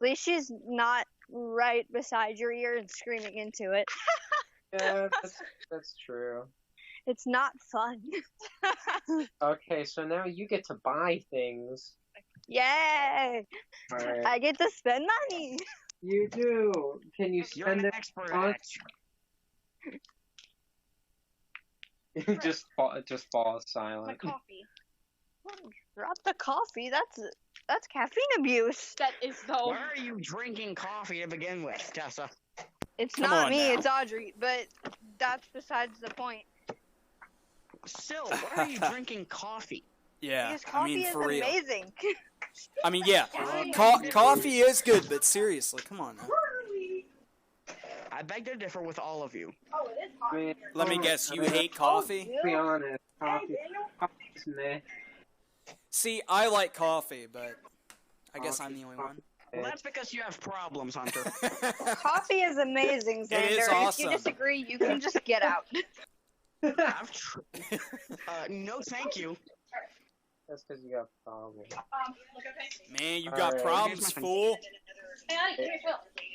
least she's not right beside your ear and screaming into it. Yeah, that's true. It's not fun. Okay, so now you get to buy things. Yay! Alright. I get to spend money. You do. Can you You're an spend it? expert at it. just fall silent. My coffee. Drop the coffee. That's caffeine abuse. That is though. Why are you drinking coffee to begin with, Tessa? It's Come not on me. now. It's Audrey. But that's besides the point. Still, why are you drinking coffee? Yeah, Because coffee I mean, is for real. amazing. I mean, yeah, coffee is good, but seriously, come on now. I beg to differ with all of you. I mean, Let me guess, you hate coffee? to be honest, coffee's meh. See, I like coffee, but I guess I'm the only one. Well, that's because you have problems, Hunter. Coffee is amazing, Xander. It is If awesome. you disagree, you can just get out. No, thank you. That's because you got problems. Man, you got Alright. problems, fool.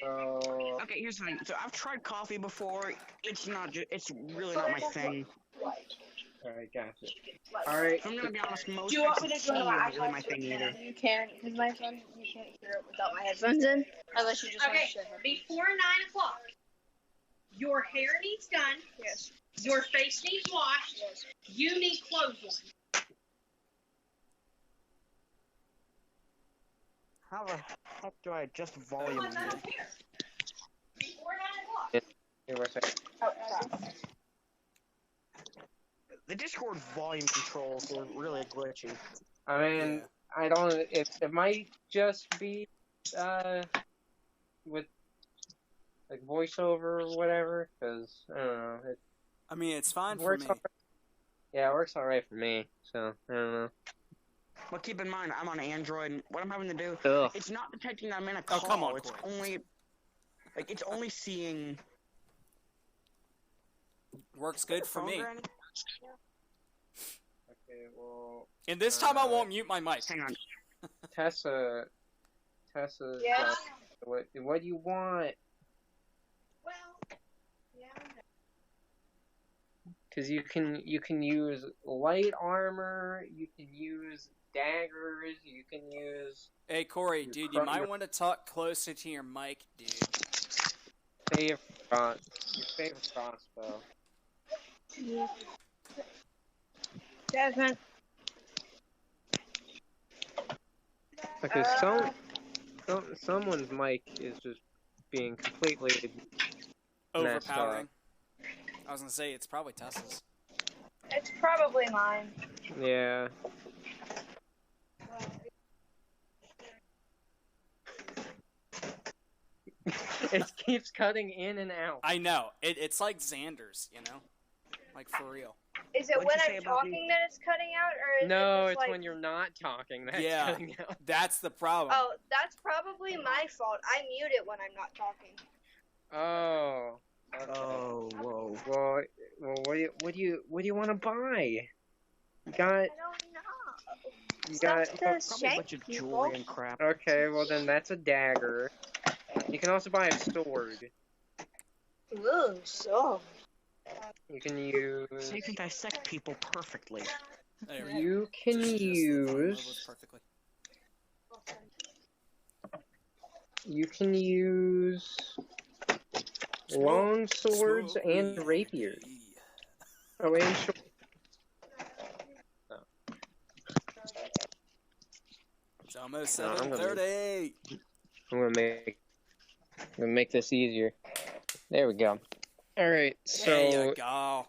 So, Okay, here's the thing. So I've tried coffee before. It's not. It's really not my thing. alright, gotcha. Alright, If I'm gonna be honest, most Do you want types me of to go tea to my isn't really my thing either. You can, because my phone, you can't hear it without my headphones in. Unless you just want Okay, to share it. before 9 o'clock, your hair needs done. Yes. Your face needs washed. Yes. You need clothes on. How the heck do I adjust volume? Otherwise, I don't care. Before 9 o'clock. here we're saying. Oh, The Discord volume controls are really glitchy. I mean, I don't. It might just be with like voiceover or whatever, because I don't know. It I mean, it's fine for works. me. Yeah, it works alright for me. So I don't know. But keep in mind, I'm on Android, and what I'm having to do, Ugh. it's not detecting that I'm in a Oh, call. come on, it's Corey. only, like, it's only seeing. Works good for me. Okay, well, And this time I won't mute my mic. Hang on. Tessa's. Yes? What do you want? Well, yeah. Because you can use light armor, you can use daggers, you can use Hey, Corey, dude, you might want to talk closer to your mic, dude. your favorite crossbow. Jasmine. Because someone's mic is just being completely messed up. Overpowering. I was gonna say, it's probably Tessa's. It's probably mine. Yeah. It keeps cutting in and out. I know. It's like Xander's, you know? Like, for real. Is it What'd when you say I'm about talking that it's cutting out, or is No, it it's just like... when you're not talking that's Yeah. cutting out. That's the problem. Oh, that's probably my fault. I mute it when I'm not talking. Oh. Okay. Oh, whoa. Well, what do you want to buy? You got I don't know. you Stuff got to Probably a shank bunch of people. jewelry and crap. okay. Well, then that's a dagger. You can also buy a sword. Ooh, so. You can use. So you can dissect people perfectly. There we go. You can Just the volume use. levels perfectly. You can use long swords Smoke and weed. rapiers. Oh, and short. It's almost No, I'm gonna 7:30. I'm gonna make this easier. There we go. All right, There so you go.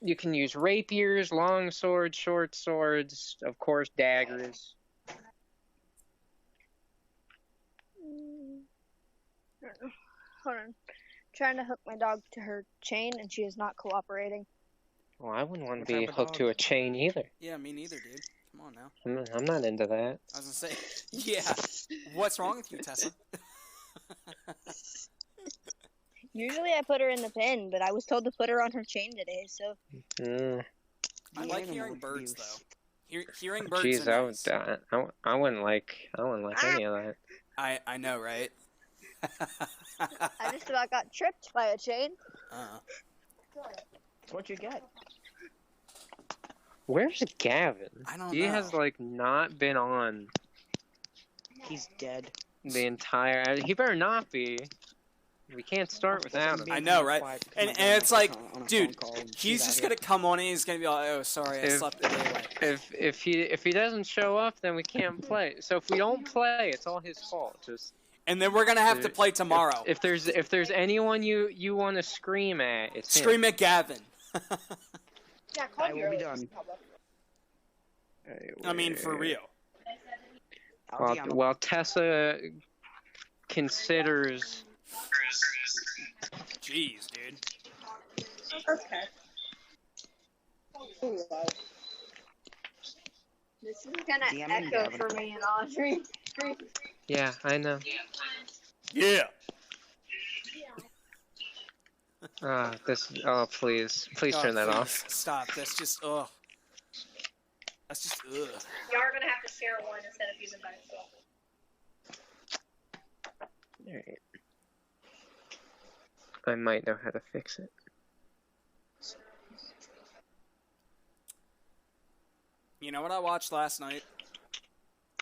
you can use rapiers, long swords, short swords, of course, daggers. Hold on. Trying to hook my dog to her chain, and she is not cooperating. Well, I wouldn't want What to be type of hooked to dog? a chain either. Yeah, me neither, dude. Come on now. I'm not into that. I was gonna say, yeah. What's wrong with you, Tessa? Usually I put her in the pen, but I was told to put her on her chain today, so... Mm. I The like animal hearing birds, abuse. though. Hearing birds Jeez, are nice. I wouldn't like any of that. I know, right? I just about got tripped by a chain. That's what you get. Where's Gavin? I don't He know. has like not been on He's dead. the entire. He better not be. We can't start without him. I know, right? And it's like, dude, he's just gonna come on and he's gonna be like, oh, sorry, I slept the day away. If he doesn't show up, then we can't play. So if we don't play, it's all his fault. Just And then we're gonna have to play tomorrow. if there's anyone you want to scream at, it's him. Scream at Gavin. Yeah, I will be done. I mean, for real. While Tessa considers. Jeez, dude. Okay. This is gonna DMing echo Gavin. for me and Audrey. Yeah, I know. Yeah. Oh, please turn that off. Stop. That's just ugh. That's just ugh. You are gonna have to share one instead of using by yourself. Alright. I might know how to fix it. You know what I watched last night?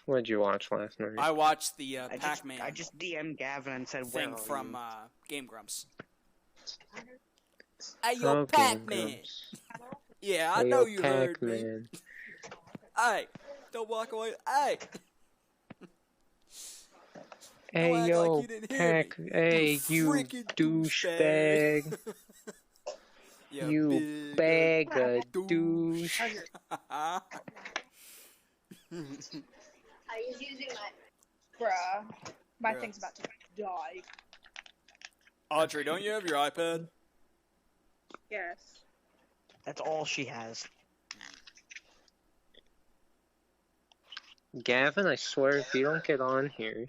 What did you watch last night? I watched the Pac-Man I just DM'd Gavin and said, "Where thing are from you?" Game Grumps. Hey, Oh, yo, Pac-Man. Yeah, I Hey, know yo, you heard me. Pac-Man. Hey, don't walk away. Hey. Hey, Don't act yo, like you didn't hear me. Hey, you freaking douchebag. You bag of douche. I was using my. Bruh. My Bruh. thing's about to die. Audrey, don't you have your iPad? Yes. That's all she has. Gavin, I swear, if you don't get on here.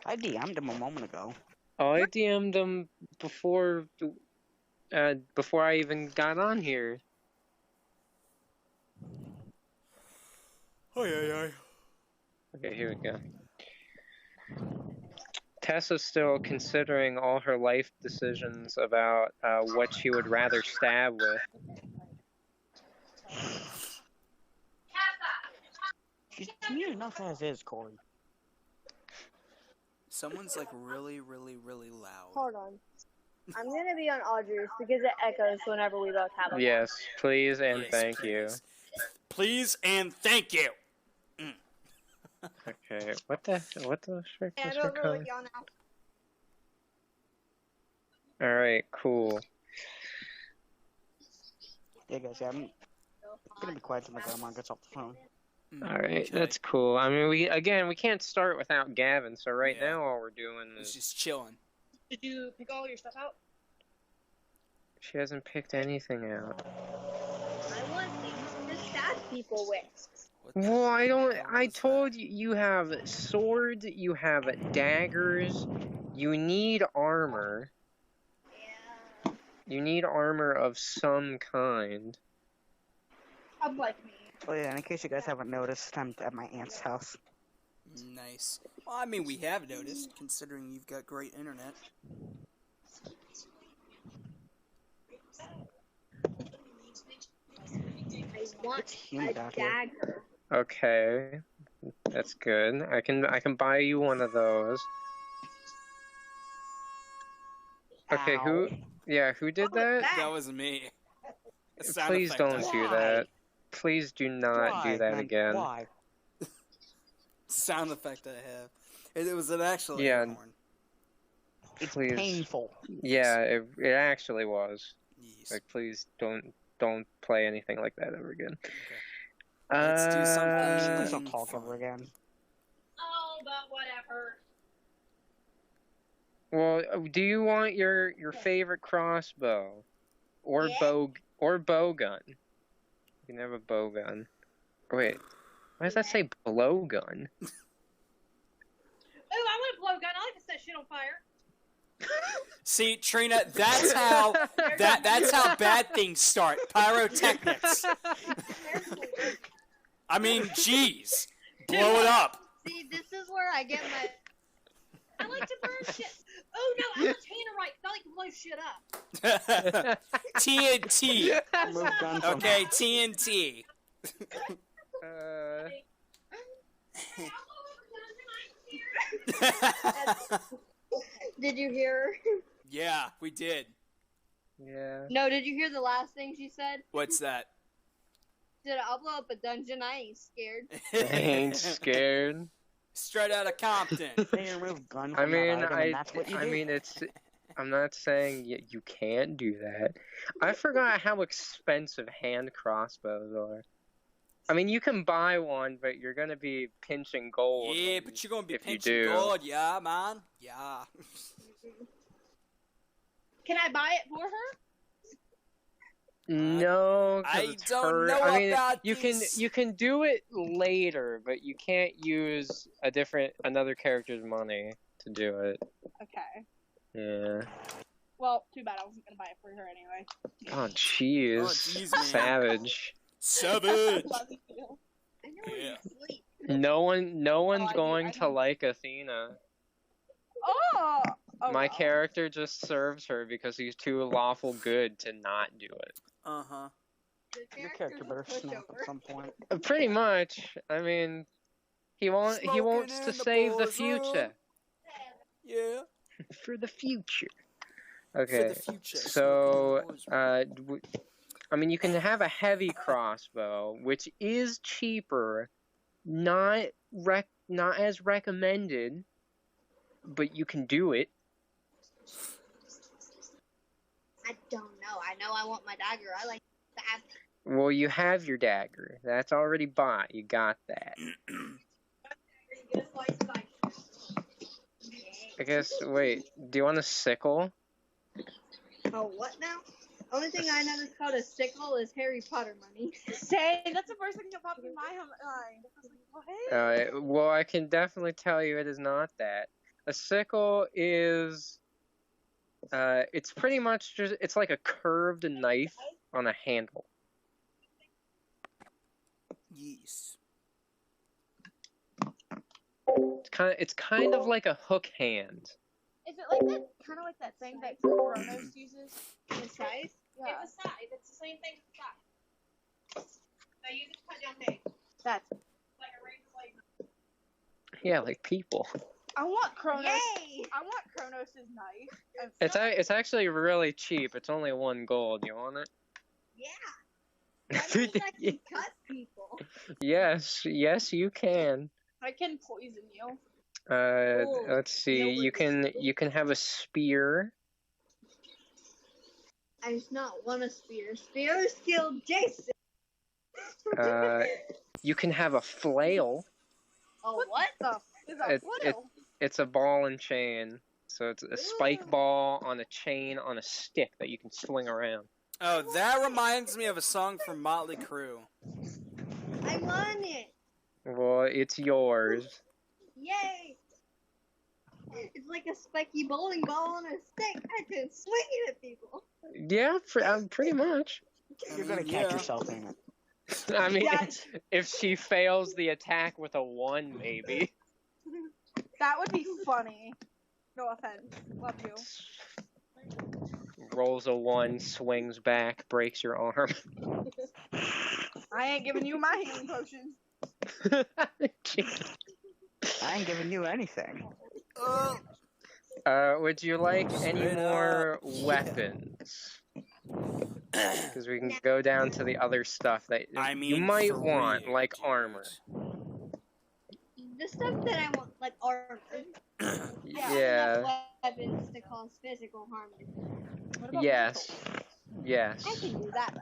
I DM'd him a moment ago. Oh, I DM'd him before I even got on here. Oh, yeah. Okay, here we go. Tessa's still considering all her life decisions about what she would rather stab with. She's mean enough as is, Corey. Someone's like really, really, really loud. Hold on. I'm gonna be on Audrey's because it echoes whenever we both have it. Yes, please and Yes, thank you. please. Please and thank you. Okay, what the frick Yeah, I is don't her really code? y'all now. Alright, cool. Yeah, guys, I'm gonna be quiet till my grandma gets off the phone. Alright, Okay. that's cool. I mean, we can't start without Gavin, so right Yeah. now all we're doing It's is just chilling. Did you pick all your stuff out? she hasn't picked anything out. I want things to stab people with. What the Well, hell I was told you, you have swords, you have daggers, you need armor. Yeah. You need armor of some kind. Unlike me. Oh yeah, and in case you guys haven't noticed, I'm at my aunt's house. that? Nice. Well, I mean, we have noticed, considering you've got great internet. I want It's humid a out here. dagger. Okay, that's good. I can buy you one of those. Okay, who? Ow. Yeah, who did that? That was me. A sound Please effect don't I- do that. Please do not do Why, that man? again. Why? Sound effect I have. It was an actual Yeah. air horn. It's Please. painful. Yeah, it actually was. Yes. Like, please don't play anything like that ever again. Okay. Let's do something. Please don't talk fun. ever again. Oh, but whatever. Well, do you want your favorite crossbow, or Yeah. bow gun? You can have a bow gun. Wait, why does that say blowgun? Oh, I want a blowgun. I like to set shit on fire. See, Trina, that's how that's how bad things start. Pyrotechnics. I mean, jeez, blow it up. See, this is where I get my. I like to burn shit. Oh no, I'm a Tannerite. I like to blow shit up. TNT. Move gun from Okay, TNT. Did you hear? Yeah, we did. Yeah. No, did you hear the last thing she said? What's that? Did I'll blow up a dungeon? I ain't scared. I ain't scared. Straight out of Compton. They remove gun I from that mean, item, and that's what you do. it's. I'm not saying you can't do that. I forgot how expensive hand crossbows are. I mean, you can buy one, but you're gonna be pinching gold. Yeah, but you're gonna be if you pinching do. gold, yeah, man. Yeah. Can I buy it for her? No, 'cause I it's don't hurt. know I mean, about you this. can do it later, but you can't use another character's money to do it. Okay. Yeah. Well, too bad I wasn't gonna buy it for her anyway. Oh, jeez. Oh, jeez, man. Savage. Savage. Love you. I know where Yeah. you sleep. No one's I do- going I to do. like Athena. Oh. My wow. character just serves her because he's too lawful good to not do it. Uh-huh. Your character better snap at some point. Pretty much. I mean, he wants Smoking to in the save the boys' future. room. Yeah. For the future. For Okay. the future. So, smoking in the boys' room. I mean, you can have a heavy crossbow, which is cheaper, not as recommended, but you can do it. I don't know. I know I want my dagger. I like to have. Well, you have your dagger. That's already bought. You got that. I guess. Wait. Do you want a sickle? Oh, what now? Only thing I know that's called a sickle is Harry Potter money. Say, that's the first thing that popped in my mind. I was like, what? Well, I can definitely tell you it is not that. A sickle is. It's pretty much just. It's like a curved knife on a handle. Yes. It's kind of like a hook hand. Is it like that? Kind of like that thing that Kronos uses? The size? Yeah. It's a side. It's the same thing as a side. I use it to cut down things. That's. Like a razor blade. Yeah, like people. I want Kronos. Yay! I want Kronos' knife. And It's actually really cheap. It's only 1 gold. You want it? Yeah. That means I can cut people. Yes, you can. I can poison you. Cool. Let's see. No, You can have a spear. I just not want a spear. Spears kill Jason. You can have a flail. Oh, what? The is a It- flail. It's a ball and chain. So it's a spike ball on a chain on a stick that you can swing around. Oh, that reminds me of a song from Motley Crue. I want it. Well, it's yours. Yay! It's like a spiky bowling ball on a stick. I can swing it at people. Yeah, pretty much. You're gonna catch Yeah. yourself in it. I mean, Yeah. if she fails the attack with a 1, maybe. That would be funny. No offense. Love you. Rolls a 1, swings back, breaks your arm. I ain't giving you my healing potions. I ain't giving you anything. Would you like any Straight more up. weapons? Because we can go down to the other stuff that I mean, you might for want, real, like dude. armor. The stuff that I want, like armor. Yeah. Enough weapons to cause physical harm. What about Yes. mental? Yes. I can do that,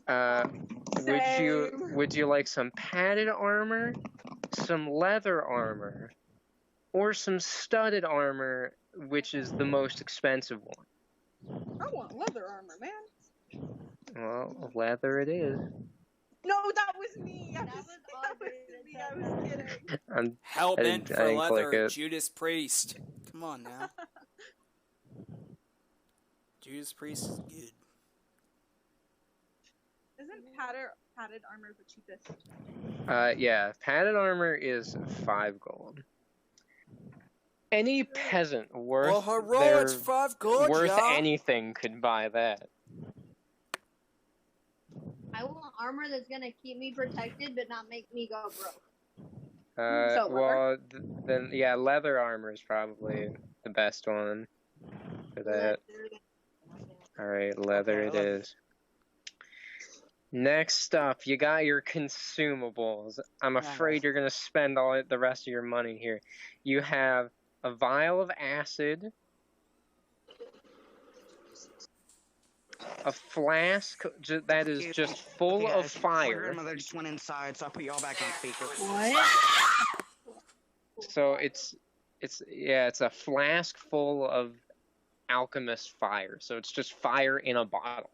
but just Would you like some padded armor, some leather armor, or some studded armor, which is the most expensive one? I want leather armor, man. Well, leather it is. No, that was me. That That was was me. I was kidding. I'm Hell I bent didn't- for I didn't click leather, it. Judas Priest. Come on now. Judas Priest is good. Isn't padded armor the cheapest? Yeah, padded armor is 5 gold. Any peasant worth Oh, hurrah, it's 5 gold, worth yeah. anything could buy that. I want armor that's gonna keep me protected but not make me go broke. So Well, then yeah, leather armor is probably the best one for that. All right, leather it is. Next up, you got your consumables. I'm afraid you're gonna spend the rest of your money here. You have a vial of acid, a flask that is just full Okay, of guys, My fire. grandmother just went inside, so I'll put y'all back on speaker. What? So it's a flask full of alchemist fire. So it's just fire in a bottle.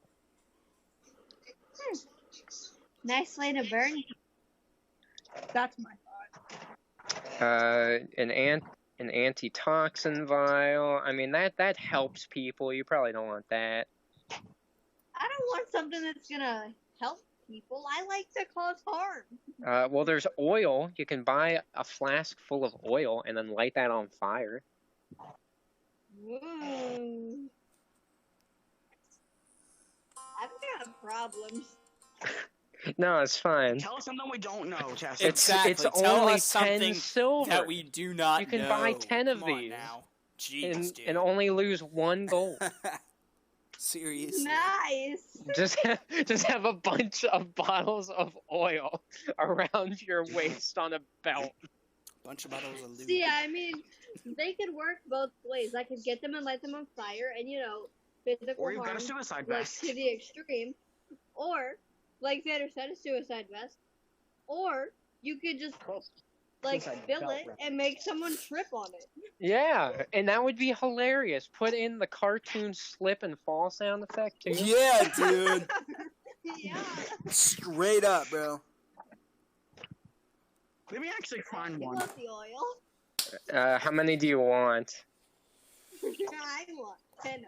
Nice way to burn. That's my thought. An antitoxin vial. I mean that helps people. You probably don't want that. I don't want something that's gonna help people. I like to cause harm. Well, there's oil. You can buy a flask full of oil and then light that on fire. Whoa. I've got problems. No, it's fine. Tell us something we don't know, Chester. Exactly. It's Tell only us 10 something silver. that we do not You can know. buy 10 of Come on these. now. Jeez, dude. and only lose 1 gold. Seriously. Nice. just have a bunch of bottles of oil around your waist on a belt. Bunch of bottles of loot. See, I mean, they could work both ways. I could get them and light them on fire, and physical Or you've got harm, a suicide like vest. to the extreme, or like Xander said, a suicide vest, or you could just Suicide fill belt it rep. and make someone trip on it. Yeah, and that would be hilarious. Put in the cartoon slip and fall sound effect too. Yeah, dude. Yeah. Straight up, bro. Let me actually find I one. want the oil. How many do you want? I want 10.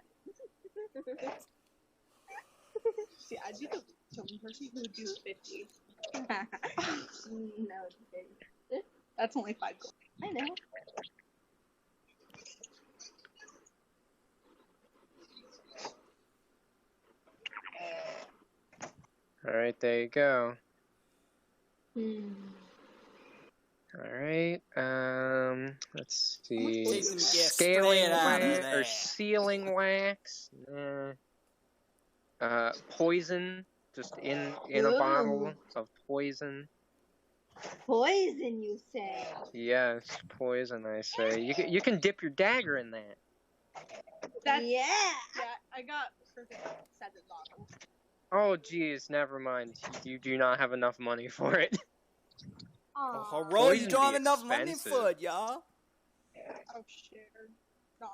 See, I'd be the chosen person who would do 50. No, That's only 5 gold. I know. All right, there you go. All right. Let's see. Take them, yeah, Scaling straight out of wax there. or sealing wax. Poison. Just in a bottle of poison. Poison, you say? Yes, poison. I say. You can dip your dagger in that. That's, Yeah. Yeah, I got perfect 7 bottles. Oh, geez, never mind. You do not have enough money for it. Oh, Aw. hurrah, you Poison don't have be enough money expensive. for it, y'all. Oh, shit. Not.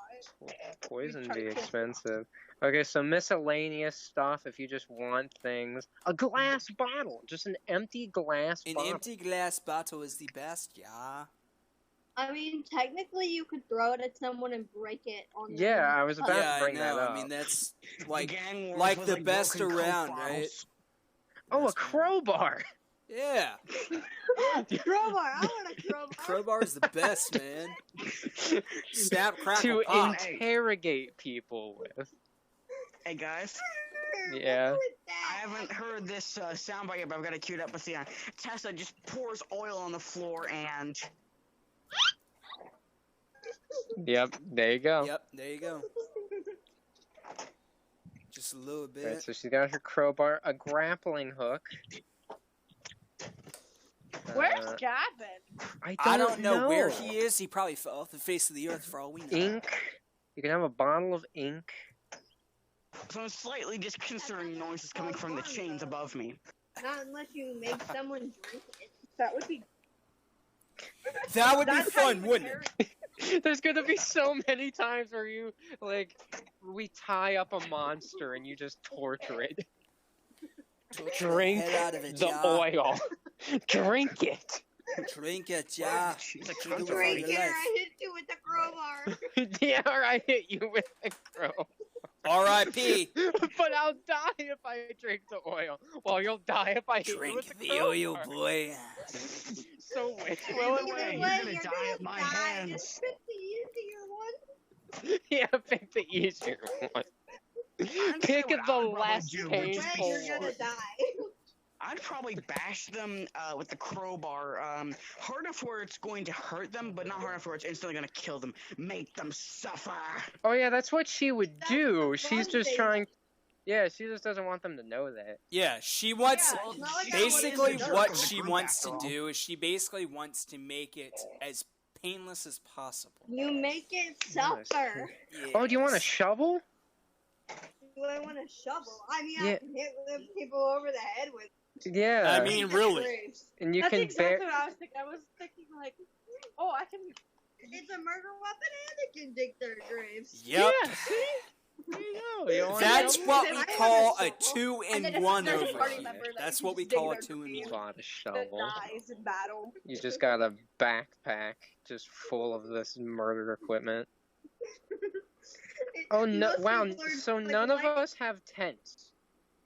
Poison tried be to kill expensive. Okay, so miscellaneous stuff if you just want things. A glass bottle. Just an empty glass An bottle. empty glass bottle is the best, yeah. I mean, technically, you could throw it at someone and break it on them. Yeah, I was about Yeah, to bring I know. that up. I mean, that's The like, gang wars like with, the best broken Coke around, right? bottles. Oh, a That's- crowbar. Yeah. Crowbar. I want a crowbar. Crowbar is the best, man. Snap, crackle, To pop. interrogate people with. Hey guys, Yeah. Who is that? I haven't heard this soundbite yet, but I've got it queued up. But see, Tessa just pours oil on the floor and Yep, there you go. Yep, there you go. Just a little bit. Right, so she's got her crowbar, a grappling hook. Where's Uh, Gavin? I don't know where he is. He probably fell off the face of the earth for all we know. Ink. You can have a bottle of ink. some slightly disconcerting noises coming from the chains above me. Not unless you make someone drink it. That would be. That would be That's how fun, you wouldn't carry- it? There's gonna be so many times where we tie up a monster and you just torture it. Torture the Drink hell out of it, the yeah. oil. Drink it. Drink it, yeah. She's a Drink it for Drink your it or life. I hit you with the crowbar. Yeah, or I hit you with a crow. R.I.P. But I'll die if I drink the oil. Well, you'll die if I hit you Drink with the oil, crowbar. boy. So which Either will it way, win? you're gonna die at my hands. Just pick the easier one. Yeah, pick the easier one. I'd say Pick what I the would probably less do would just be painful When you're one. gonna die. I'd probably bash them with the crowbar. Hard enough where it's going to hurt them, but not hard enough where it's instantly going to kill them. Make them suffer. Oh yeah, that's what she would That's do. the She's fun just thing. trying. Yeah, she just doesn't want them to know that. Yeah, she wants. Yeah, it's not like I Basically, wanted to what of the she group wants after to all. do is she basically wants to make it as painless as possible. You make it Yes. suffer. Oh, do you want a Yes. shovel? Do I want a shovel? I mean, Yeah. I can hit people over the head with. Yeah. I mean, really. and you That's can exactly what I was thinking. I was thinking like, oh, I can. It's a murder weapon and it can dig their graves. Yep. Yeah, see? There you go. You want a That's shovel? what I we have a call a shovel. And then if 2-in-1 there's a over party here. member that That's can what we just dig call a their 2-in-1. Bought a that shovel. dies in battle. You just got a backpack just full of this murder equipment. Oh no! Most Wow. people are So like, none of like- us have tents.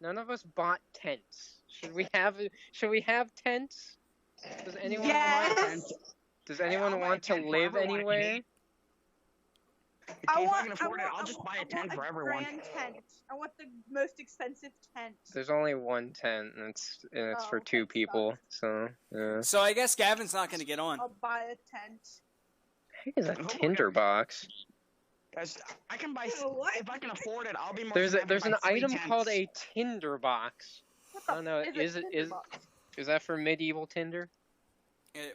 None of us bought tents. Should we have tents? Does anyone Yes. Does anyone I'll buy a want to tent for live everyone. anywhere? If I can afford it, I'll just buy a tent for everyone. Grand tent. I want the most expensive tent. There's only one tent, and it's for Oh, two that people. So yeah. So I guess Gavin's not going to get on. I'll buy a tent. Hey, is that Oh my tinderbox? Guys, I can buy. What? If I can afford it, I'll be more. There's than happy to an buy 3 item tents. called a tinderbox. What the Oh no! f- Is a it is tinderbox? is that for medieval Tinder?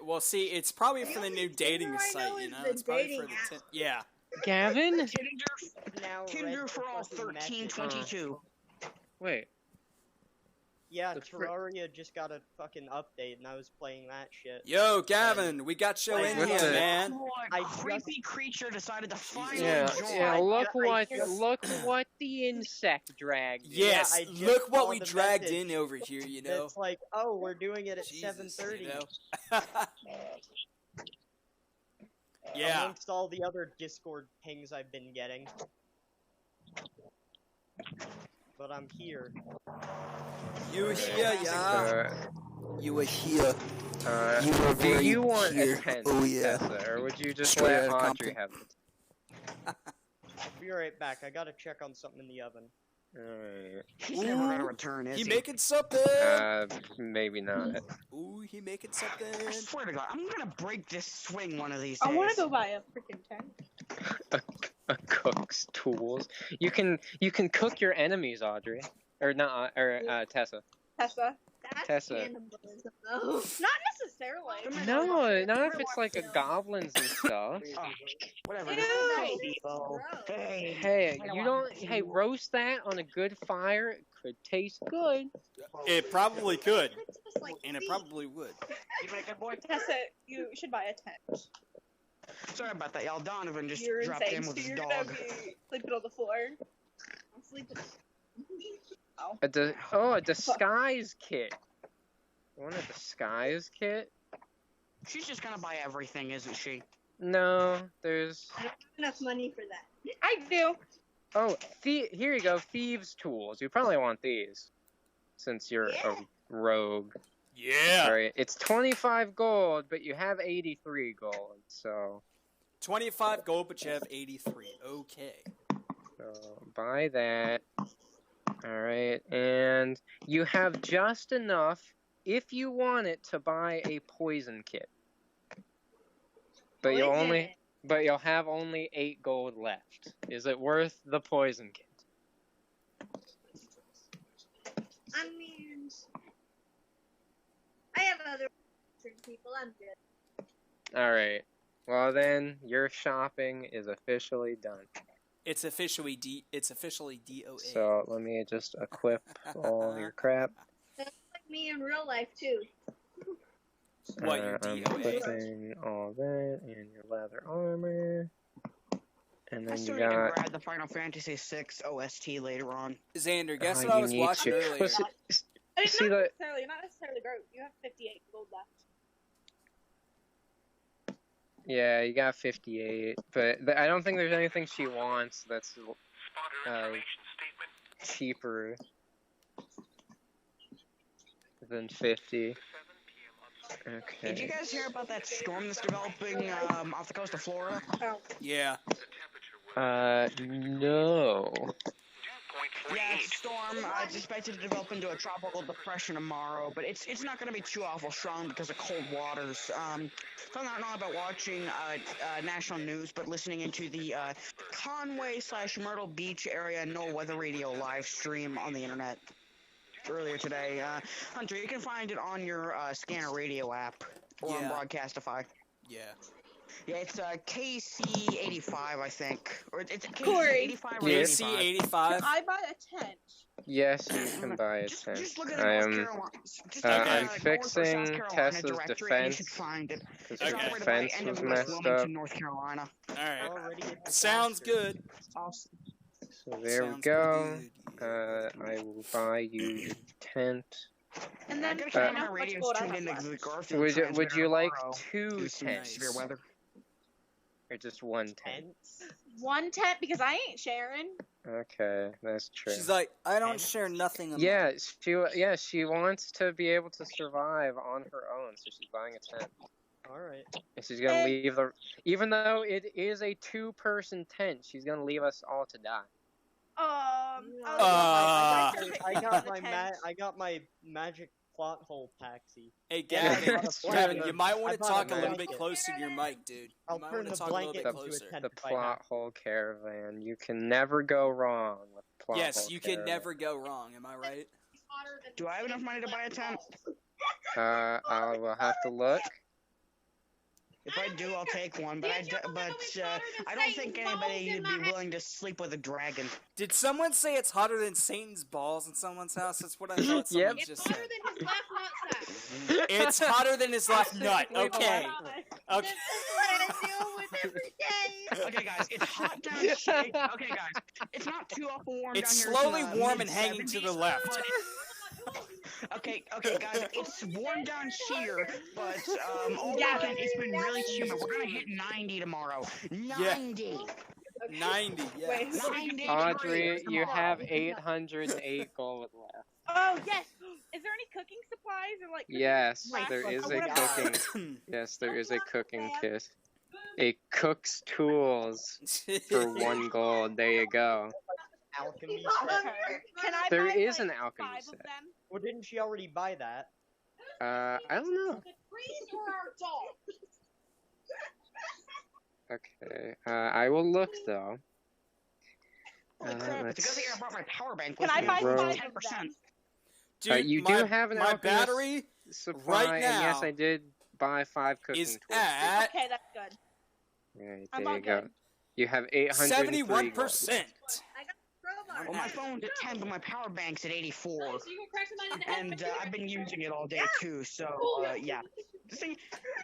Well, see, it's probably for the only new dating Tinder I site, know you is know? the It's probably dating for the app. yeah. Gavin? Now Tinder read for the all fucking message. 1322. Wait. Yeah, The fr- Terraria just got a fucking update, and I was playing that shit. Yo, Gavin, we got you in What here, the- man. I A just- creepy creature decided to finally Yeah, join. yeah. Look I what the insect dragged. Yes, I just look what saw we the dragged message. in over here, you know? It's like, oh, we're doing it at Jesus, 7:30. you know? Yeah. Amongst all the other Discord pings I've been getting. But I'm here. You were here, yeah. You were here. Uh, You were do very you want here. a tent, Oh, yeah. Tessa, or would you just Straight let outta Audrey Compton. have it? Be right back. I gotta check on something in the oven. Alright. He's never gonna return, is He he? making something. Maybe not. Ooh, he making I something. swear to God, I'm gonna break this swing one of these I days. want to go buy a freaking tent. A cook's tools. You can cook your enemies, Audrey, or not, or Tessa. Tessa. That's Tessa. cannibalism, though. Not necessarily. No, not if it's like a goblins and stuff. Oh, whatever. Ew. Hey, Devo. Hey. Hey, you don't. Hey, roast that on a good fire. It could taste good. It probably could, It's just like and it feet. probably would. You make it, boy? Tessa, you should buy a tent. Sorry about that, y'all. Donovan just You're dropped insane, in so with his you're dog. gonna be sleeping on the floor. I'm sleeping. A disguise kit. You want a disguise kit? She's just gonna buy everything, isn't she? No, there's. I don't have enough money for that. I do. Oh, here you go. Thieves' tools. You probably want these, since you're Yeah. a rogue. Yeah. Right. It's 25 gold, but you have 83 gold. So 25 gold, but you have 83. Okay. buy that. All right, and you have just enough, if you want it, to buy a poison kit. But you'll have only 8 gold left. Is it worth the poison kit? I mean, I have other people. I'm good. All right. Well then, your shopping is officially done. It's officially DOA. So let me just equip all your crap. That's like me in real life too. What, your I'm DOA? equipping all that and your leather armor. And I then still you need to got. grab the Final Fantasy VI OST later on. Xander, guess Oh, what I you was need watching to- earlier? Well, It's See not the- necessarily broke. You have 58 gold left. Yeah, you got 58, but I don't think there's anything she wants that's cheaper than 50. Did you Okay. guys hear about that storm that's developing off the coast of Florida? Yeah. No. Yeah, it's a storm. It's expected to develop into a tropical depression tomorrow, but it's not going to be too awful strong because of cold waters. Found out not about watching national news, but listening into the Conway/Myrtle Beach area NOAA Weather Radio live stream on the internet earlier today. Hunter, you can find it on your Scanner Radio app or on Yeah. Broadcastify. Yeah. Yeah, it's KC85, I think, or it's Corey. KC85 or Yeah. 85. KC85. I buy a tent. Yes, you can buy a tent. Just look at the I North am Carolina. Just Okay. look at, I'm North or South fixing Carolina Tessa's directory, and you should defense find it. because It's her Okay. operated by defense was NWS messed Wilmington, up. North Carolina. Alright. Already a Sounds disaster. good. Awesome. So there we Sounds go. good. I will buy you the tent. And I then gotta can I keep know my how much radios gold I tuned have into left? the Garfield Would transmitter you like tomorrow two due to some tents severe weather. or just one tent? Tents. One tent because I ain't sharing. Okay, that's true. She's like, I don't share nothing. Yeah, she wants to be able to survive on her own, so she's buying a tent. Alright. And she's gonna leave even though it is a 2-person tent, she's gonna leave us all to die. I got my magic plot hole paxi. Hey, Yeah, Gavin, that's Gavin, true. you might want I to bought talk a a little bit blanket. closer to your mic, dude. You I'll might turn want the to talk a little blanket bit into a closer. tent. The if I plot hole caravan. You can never go wrong with plot Yes, hole you can caravan. never go wrong. Am I right? Do I have enough money to buy a tent? I will have to look. If I do, I'll take one. But I don't think anybody would be willing to sleep with a dragon. Did someone say it's hotter than Satan's balls in someone's house? That's what I thought someone Yep. It's just hotter said. than his left nutsack. It's hotter than his left nut. Okay. Okay. This is what I deal with every day. Okay, guys, it's hot down here. Okay, guys, it's not too awful warm It's down here. slowly It's in warm and hanging to the mid-70s, left. but Okay, guys, it's warm down here, but all weekend it's been really humid. We're gonna hit 90 tomorrow. 90. 90, yes. 90 Audrey, degrees you tomorrow. have 808 gold left. Oh yes. Is there any cooking supplies or like? Yes, Right. there is a What about- cooking. Yes, there is a cooking kit. A cook's tools for 1 gold. There you go. Alchemy Okay. set. Can I There buy, is like, an alchemy 5 set. of them? Well, didn't she already buy that? I don't know. The trees or our dog? Okay. I will look though. Holy crap, it's a good let's- thing I brought my power bank Can with I me. buy Bro. 5 of 10%. them? Dude, you my, do have an my alchemist battery Supply, right and yes, now I did buy 5 cooking is tools. at Okay, that's good. Right, I'm there all you go. good. You have 803 gold. 71%. Crowbar. Well, my phone's at 10, but my power bank's at 84. So you can crack somebody in the head. And I've been using it all day too, so yeah. This thing,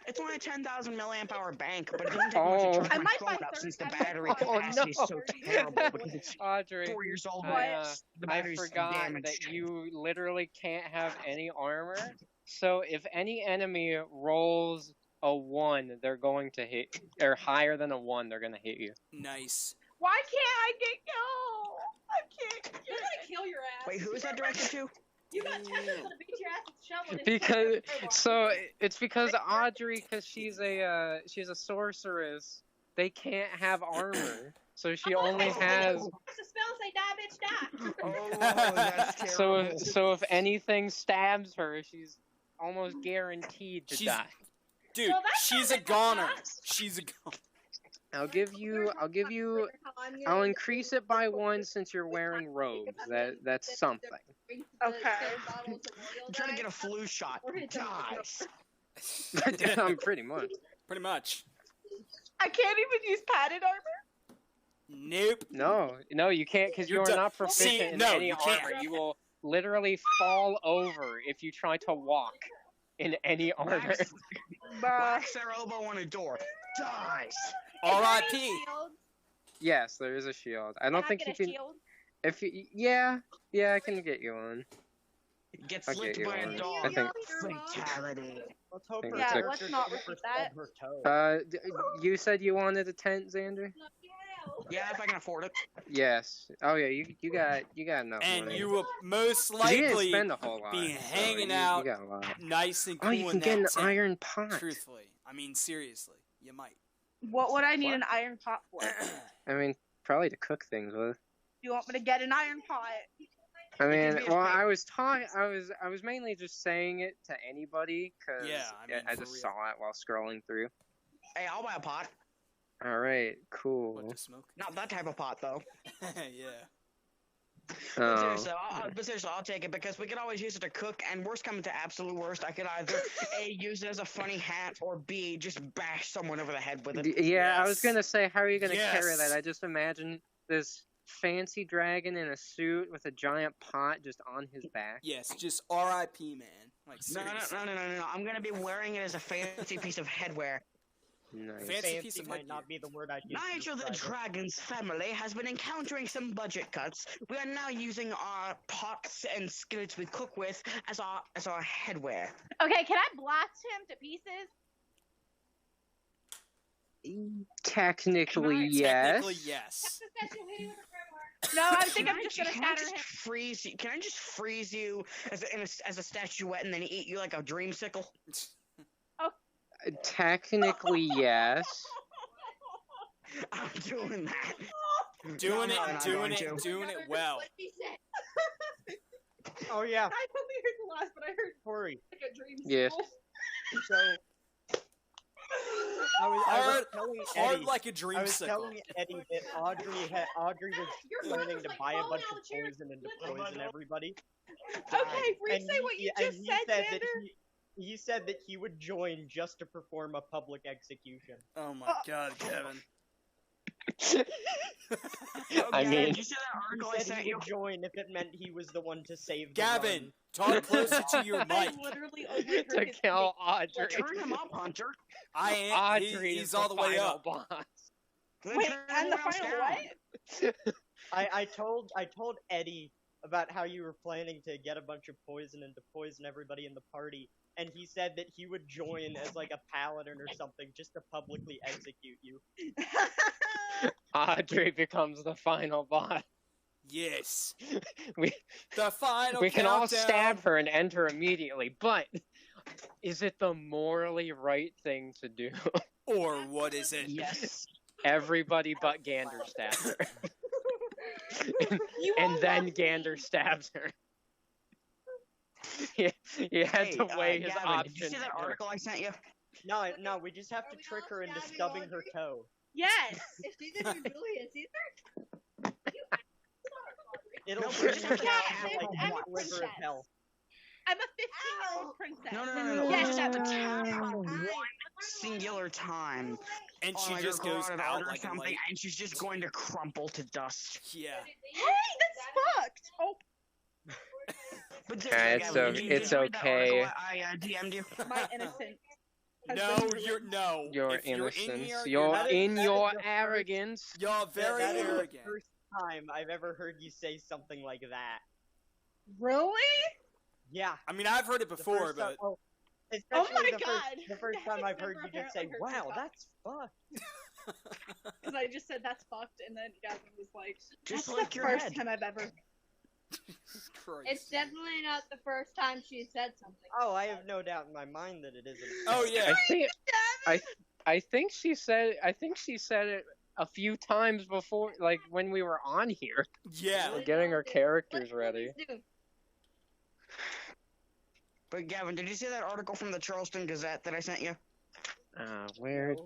it's only a 10,000 milliamp hour bank, but it doesn't take much to charge I my might phone buy up since the 30 battery Oh, capacity is no. so terrible because it's Audrey, 4 years old. I, and the I battery's forgot damaged. that you literally can't have any armor. So if any enemy rolls a 1, they're going to hit, or higher than a 1, they're going to hit you. Nice. Why can't I get killed? I can't. You're gonna kill your ass. Wait, who is that directed to? You got Tessa gonna beat your ass with a shovel. and Because it's gonna so it's because Audrey, because she's a sorceress, they can't have armor. So she only has. It's a spell say die, bitch, die. Oh, that's So terrible. if anything stabs her, she's almost guaranteed to She's- die. Dude, Well, that's she's not a that goner. bad. She's a goner. I'll give you. I'll increase it by 1 since you're wearing robes. That's something. Okay. I'm trying to get a flu shot. Dies. Pretty much. Pretty much. I can't even use padded armor. Nope. No, you can't because You're you're done. not proficient See, in no, any you can't. armor. You will literally fall over if you try to walk in any armor. Wax their elbow on a door. Dies. R.I.P. Yes, there is a shield. I don't think you can. Shield? If you, yeah, I can get you one. Gets I'll get licked you by one. a dog. I think. Fatality. Let's hope think her it's Yeah, a- let's not character repeat stubbed that. her toe. You said you wanted a tent, Xander. Yeah, if I can afford it. Yes. Oh yeah, you got enough And money. you will most 'Cause you didn't likely spend a whole lot. be so hanging you out got a lot. nice and cool Oh, you can in get an that tent. iron pot. Truthfully. I mean, seriously. You might. What would I need an iron pot for? I mean, probably to cook things with. You want me to get an iron pot? I It mean, could be a well, fake. I was mainly just saying it to anybody because Yeah, I mean, I for just real. saw it while scrolling through. Hey, I'll buy a pot. All right, What, cool. to smoke? Not that type of pot, though. Yeah. But Oh, seriously, I'll take it because we could always use it to cook. And worst coming to absolute worst, I could either A, use it as a funny hat, or B, just bash someone over the head with it. yeah. I was Yes. gonna say, how are you gonna carry Yes. that? I just imagine this fancy dragon in a suit with a giant pot just on his back. Yes, just R.I.P. man. Like No, seriously. no. I'm gonna be wearing it as a fancy piece of headwear. Nice. Fancy piece of might headgear. not be the word I'd use. to Nigel the describe it. Dragon's family has been encountering some budget cuts. We are now using our pots and skillets we cook with as our headwear. Okay, can I blast him to pieces? Technically, yes. Technically, yes. No, I think I'm just gonna Can I shatter just him. freeze you? Can I just freeze you as a statuette and then eat you like a dreamsicle? Technically, yes. I'm doing that. Doing No, I'm not doing going it, to. doing it well. What he said. Oh yeah, I only heard the last, but I heard Corey. like a dream. Yes. So I was Hard- telling Hard Eddie. like a I was dreamsicle. telling Eddie that Audrey was Your planning brother's to like buy a falling bunch out of of chairs. poison and to Let me- poison everybody. Okay, And resay what you just he said, said Xander. that he said that he would join just to perform a public execution. Oh my god, Kevin. I mean, Did you see that He article I said sent he you? would join if it meant he was the one to save the Gavin, run. talk closer to your I mic. literally overheard to his kill speech. Audrey. Turn him up, Hunter. I am. Audrey He's is all the way final up. boss. Then Wait, turn and the everyone else final down. what? I told Eddie about how you were planning to get a bunch of poison and to poison everybody in the party, and he said that he would join as like a paladin or something just to publicly execute you. Audrey becomes the final boss. Yes. We The final we can all countdown. stab her and end her immediately, but is it the morally right thing to do? Or what is it? Yes. Everybody but Gander stabs her. You and all then love Gander me. stabs her. he had to weigh his Gavin, options. did you see that article I sent you? No, we just have Are to we trick all her into stabbing stubbing her Audrey? toe. Yes. If she's in your Julius Caesar, It'll No, bring we just you have to down have to like I'm a the sliver of princess. hell. I'm a 15-year-old princess. No. Yes, Just have to that's tap her Ow. one singular time. And on she like just her goes carotid out artery or like a something, light. and she's just going to crumple to dust. Yeah. Hey, that's fucked. Oh, But Yeah, seriously, it's Gavin, o- did you it's read that okay. article I DM'd you. my innocence. has No, been ruined. you're no. Your If you're in innocence. here, You're That is- in that is your the first- arrogance. You're very that is arrogant. the first time I've ever heard you say something like that. Really? Yeah. I mean, I've heard it the before, first time- but especially my the God. the first That time has I've heard never you just say, apparently heard me "Wow, talk." that's fucked." Because I just said that's fucked, and then Gavin was like, Just "That's like the your first head. time I've ever." Christ. it's definitely not the first time she said something. Oh, I have no doubt in my mind that it isn't. Oh yeah. I think she said it a few times before, like when we were on here. Yeah. We're getting our characters Let's ready. do. But Gavin, did you see that article from the Charleston Gazette that I sent you? Where?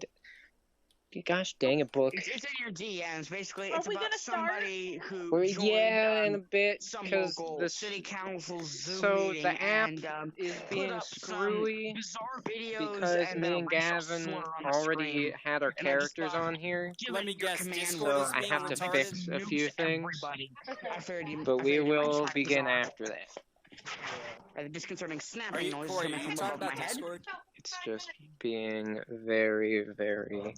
Gosh dang it, book. It's in your DMs. Basically, Are it's we about gonna start? somebody who Well, joined yeah, in a bit some because local the city council Zoom so meeting the app and is put being up some screwy bizarre videos because and, me and racial Gavin slur on the already screen. had our And I just characters thought- on here. Given Let me your guess, command Discord word, is I being have to retarded. fix a nukes few things, everybody. I figured you, but I we figured you might will check begin this out. after that. The disconcerting Are snapping you, noises Corey, coming are you from talking above my about head. Discord? It's just being very, very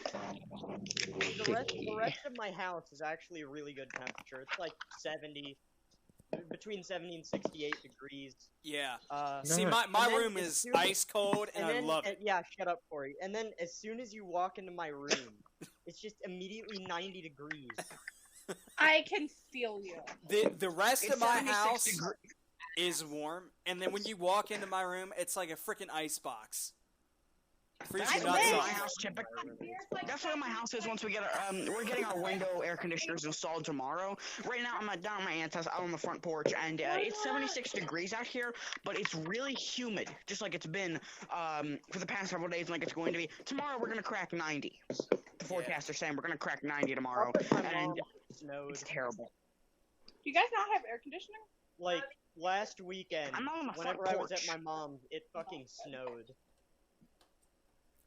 The picky. rest of my house is actually a really good temperature. It's like 70, between 70 and 68 degrees. Yeah. Uh, See, No. my And then room as is soon as- ice cold, and I then, love it. yeah, shut up, Corey. And then as soon as you walk into my room, it's just immediately 90 degrees. I can feel you. The rest It's of my 76 house degrees. is warm, and then when you walk into my room, it's like a freaking ice box. Freezing That's nuts what off. my house typically. That's what my house is. Once we get our, we're getting our window air conditioners installed tomorrow. Right now, I'm down at my aunt's house, out on the front porch, and it's 76 degrees out here, but it's really humid, just like it's been for the past several days, like it's going to be. Tomorrow, we're gonna crack 90. The forecast are saying we're gonna crack 90 tomorrow, Up at my and mom's snowed. it's terrible. Do you guys not have air conditioning? Like, last weekend, I'm not on the front whenever I was at porch. my mom's, it fucking snowed.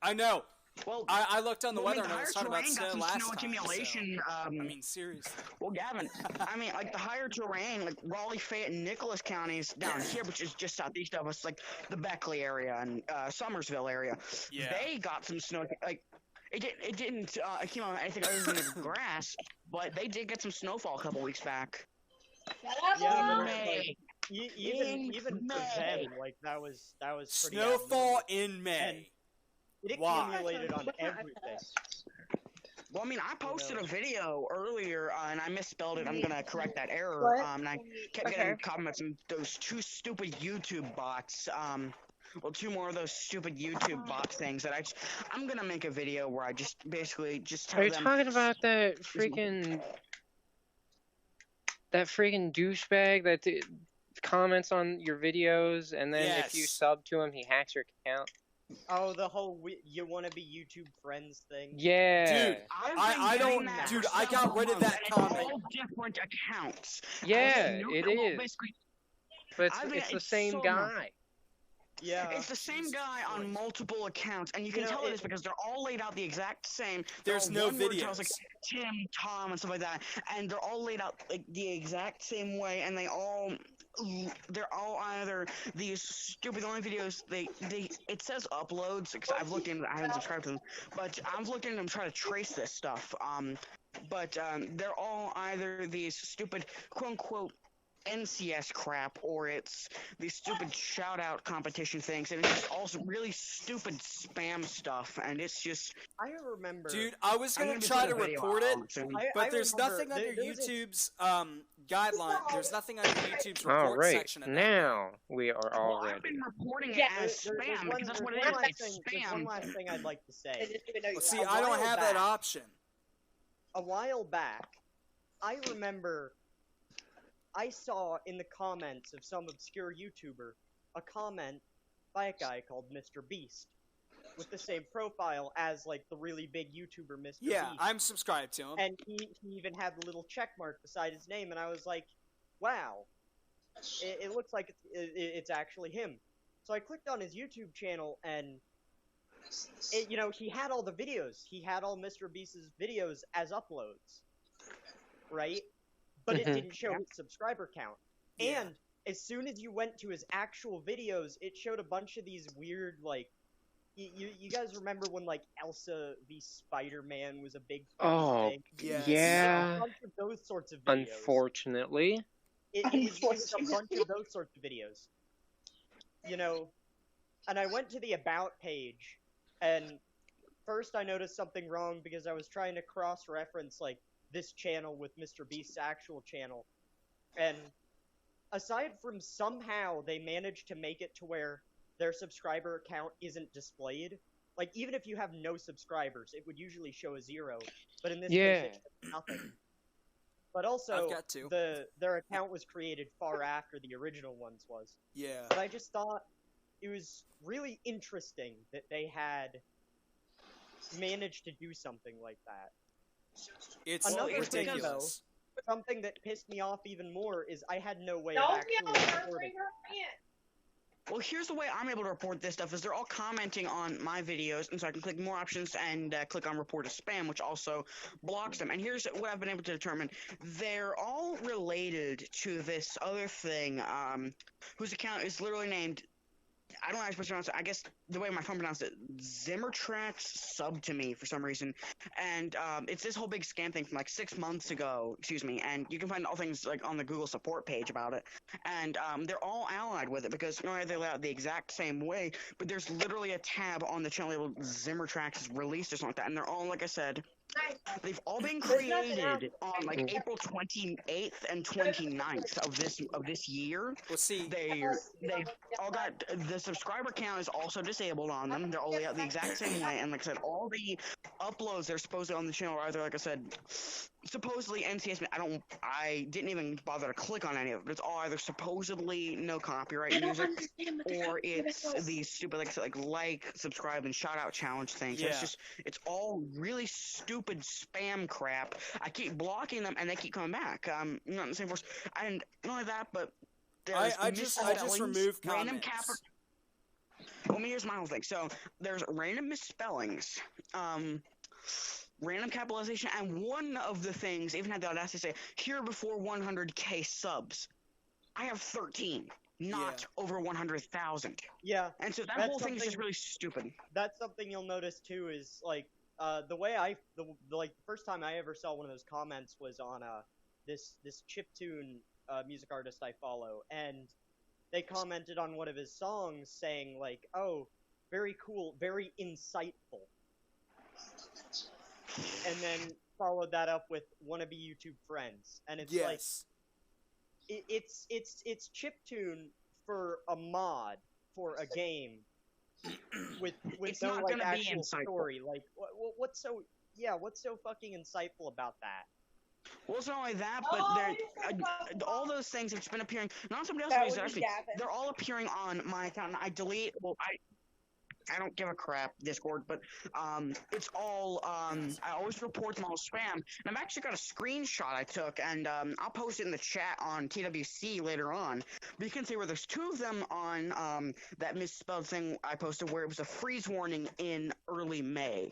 I know. Well, I looked on the well, I weather mean, and I was talking about terrain got snow some last snow time. accumulation. So, I mean, seriously. Well, Gavin, I mean, like the higher terrain, like Raleigh, Fayette, and Nicholas counties down here, which is just southeast of us, like the Beckley area and Somersville area, Yeah. they got some snow. Like it didn't accumulate anything other than the grass, but they did get some snowfall a couple weeks back. Shut up, Yeah, Mom. but May. even for May. them, like that was pretty Snowfall abnormal. in May. It Why? accumulated on everything. Well, I mean, I posted a video earlier and I misspelled it. I'm gonna correct that error. What? And I kept getting comments from those two stupid YouTube bots. Well, two more of those stupid YouTube bot things that I'm gonna make a video where I just basically just tell Are you them. talking about that freaking douchebag that comments on your videos, and then if you Yes. sub to him, he hacks your account? Oh, the whole you want to be YouTube friends thing. Yeah. Dude, I've I been getting don't- that dude, for I got several rid of months, that and comment. It's all different accounts. Yeah, Well, it well, is. basically, But I mean, it's the it's same so guy. Yeah. It's the same guy on multiple accounts, and you can You know, tell it is because they're all laid out the exact same. There's They're all no one word tells, videos. like Tim, Tom, and stuff like that, and they're all laid out like the exact same way, and they're all either these stupid. The only videos it says uploads because I've looked into. I haven't subscribed to them, but I've looked into them trying to trace this stuff. But they're all either these stupid quote unquote NCS crap, or it's these stupid shout out competition things, and it's just also really stupid spam stuff, and it's just. I remember. Dude, I was I'm gonna be try putting to a video report it, out soon. but there's remember nothing under there was a- YouTube's guideline. There's nothing under YouTube's All report right, section of that. now we are all Well, I've ready. been reporting it Yeah, as There's spam because that's what it one is. last It's thing- there's one spam. last thing I'd like to I say. didn't even know you Well, see, A I don't while have that back- option. A while back, I remember I saw in the comments of some obscure YouTuber a comment by a guy called Mr. Beast with the same profile as like the really big YouTuber Mr. Yeah, Beast. I'm subscribed to him. And he even had the little check mark beside his name, and I was like, wow, it looks like it's actually him. So I clicked on his YouTube channel, and he had all the videos. He had all Mr. Beast's videos as uploads, right? But it Mhm. didn't show his subscriber count. Yeah. And as soon as you went to his actual videos, it showed a bunch of these weird, like, you guys remember when, like, Elsa v Spider-Man was a big Oh, thing? Yes. A yeah. bunch of those sorts of videos. Unfortunately. It was a bunch of those sorts of videos. And I went to the About page, and first I noticed something wrong because I was trying to cross-reference, like, this channel with Mr. Beast's actual channel. And aside from somehow they managed to make it to where their subscriber account isn't displayed, like, even if you have no subscribers, it would usually show a 0, but in this Yeah. case, it shows nothing. But also, I've got two. their account was created far after the original one's was. Yeah. But I just thought it was really interesting that they had managed to do something like that. It's Another thing, ridiculous. Something that pissed me off even more is I had no way of Don't actually yell at her, reporting. bring her in. Well, here's the way I'm able to report this stuff: is they're all commenting on my videos, and so I can click more options and click on report as spam, which also blocks them. And here's what I've been able to determine: they're all related to this other thing, whose account is literally named. I don't know how I'm supposed to pronounce it. I guess the way my phone pronounced it, Zimmertrax sub to me for some reason. And it's this whole big scam thing from like 6 months ago, excuse me, and you can find all things like on the Google support page about it. And they're all allied with it because not only are they laid out the exact same way, but there's literally a tab on the channel labeled Zimmertrax released or something like that. And they're all, like I said, They've all been There's nothing else. created on like April 28th and 29th of this year. Well, see, They all got the subscriber count is also disabled on them. They're all the exact same way, and like I said, all the uploads that are supposedly on the channel are either, like I said, supposedly NCS. I didn't even bother to click on any of it. It's all either supposedly no copyright music, or it's these stupid like subscribe and shout out challenge things. Yeah. It's all really stupid spam crap. I keep blocking them, and they keep coming back. Not in the same force, and not only that, but there's I just misspellings, remove random comments. Well, here's my whole thing. So there's random misspellings, random capitalization, and one of the things even had the audacity to say here before 100K subs. I have 13, not over 100,000. Yeah, and so that that's whole thing is just something- really stupid. That's something you'll notice too. Is like the way the first time I ever saw one of those comments was on this chiptune music artist I follow, and they commented on one of his songs saying like, "Oh, very cool, very insightful," and then followed that up with "wannabe YouTube friends," and it's like Yes. it's chiptune for a mod for a game with It's no not like gonna be actual insightful. story. Like what's so fucking insightful about that? Well, it's not only that, but all those things have been appearing. Not somebody That else's would be actually. Gavin. They're all appearing on my account. And I delete. Well, I don't give a crap, Discord, but it's all I always report them all spam. And I've actually got a screenshot I took, and I'll post it in the chat on TWC later on. But you can see where there's two of them on that misspelled thing I posted where it was a freeze warning in early May.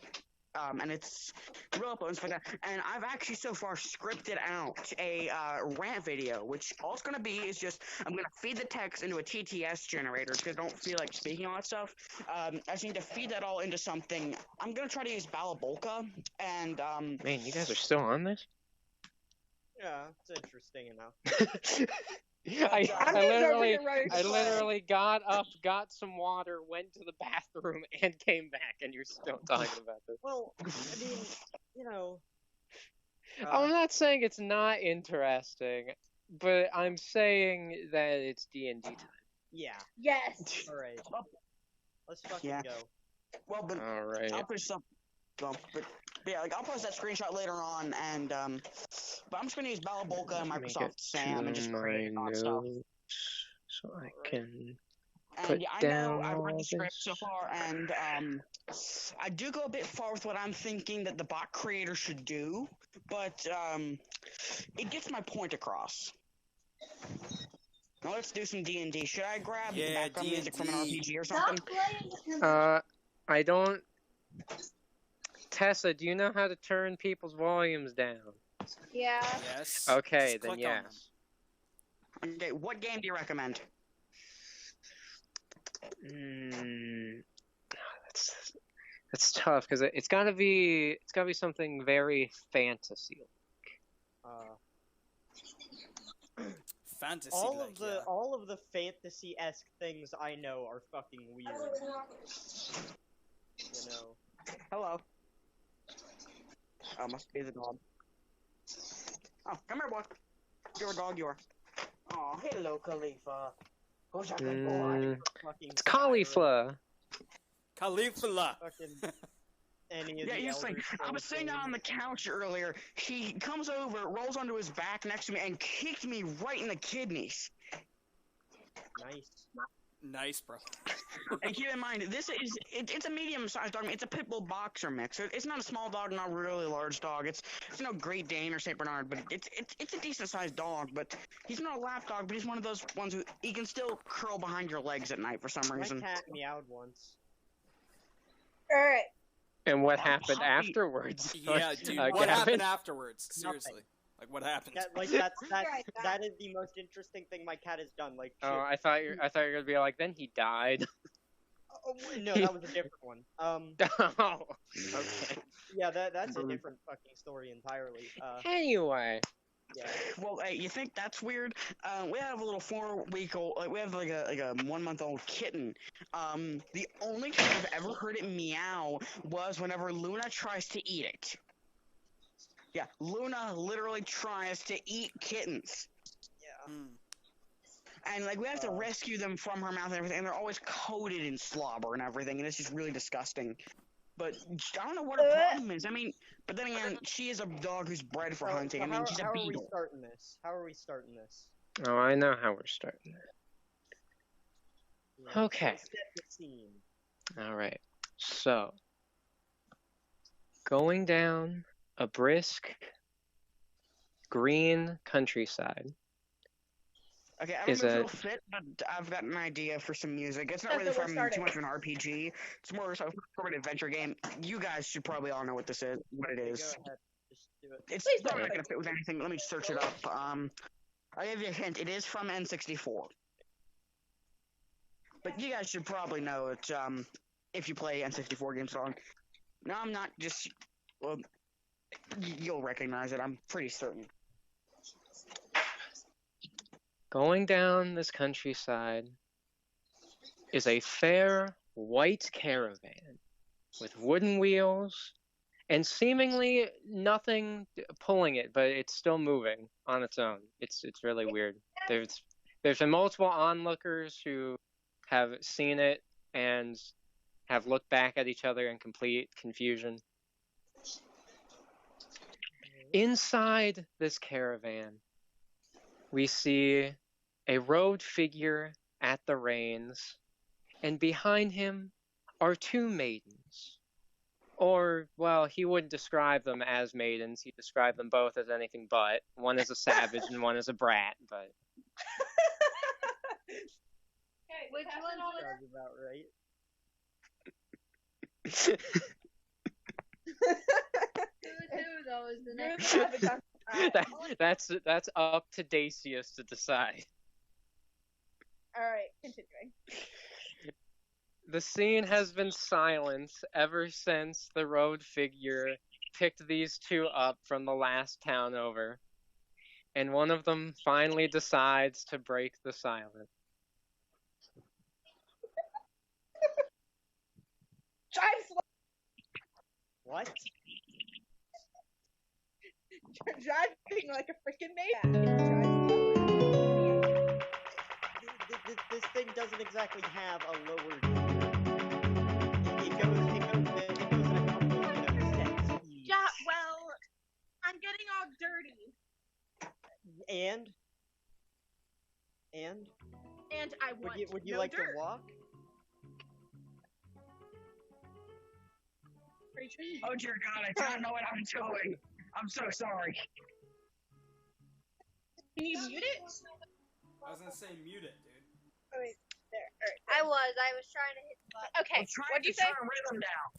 And it's real upload and stuff like that. And I've actually so far scripted out a rant video, which all it's going to be is just I'm going to feed the text into a TTS generator because I don't feel like speaking all that stuff. I just need to feed that all into something. I'm going to try to use Balabolka, and Man, you guys are still on this? Yeah, it's interesting enough. I I'm just over here ready to I play. literally got up, got some water, went to the bathroom, and came back, and you're still talking about this. Well, I mean, you know. I'm not saying it's not interesting, but I'm saying that it's D&D time. Yeah. Yes. All right. Let's fucking Yeah. go. well, but All right. I'll put some. Well, but yeah, like I'll post that screenshot later on, and but I'm just going to use Balabolka and Let me Microsoft get Sam and just to create my hot stuff. notes so I can. And Put yeah, I know down I've read all the script so this. far, and I do go a bit far with what I'm thinking that the bot creator should do, but it gets my point across. Now let's do some D&D. Should I grab the Yeah, background music from an D&D. RPG or Stop something? playing. I don't. Tessa, do you know how to turn people's volumes down? Yeah. Yes. Okay, Just then click on them. yes. Okay, what game do you recommend? That's tough because it's gotta be something very fantasy. Fantasy. All like, of the yeah. all of the fantasy-esque things I know are fucking weird. You know. Hello. Oh, must be the dog. Oh, come here, boy. You're a dog, you are. Oh, hello, Khalifa. Who's a good boy? Fucking It's cauliflower. Caulifla. Fucking any of Yeah, the here's the thing. Elder I was Scrolls sitting on the games. couch earlier. He comes over, rolls onto his back next to me, and kicked me right in the kidneys. Nice. Nice, bro. And keep in mind, it's a medium-sized dog. It's a pit bull boxer mix. It's not a small dog, not a really large dog. It's no Great Dane or Saint Bernard, but it's a decent-sized dog. But he's not a lap dog, but he's one of those ones who he can still curl behind your legs at night for some My reason. cat meowed once. Alright. And what happened puppy. afterwards? Yeah, dude. Gavin? What happened afterwards? Seriously. Like, what happened? That is the most interesting thing my cat has done. Like, Oh, shit. I thought you were gonna be like, then he died. Oh, no, that was a different one. Oh, okay. Yeah, that's a different fucking story entirely. Anyway, Yeah. Well, hey, you think that's weird? We have a little 4-week-old. We have like a 1-month-old kitten. The only time I've ever heard it meow was whenever Luna tries to eat it. Yeah, Luna literally tries to eat kittens. Yeah. Mm. And, like, we have to rescue them from her mouth and everything, and they're always coated in slobber and everything, and it's just really disgusting. But I don't know what her problem is. I mean, but then again, she is a dog who's bred for hunting. I mean, she's a how are we beagle. starting this? How are we starting this? Oh, I know how we're starting. Yeah, Okay. set the scene. All right. So, going down a brisk green countryside. Okay, I don't know if it'll fit, but I've got an idea for some music. It's not really from too much of an RPG. It's more so from an adventure game. You guys should probably all know what this is, what it is. Go ahead. Just do it. It's probably not gonna fit with anything. Let me search it up. I'll give you a hint. It is from N64. But you guys should probably know it, if you play N64 games on. No, I'm not just... Well, you'll recognize it, I'm pretty certain. Going down this countryside is a fair white caravan with wooden wheels and seemingly nothing pulling it, but it's still moving on its own. It's really weird. There's been multiple onlookers who have seen it and have looked back at each other in complete confusion. Inside this caravan, we see a robed figure at the reins, and behind him are two maidens. Or, well, he wouldn't describe them as maidens. He described them both as anything but. One is a savage and one is a brat, but... Okay, Which pass one it on. Sounds about right. Who though is the You're next the one? Avatar. that's up to Dacius to decide. Alright, continuing. The scene has been silent ever since the road figure picked these two up from the last town over, and one of them finally decides to break the silence. Drive slow. What? You're driving like a freaking maniac. Drive slow. This thing doesn't exactly have a lower gear. It goes in a couple, set speeds. Yeah, well, I'm getting all dirty, And and I want would you no like dirt. to walk? Pretty sure you- Oh dear God, I don't know what I'm doing. I'm so sorry. Can you mute it? I was gonna say mute it, dude. Oh, wait, there. Alright. I was trying to hit the button. Okay, I'm trying what'd to you say? turn rhythm down.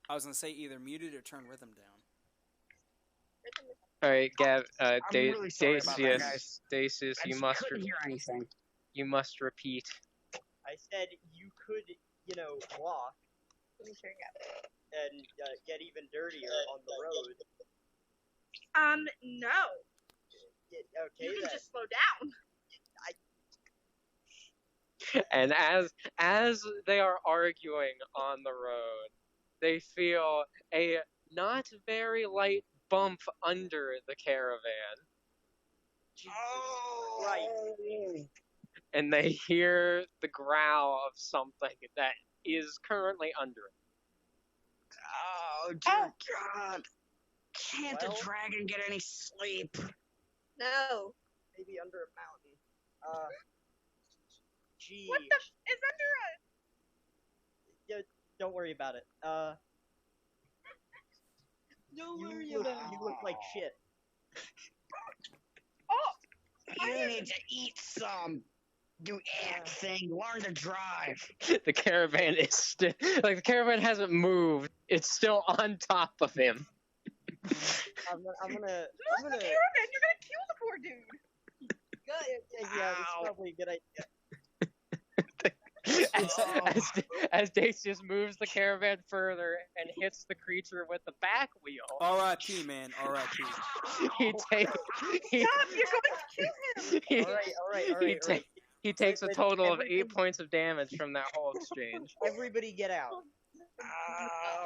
I was gonna say either mute it or turn rhythm down. All right, Gav, I'm really sorry about that, guys. Dacius, I you just must couldn't hear anything. you must repeat. I said you could, walk Let me turn it up. and get even dirtier on the road. No. Okay, You can then. just slow down. And as they are arguing on the road, they feel a not very light bump under the caravan, Oh, Right. and they hear the growl of something that is currently under it. Oh dear God! Can't Well- the dragon get any sleep? No. Maybe under a mountain. Gee. What the is under Don't worry about it. Don't worry You about look like shit. You need to eat some. You ant thing. Learn to drive. The caravan is still like the caravan hasn't moved. It's still on top of him. I'm gonna. Move the caravan, you're gonna kill the poor dude. Yeah, it's Ow. probably a good idea. As Dacius moves the caravan further and hits the creature with the back wheel, R.I.P. man, R.I.P. he takes he, Stop, you're going to kill him. he, Alright. he takes a Wait, total of everything- 8 points of damage from that whole exchange. Everybody get out.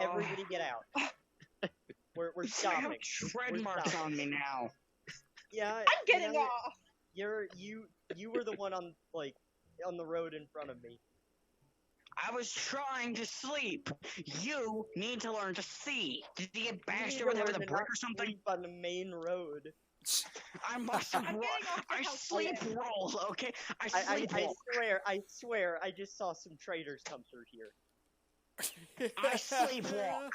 Everybody get out. We're I have stopping. tread We're marks stopping. on me now. Yeah, I'm getting you know, off. you were the one on the road in front of me. I was trying to sleep. You need to learn to see. Did you get You bashed need over to there with learn a to brick not or something? sleep on the main road. I must have I'm wa- getting off the I house sleep plan. roll, okay? I I sleepwalk. swear, I just saw some traitors come through here. I sleepwalk.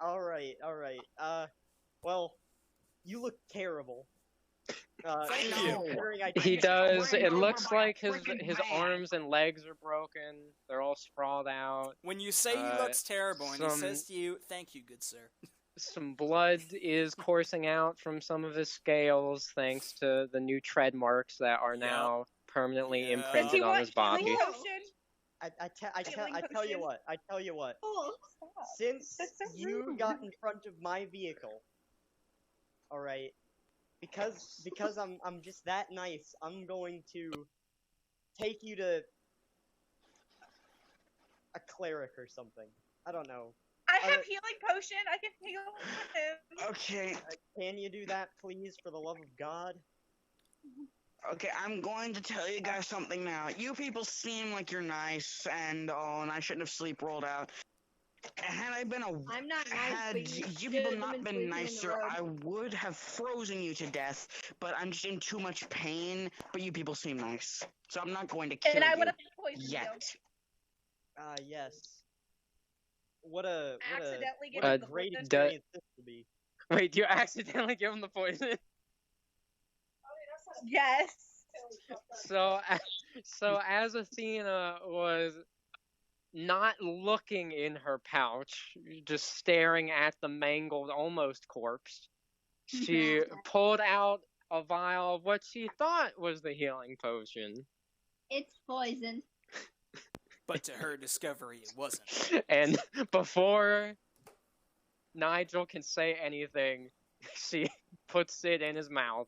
All right. Well, you look terrible. Thank you. considering I He just- does. ran It over looks by a like his freaking his van. arms and legs are broken. They're all sprawled out. When you say he Uh, looks terrible and he some- says to you, "Thank you, good sir." Some blood is coursing out from some of his scales thanks to the new tread marks that are Yep. now permanently Yeah. Does he imprinted on want his body. healing potion? I Healing tell you potion? what. Oh, stop. Since That's so you rude. got in front of my vehicle, all right, because I'm just that nice, I'm going to take you to a cleric or something. I don't know. I have healing potion. I can heal him. Okay, Can you do that, please, for the love of God? okay, I'm going to tell you guys something now. You people seem like you're nice and all, and I shouldn't have sleep rolled out. Had I been a I'm not nice, Had but you should people have not sleeping been in the nicer, road. I would have frozen you to death, but I'm just in too much pain, but you people seem nice. So I'm not going to kill And I you would have poisoned you. yet. Yes. What a Accidentally give what a him the great poison. experience this will be. Wait, you accidentally give him the poison? Yes. So as Athena was not looking in her pouch, just staring at the mangled, almost corpse, she pulled out a vial of what she thought was the healing potion. It's poison. But to her discovery, it wasn't. And before Nigel can say anything, she puts it in his mouth,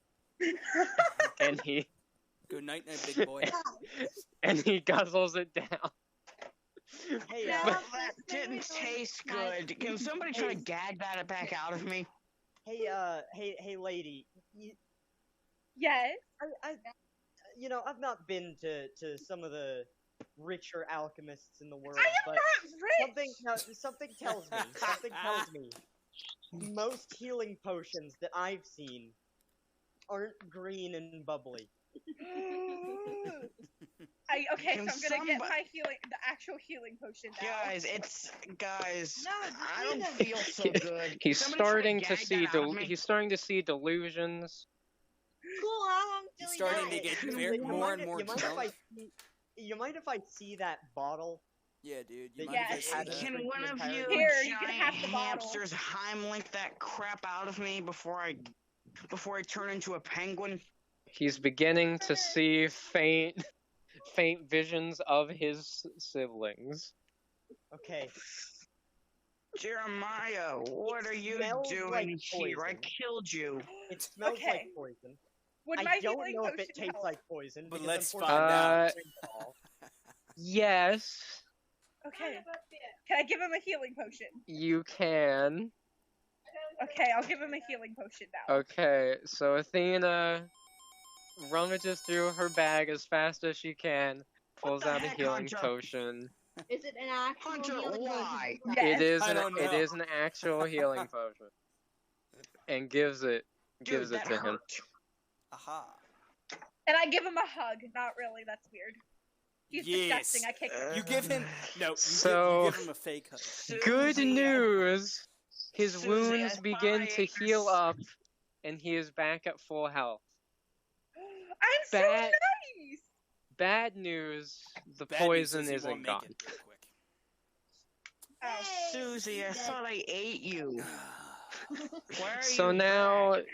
and he Good night, big boy. guzzles it down. Hey, No. Well, that's that didn't really taste nice. good. Can somebody try to gag that back out of me? hey, lady. Yes. I've not been to some of the richer alchemists in the world, I am but not rich. something tells me most healing potions that I've seen aren't green and bubbly. Okay, Can so I'm gonna get somebo- my the actual healing potion now. Guys, No, I don't just feel so good. He's Somebody try starting to gag see that out of me? he's starting to see delusions. Cool, I'm He's feeling starting to nice. get very, more and more You mind drunk. if I see that bottle? Yeah, dude. that You you mind if I Yes. see had that? for Can the one of entire you time? Here, you giant can have the bottle. hamsters Heimlich that crap out of me before I turn into a penguin? He's beginning to see faint visions of his siblings. Okay. Jeremiah, what It are you smells doing like here? I poison. killed you. It smells Okay. like poison. Would I my don't healing know if potion it tastes help? like poison. But because let's unfortunately find it's out. alcohol. Yes, Okay. Can I give him a healing potion? you can. Okay, I'll give him a healing potion now. Okay, so Athena rummages through her bag as fast as she can, pulls the out a heck, healing Hunter? potion. Is it an actual Hunter, healing why? potion? Yes. I don't It know. is an actual healing potion, and gives it Dude, that to him. hurt. Aha. And I give him a hug. Not really, that's weird. He's Yes. disgusting. I kick him. You give him no. You So- give him a fake hug. Good Susie, news! His Susie, wounds I begin to thought heal I- up, and he is back at full health. I'm so Bad- nice. Bad news, the Bad news poison is he isn't won't make gone. it real quick. Oh. Susie, I thought I ate you. Where are So you now back?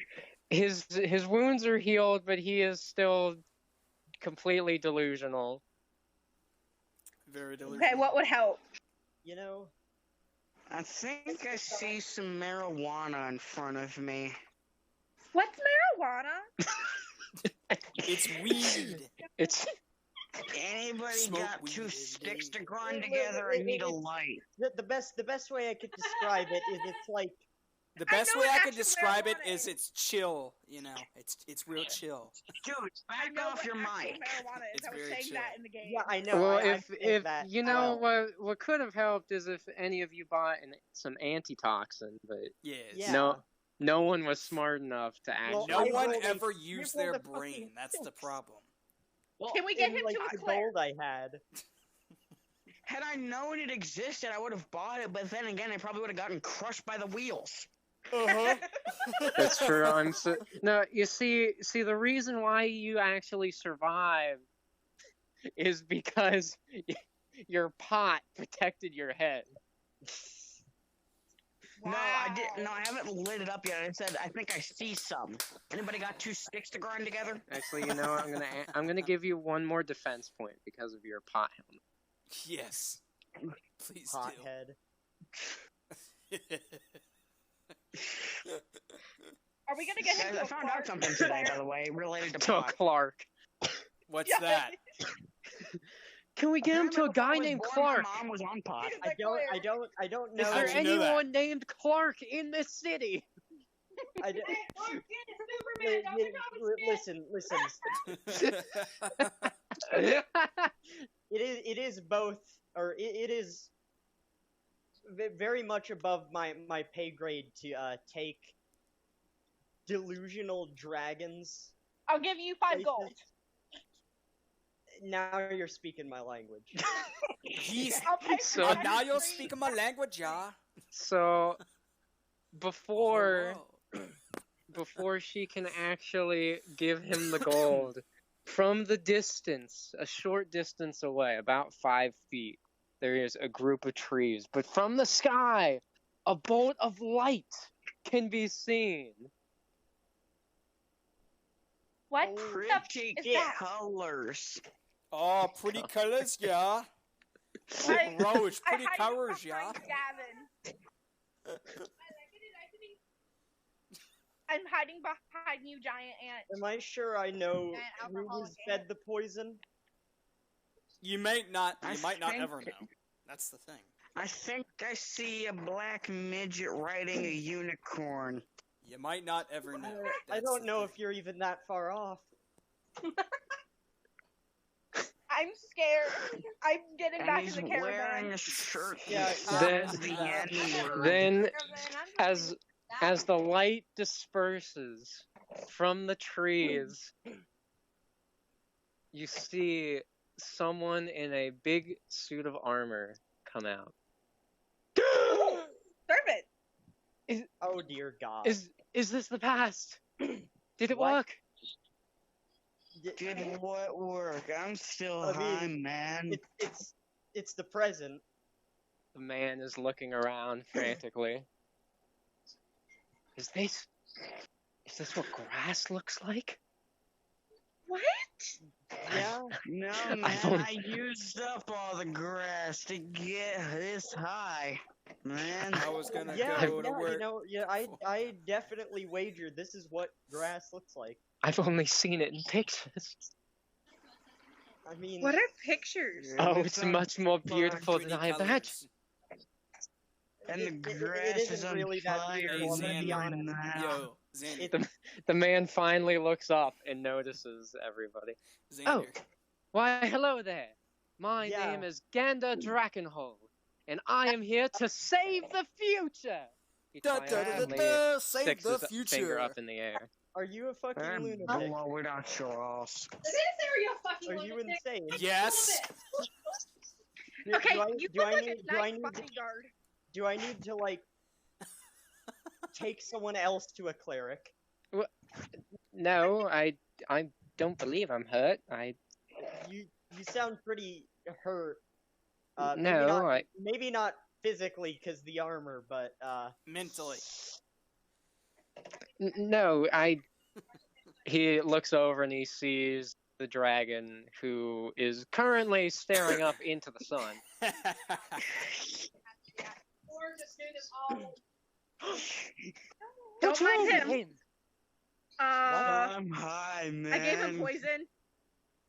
his wounds are healed, but he is still completely delusional. Very delusional. Okay, what would help? You know, I think I see some marijuana in front of me. What's marijuana? It's weed. It's Anybody Smoke got weed two every sticks day. to grind together? I need a light. the best way I could describe it is it's like The best know way what I could action describe it marijuana is it's chill. You know, it's real chill. Dude, I back know off what your actual mic. marijuana is. It's I was very saying chill. that in the game. Yeah, I know. Well, I if feel that you as know well. what could have helped is if any of you bought some antitoxin, but Yes. Yeah. no one was smart enough to Well, actually. No I one rolled a- ever I used rolled their a fucking brain. That's the 6. problem. Well, Can we get In, him like, to a the cleric? gold I had. had I known it existed, I would have bought it. But then again, I probably would have gotten crushed by the wheels. Uh-huh. That's true. No, you see, the reason why you actually survived is because your pot protected your head. No, I didn't. No, I haven't lit it up yet. I said I think I see some. Anybody got 2 sticks to grind together? Actually, you know, I'm gonna give you one more defense point because of your pot helmet. Yes. Please Pothead. do. Are we gonna get him Guys, to I a found clerk? out something today, by the way, related to To pot. Clark. What's Yeah. that? Can we get him to a Apparently before I guy was named born, Clark? My mom was on pot. He's I a don't know. Is How'd there you know that? anyone named Clark in this city? I don't, Hey, Clark Kent is Superman. Don't listen. It is both, or it is very much above my pay grade to take delusional dragons. I'll give you 5 gold. places. Now you're speaking my language. He's. I'll pay for So- that. Now you're speaking my language, yeah. So, before Whoa. before she can actually give him the gold, from the distance, a short distance away, about 5 feet, there is a group of trees. But from the sky, a bolt of light can be seen. What Oh, the Pretty is that? colors. Oh, pretty colors, yeah. Oh, I- Rose, I pretty hide colors, yeah. behind Gavin. I'm hiding behind you, giant ant. Am I sure I know And who alcoholic was fed the poison? You might not I ever think- know. That's the thing. I think I see a black midget riding a unicorn. You might not ever know. I That's don't the know thing. if you're even that far off. I'm scared. I'm getting And back in he's the wearing caravan. a shirt Yeah, that Then- says the N-word. Then, as the light disperses from the trees, you see someone in a big suit of armor come out. Servant. Oh dear God. Is this the past? Did it What? work? Did what work? I'm still I mean, high, man. It's the present. The man is looking around frantically. Is this what grass looks like? What? Yeah. No, I man, don't- I used up all the grass to get this high. Man, I was gonna Yeah, go to work. I definitely wager this is what grass looks like. I've only seen it in pictures. I mean, What are pictures? Oh, it's much more beautiful Pretty than I colors. imagined. and it the grass isn't is on really that fire beautiful, I'm gonna right be honest. now. Yo, Xander. It- The man finally looks up and notices everybody. Xander. Why, hello there. My Yeah. name is Gander Drakenhold, and I am here to save the future. He Da, da, da, da, triumphantly da, save sticks the his finger future. up in the air. Are you a fucking And lunatic? blow it out your ass. This area fucking Are you lunatic. insane? Yes. Okay, do I, you do look I like need, a do I nice need, bodyguard. do I need to like take someone else to a cleric? No, I don't believe I'm hurt. You sound pretty hurt. No, maybe not physically because the armor, but Mentally. No, He looks over and he sees the dragon, who is currently staring up into the sun. Or just do this all. Don't What's mind wrong with him. I'm high, man. I gave him poison.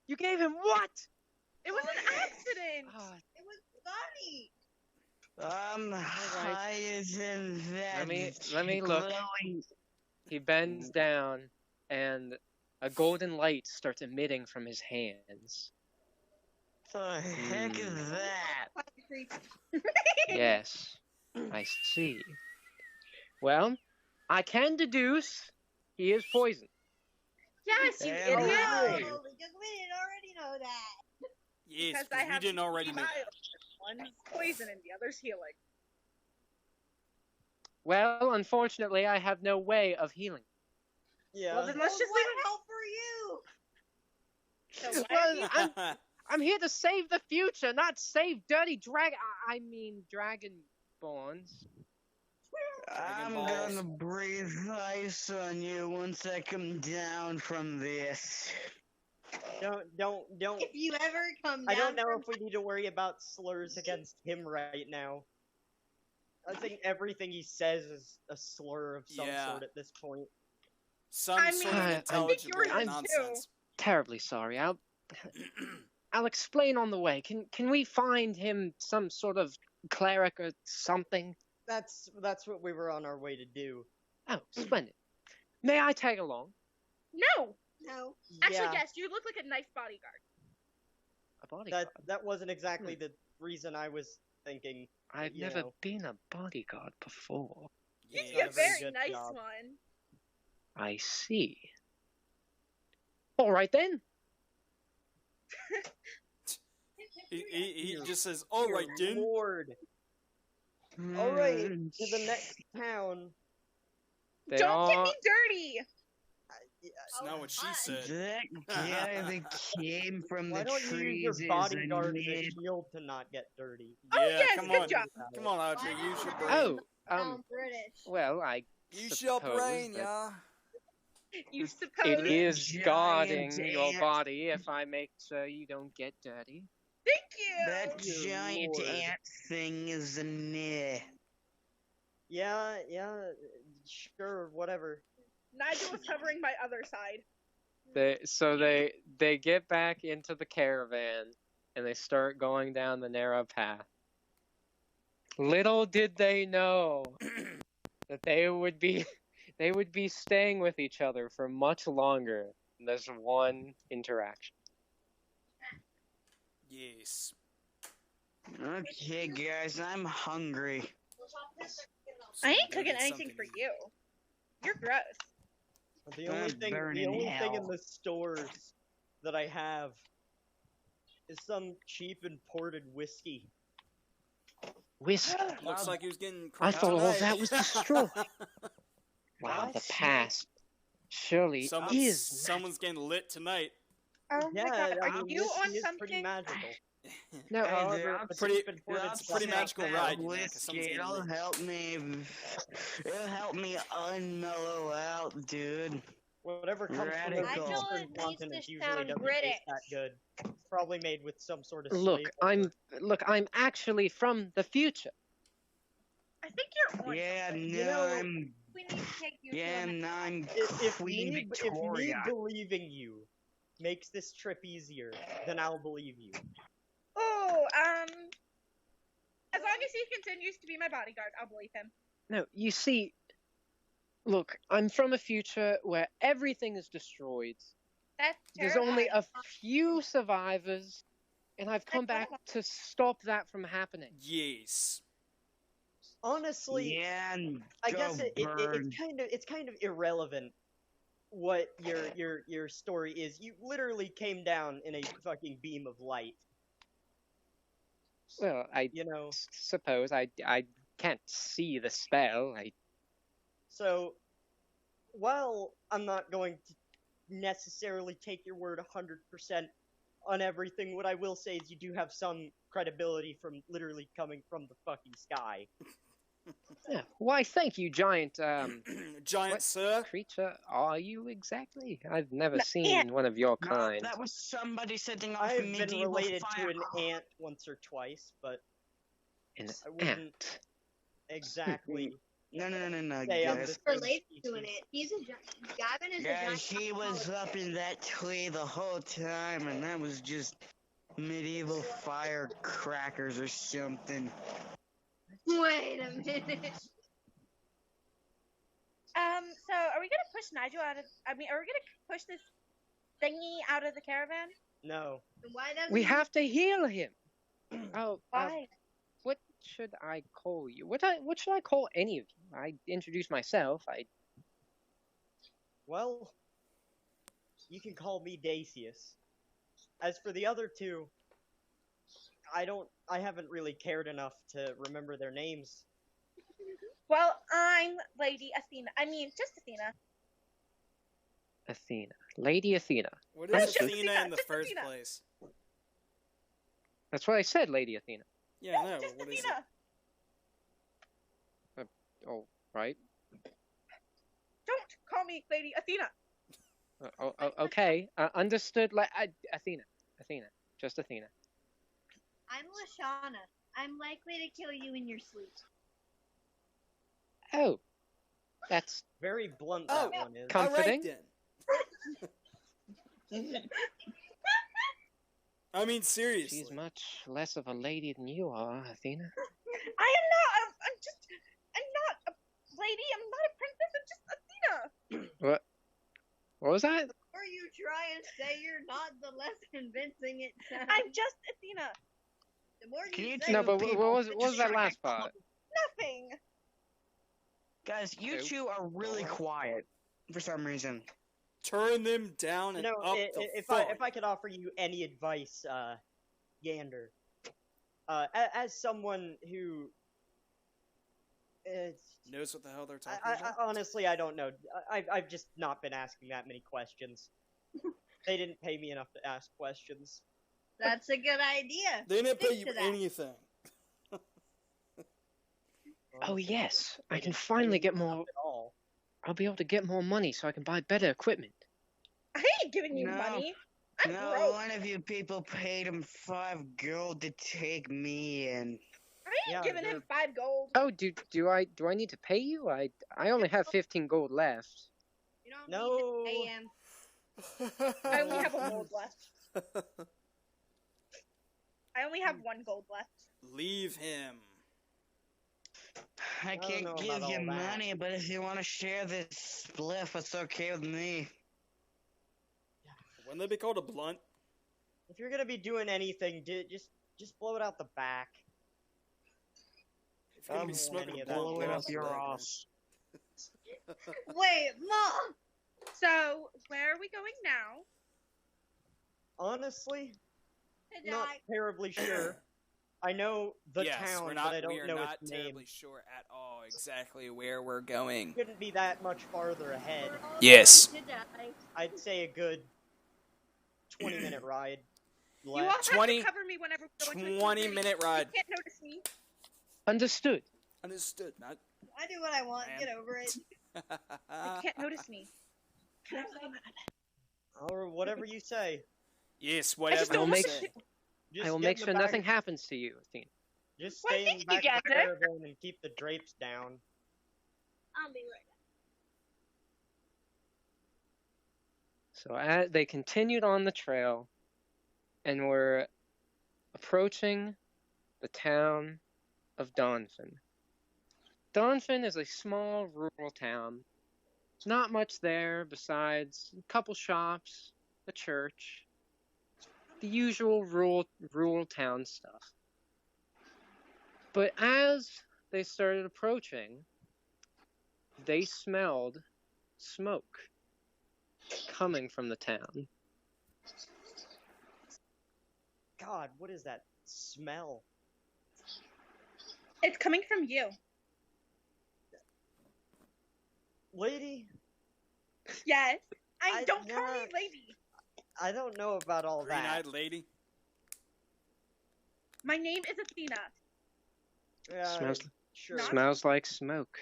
You gave him what? It was an accident. Ah, It was funny. higher than that. Let me look. glowing- He bends down, and a golden light starts emitting from his hands. The heck is that? Yes, I see. Well, I can deduce he is poisoned. Yes, you Damn idiot. right. Because we didn't already know that. Yes, Because I because we have didn't already two know. vials. One's poison and the other's healing. Well, unfortunately, I have no way of healing. Yeah. Well, then let's just leave it. help for you. So why don't you- Well, I'm here to save the future, not save dirty dragonborns. I'm balls. gonna breathe ice on you once I come down from this. Don't. If you ever come down I don't know from if we need to worry about slurs against him right now. I think everything he says is a slur of some Yeah. sort at this point. Some I sort mean, of I intelligible yours too. nonsense. Terribly sorry. I'll explain on the way. Can we find him some sort of cleric or something? That's what we were on our way to do. Oh, splendid. May I tag along? No. No. Actually, Yeah. yes, you look like a nice bodyguard. A bodyguard? That wasn't exactly the reason I was thinking. I've you never know. been a bodyguard before. You'd Yeah. be a not a very very good nice job. one. I see. All right then. He just says, "All right, Dear then." Lord. All right, to the next town. They Don't all... get me dirty. That's not what she said. That guy that came from Why the don't you use trees your is a bodyguard as a nid. shield to not get dirty? Oh, Yeah, yes, come good on. job. Come on, Audrey, use your brain. Oh, Sound British. well, I Use your suppose brain, that yeah. You it suppose. is Giant guarding your ant. body if I make sure you don't get dirty. Thank you. That Dear giant Lord. ant thing is a nid. Yeah, sure, whatever. Nigel is covering my other side. They get back into the caravan and they start going down the narrow path. Little did they know that they would be staying with each other for much longer than this one interaction. Yes. Okay, guys, I'm hungry. So I we ain't gotta cooking get anything something for to eat. you. You're gross. The only thing, burn the in only thing in hell. the stores that I have is some cheap imported whiskey. Whiskey. Looks like he was getting I cranked thought all tonight. that was destroyed. Wow, the What? past surely is. Someone's getting lit tonight. Oh Yeah, my god, I are mean, you whiskey on is something? pretty magical. No, However, that's the pretty- cheap imported That's stuff- pretty magical that ride, you know, 'cause someone's whiskey, getting it'll lit. help me. It'll help me unmellow out, dude. Whatever comes from the Radical. Nigel, Eastern it needs continent to usually sound doesn't British. taste that good. It's probably made with some sort of look, slave labor. I'm actually from the future. I think you're on. Yeah, no, You know, I'm. We need to take you Yeah, to an- no, I'm If Queen me Victoria. believing you makes this trip easier, then I'll believe you. Oh, as long as he continues to be my bodyguard, I'll believe him. No, you see, look, I'm from a future where everything is destroyed. That's There's terrifying. only a few survivors, and I've come back to stop that from happening. Yes. Honestly, Yeah, and I go guess burn. it's kind of irrelevant what your story is. You literally came down in a fucking beam of light. Well, I You know, suppose I can't see the spell. so while I'm not going to necessarily take your word 100% on everything, what I will say is you do have some credibility from literally coming from the fucking sky. Yeah, why, thank you, giant Giant What? sir. creature are you exactly? I've never No, seen ant. one of your No, kind. that was somebody setting off I have been medieval related fire. to an ant once or twice, but An I wouldn't- ant. exactly. No, Say I'm guys. the same Related to species. it. He's a giant. Gavin is a Guys, giant. he was up in that tree the whole time, and that was just medieval firecrackers or something. I Wait a minute. So are we gonna push Nigel out of? I mean, are we gonna push this thingy out of the caravan? No. Why doesn't We he- have to heal him. Oh, Why? what should I call you? What should I call any of you? I introduced myself. Well, you can call me Dacius. As for the other two, I haven't really cared enough to remember their names. Well, I'm Lady Athena. I mean, just Athena. Athena, Lady Athena. What No, is just Athena Athena, in the just first Athena. place? That's what I said, Lady Athena. Yeah, I know. Just What is it? Athena. Oh, right. Don't call me Lady Athena. Okay. Understood. Athena. Athena. Just Athena. I'm Lashana. I'm likely to kill you in your sleep. Oh, that's Very blunt Oh, that one is. Comforting. All right, then. I mean, seriously. she's much less of a lady than you are, Athena. I am not. I'm not a lady. I'm not a princess. I'm just Athena. What was that? The more you try and say you're not, the less convincing it sounds. I'm just Athena. The more Can you say two No, but people what was just that try to last part? Nothing. Guys, you Nope. two are really quiet for some reason. Turn them down You and know, up the if phone. I could offer you any advice, Gander, as someone who knows what the hell they're talking I about. honestly I don't know. I've just not been asking that many questions. They didn't pay me enough to ask questions. That's a good idea. They didn't pay Stick you to that. anything. Oh yes, I They can didn't pay finally me get enough more. at all. I'll be able to get more money so I can buy better equipment. I ain't giving you No. money. I'm No, broke. one of you people paid him 5 gold to take me in. I ain't Yeah, giving him you're- 5 gold. Oh, do I need to pay you? I only have 15 gold left. You don't No. need to pay him. I only have 1 gold left. I only have 1 gold left. Leave him. I don't can't know give about you all that. money, but if you want to share this spliff, it's okay with me. Wouldn't that be called a blunt? If you're gonna be doing anything, just blow it out the back. If you're gonna be I'm smoking any a of that blunt, Blow it blow up it your out the ass. Wait, Mom! So, where are we going now? Honestly, Did not I? terribly sure. I know the yes, town, we're but not. I We don't are know not its name. terribly sure at all exactly where we're going. Couldn't be that much farther ahead. We're all Yes. going to die. I'd say a good 20-minute ride. You all Left. have 20 to cover me whenever we go into a 20-minute ride. You can't notice me. Understood. Understood. Not. I do what I want. Man. Get over it. You can't notice me. Or whatever you say. Yes, I just whatever don't I'll you make say. Just I will get make in the sure back- nothing happens to you, Athena. Just Why, stay in thank the you, back of the Gander. caravan and keep the drapes down. I'll be right So they continued on the trail, and were approaching the town of Donphin. Donphin is a small rural town. There's not much there besides a couple shops, a church, the usual rural town stuff. But as they started approaching, they smelled smoke coming from the town. God, what is that smell? It's coming from you. Lady, Yes. I Don't call me never- lady. I don't know about all that. Green-eyed lady. My name is Athena. Smells Sure. Not- Smells like smoke.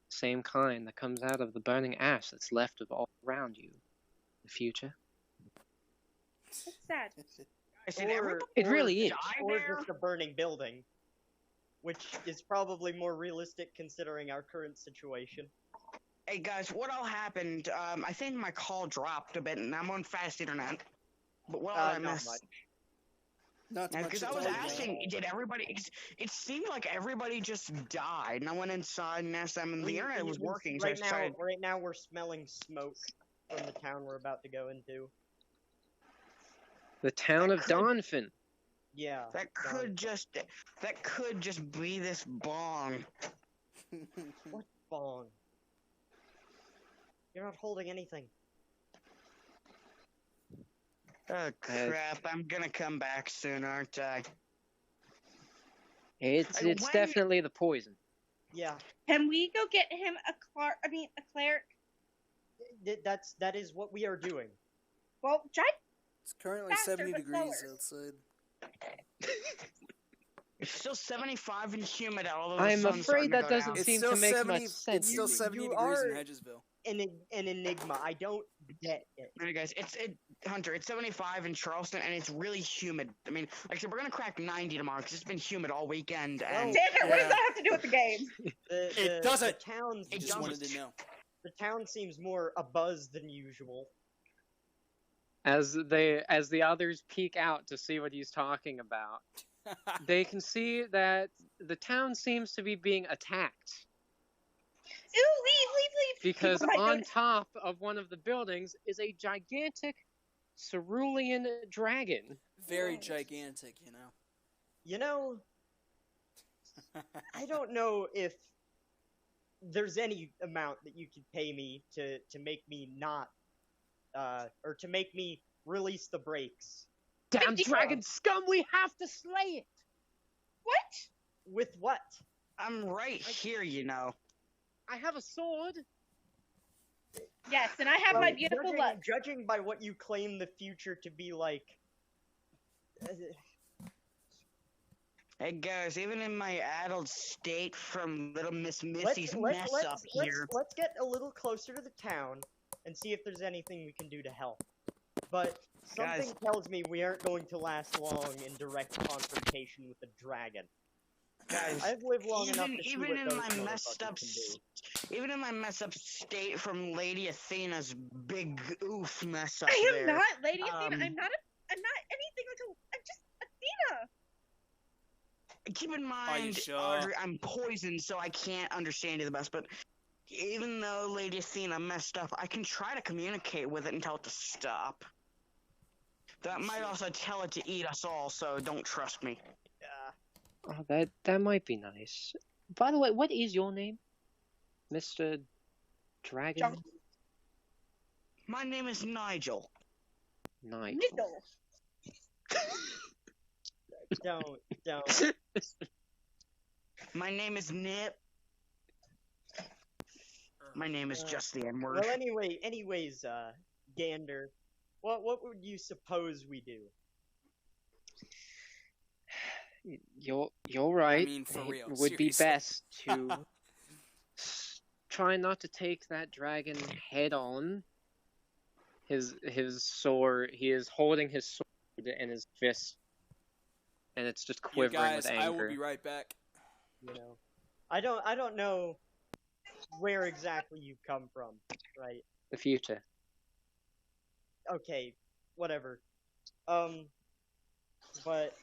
Same kind that comes out of the burning ash that's left of all around you in the future. It's sad. I said, Or- everybody It really is. die Or there? just a burning building. Which is probably more realistic considering our current situation. Hey guys, what all happened? I think my call dropped a bit, and I'm on fast internet. But what all I Not missed? much. Not much Because to I was tell you. asking, did everybody? It seemed like everybody just died, and I went inside and asked them, and the internet was working. So I Right now, decided, right now we're smelling smoke from the town we're about to go into. The town of could- Donphin. Yeah. that could just be this bong. What bong? You're not holding anything. Oh crap! I'm gonna come back soon, aren't I? It's When- definitely the poison. Yeah. Can we go get him a cleric? That is what we are doing. Well, drive. It's currently Faster, 70 but degrees slower. outside. It's still 75 and humid out. Although I'm the sun's afraid starting to that go doesn't down. It's seem still to make 70. much sense. It's still You- 70 you degrees in are- Hedgesville. An enigma. I don't get it. Alright, guys, Hunter. It's 75 in Charleston, and it's really humid. I mean, like I said, we're gonna crack 90 tomorrow because it's been humid all weekend. And Damn it! What does Yeah. that have to do with the game? It doesn't. The town's It Just doesn't. wanted to know. the town seems more abuzz than usual. As the others peek out to see what he's talking about, they can see that the town seems to be being attacked Ooh, leave. because People might on notice. top of one of the buildings is a gigantic cerulean dragon. Very gigantic, you know. You know, I don't know if there's any amount that you could pay me to make me not, or to make me release the brakes. Damn 50 dragon scum! We have to slay it. What? With what? I'm right here, you know. I have a sword. Yes, and I have my Well, beautiful judging, luck. judging by what you claim the future to be like, Hey guys, even in my addled state from Little Miss Missy's mess up here. let's get a little closer to the town and see if there's anything we can do to help. But something Guys. tells me we aren't going to last long in direct confrontation with the dragon. Guys, I've lived long enough to see even what in those my messed motherfuckers up, can do. even in my messed up state from Lady Athena's big oof mess up I there. am not Lady Athena. Um, I'm not anything like a. I'm just Athena. Keep in you mind, sure? Audrey, I'm poisoned, so I can't understand you the best. But even though Lady Athena messed up, I can try to communicate with it and tell it to stop. That might also tell it to eat us all, so don't trust me. Oh, that might be nice. By the way, what is your name, Mr. Dragon? John. My name is Nigel. Nigel. Nizzle. Don't. My name is Nip. My name is just the N-word. Well, anyways, Gander, what would you suppose we do? You're right. I mean, for It real, would be seriously. best to try not to take that dragon head on. His sword. He is holding his sword in his fist, and it's just You quivering guys, with I will anger. be right back. You know, I don't know where exactly you come from, right? The future. Okay, whatever. But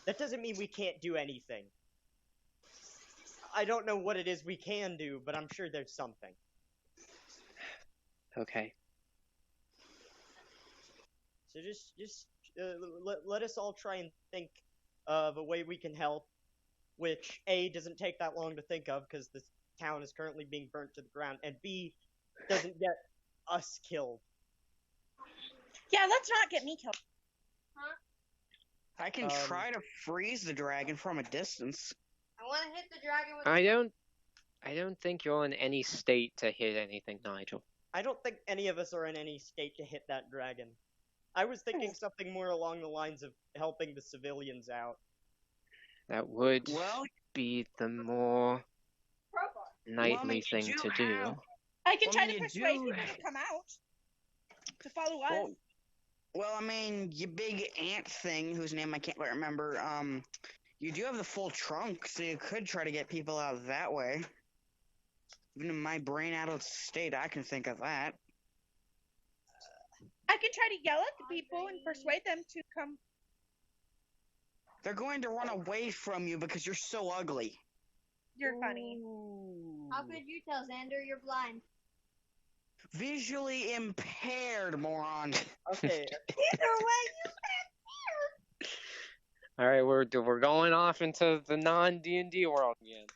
that doesn't mean we can't do anything. I don't know what it is we can do, but I'm sure there's something. Okay. So just let us all try and think of a way we can help, which A, doesn't take that long to think of because this town is currently being burnt to the ground, and B, doesn't get us killed. Yeah, let's not get me killed. I can try to freeze the dragon from a distance. I want to hit the dragon with. I don't think you're in any state to hit anything, Nigel. I don't think any of us are in any state to hit that dragon. I was thinking something more along the lines of helping the civilians out. That would Well, be the more knightly you thing do to do. have- I can Well, try to you persuade do- people to come out to follow us. Well, I mean, you big ant thing, whose name I can't quite remember, you do have the full trunk, so you could try to get people out that way. Even in my brain-addled state, I can think of that. I can try to yell at the people and persuade them to come They're going to run away from you because you're so ugly. You're funny. How could you tell, Xander? You're blind. Visually impaired, moron. Okay, Either way, you All right, we're going off into the non D&D world again.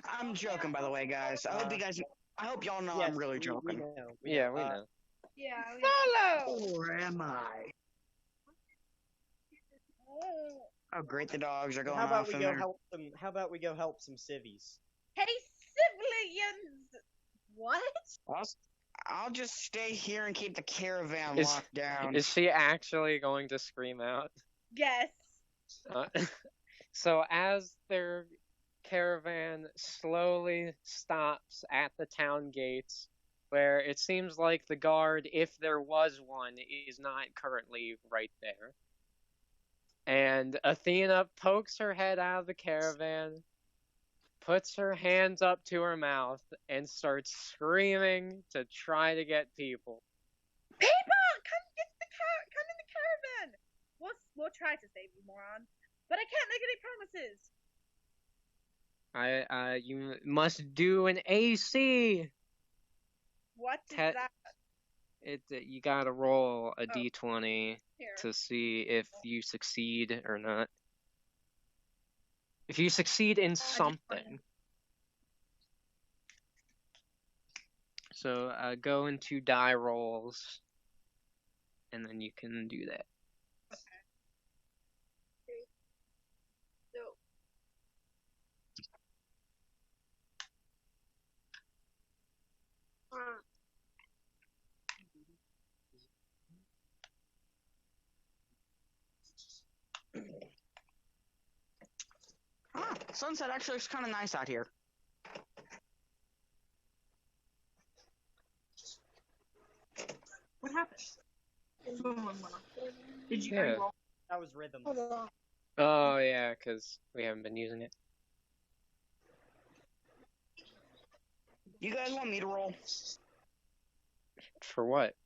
I'm joking, by the way, guys. I hope y'all know yes, I'm really we joking. know. Yeah, we know. Yeah. Solo. Or am I? Oh, great! The dogs are going How about off we in go there. help some? How about we go help some civvies? Hey, civilians! What? I'll just stay here and keep the caravan Is- locked down. Is she actually going to scream out? Yes. So as their caravan slowly stops at the town gates, where it seems like the guard, if there was one, is not currently right there. And Athena pokes her head out of the caravan, puts her hands up to her mouth, and starts screaming to try to get people. People, come in the caravan. We'll try to save you, moron. But I can't make any promises. You must do an AC. What is Te- that? You gotta roll a Oh. d20 Here. to see if you succeed or not. If you succeed in something. So go into die rolls, and then you can do that. Sunset actually looks kind of nice out here. What happened? Did you Yeah. roll? That was rhythm. Oh yeah, because we haven't been using it. You guys want me to roll? For what?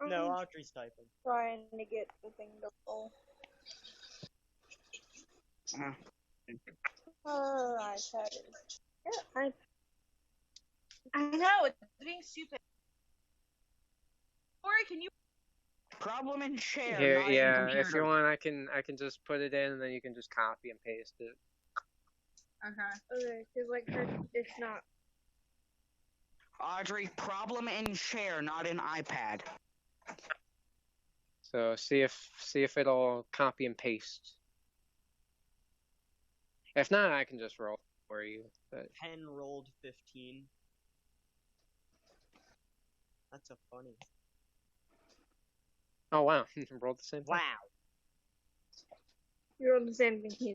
No, Audrey's typing. Trying to get the thing to roll. iPad is. Yeah, I know, it's being stupid. Corey, can you? Problem in chair. Here, not in yeah. computer. If you want, I can just put it in, and then you can just copy and paste it. Okay, because like it's not. Audrey, problem in chair, not in iPad. So see if it'll copy and paste. If not, I can just roll for you. But Pen rolled 15. That's a funny. oh wow, you rolled the same. thing. Wow. You're on the same thing.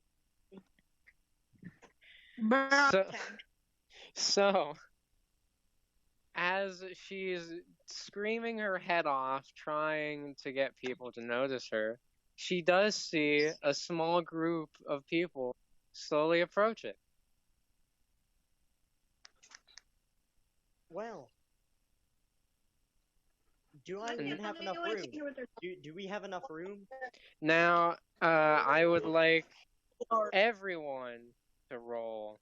So, as she's screaming her head off, trying to get people to notice her, she does see a small group of people slowly approach it. Well. Do I even have enough room? Do we have enough room? Now, I would like everyone to roll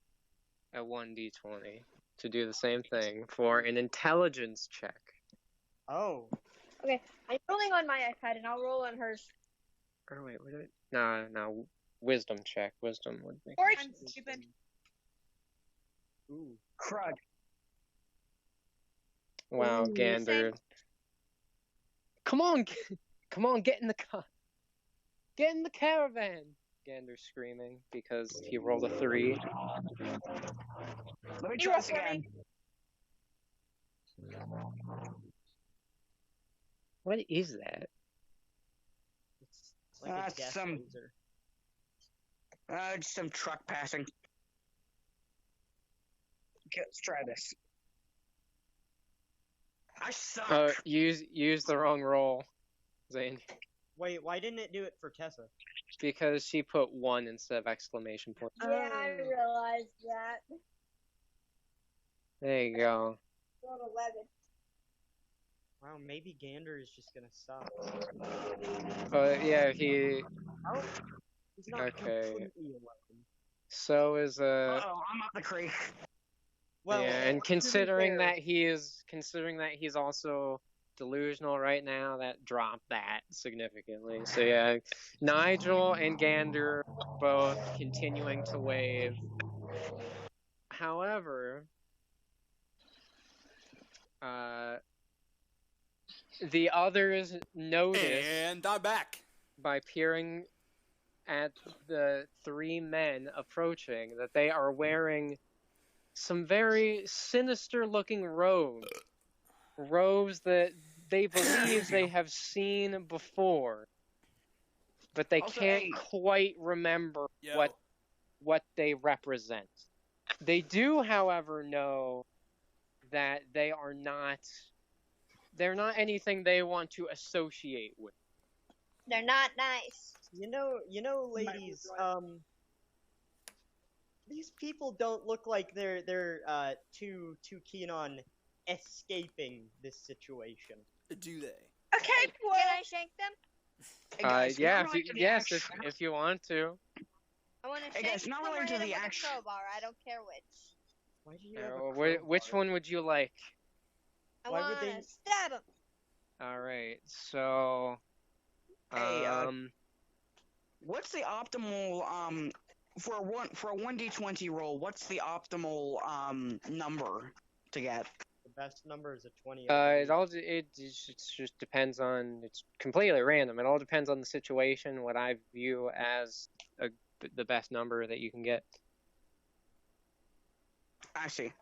a 1d20 to do the same thing for an intelligence check. Oh. Okay, I'm rolling on my iPad and I'll roll on hers. Or wait, what did it? No, wisdom check. Wisdom would make. Corey, stupid. Ooh. Crud. Wow, Gander. Come on, get in the car. Get in the caravan. Gander's screaming because he rolled a 3. Let me try this again. What is that? It's like a death some- laser. Just some truck passing. Okay, let's try this. I suck. Use the wrong roll, Zane. Wait, why didn't it do it for Tessa? Because she put 1 instead of exclamation point. Yeah, I realized that. There you go. Rolled 11. Wow, maybe Gander is just gonna suck. Yeah, he. Oh, he's not Okay. completely alone. So is Uh-oh, I'm up the creek. Well, yeah, and to be considering fair- that he's also delusional right now, that dropped that significantly. So yeah, Nigel and Gander both continuing to wave. However, the others notice And I'm back. by peering at the three men approaching that they are wearing some very sinister looking robes. Robes that they believe they have seen before, but they Also, can't hey. quite remember Yo. what they represent. They do, however, know that they're not anything they want to associate with. They're not nice. You know, ladies, these people don't look like they're too keen on escaping this situation. Do they? Okay, well, Can I shank them? Hey, guys, Yeah, not related to the yes, actual- if you want to. I want to Hey, shank guys, not them or related to hit them the with a actual- crowbar. I don't care which. Why do you have a Which crowbar? one would you like? I Why would want they- to stab them. All right, so Hey, what's the optimal for a 1d20 roll? What's the optimal number to get? The best number is a 20. I it believe. it just depends on, it's completely random. It all depends on the situation, what I view as the best number that you can get. I see.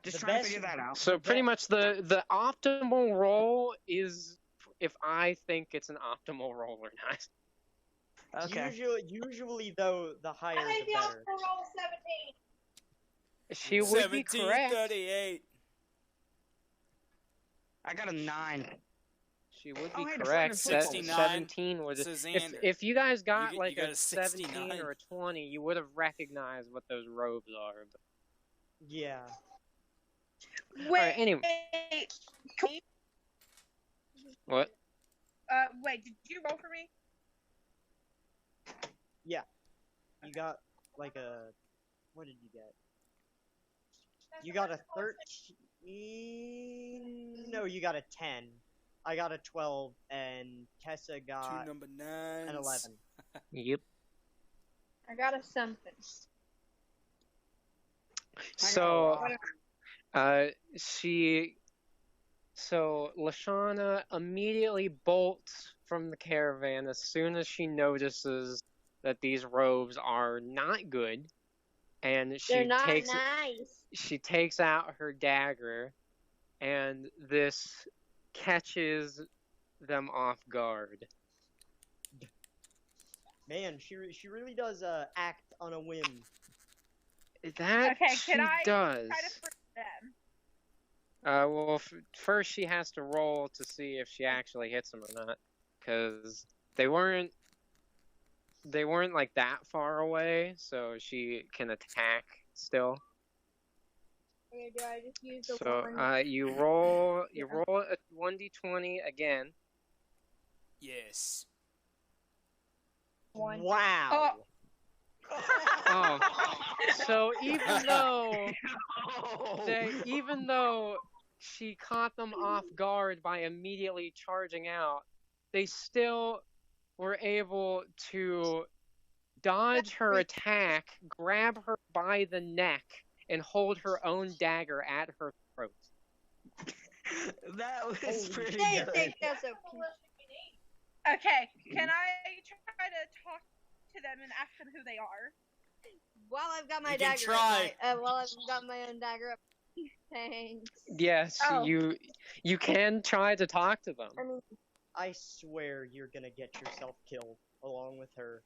Just The trying best- to figure that out. So pretty much the optimal roll is if I think it's an optimal roll or not. Okay. Usually though, the higher I think the the better. optimal roll 17. She would be correct. 1738. I got a 9. She would Oh, be hey, the correct. front is 69. 17 was So if Xander, if you guys got you like got a a 17 69. or a 20, you would have recognized what those robes are. But, Yeah. Alright, anyway. can we- What? wait, did you roll for me? You got like a. What did you get? You got a 13. No, you got a 10. I got a 12, and Tessa Two got number 9s. an 11. Yep. I got a something. So, so Lashana immediately bolts from the caravan as soon as she notices that these robes are not good, and They're not nice. she takes out her dagger, and this catches them off guard. Man, she really does act on a whim. That Okay, she can I does. Try to freeze them. Well, first she has to roll to see if she actually hits them or not, because they weren't like that far away, so she can attack still. Okay, do I just use the So one? you roll a 1d20 again. Yes. One. Wow. Oh, so even though she caught them off guard by immediately charging out, they still were able to dodge her attack, grab her by the neck, and hold her own dagger at her throat. That was pretty They good. think that's okay. Okay, can I try to talk to them and ask them who they are? While I've got my You can dagger, try. while I've got my own dagger up. Thanks. Yes, Oh. you can try to talk to them. I mean, I swear you're gonna get yourself killed along with her.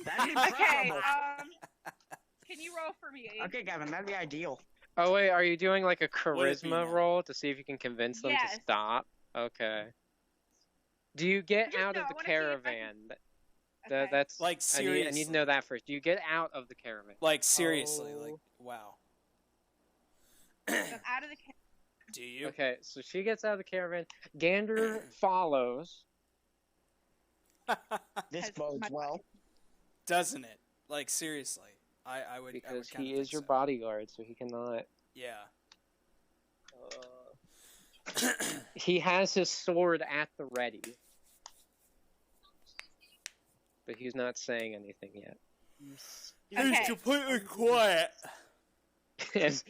That'd be Okay, preferable. can you roll for me? Okay, Gavin, that'd be ideal. Oh wait, are you doing like a Would it be charisma now? roll to see if you can convince them Yes. to stop? Okay. Do you get Just out no, of I the wanna see if I can- caravan? Okay. That's Like, I need to seriously. know that first. Do you get out of the caravan? Like seriously, Oh. like wow. I'm out of the Do you? Okay, so she gets out of the caravan. Gander follows. This Has bodes my- well. Doesn't it? Like seriously, I would Because kinda he is think your so. bodyguard, so he cannot. Yeah. He has his sword at the ready. But he's not saying anything yet. Okay. completely quiet. As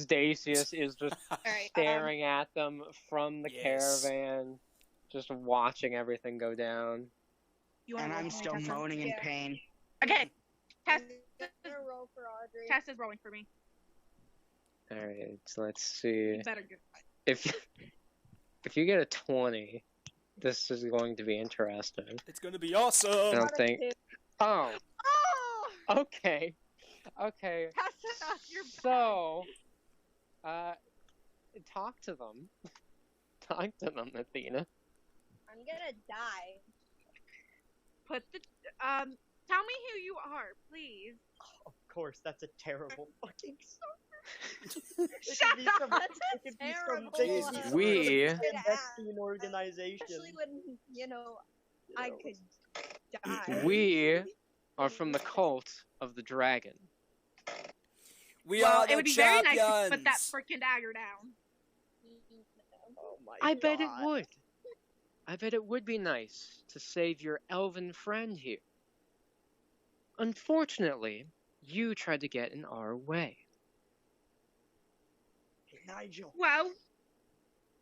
Dacius is just Alright, staring at them from the Yes. caravan, just watching everything go down. You wanna And roll I'm for me, still Tessa? moaning in Yeah. pain. Okay. Tess, I'm gonna roll for Audrey. Tess is rolling for me. Alright, so let's see. You better get. If you get a 20, this is going to be interesting. It's gonna be I awesome. don't think. Oh, Oh! okay. Okay. Tessa, you're back. So, talk to them. Talk to them, Athena. I'm gonna die. Put the tell me who you are, please. Of course, that's a terrible fucking song. Shut up. That's It could be terrible. they could be Jesus. some We- sort of clandestine organization. Especially when, I know. could die. We are from the cult of the dragon. We Well, are the it would be very champions. nice to put that freaking dagger down. Oh my I bet it God. would. I bet it would be nice to save your elven friend here. Unfortunately, you tried to get in our way. Hey, Nigel. Well,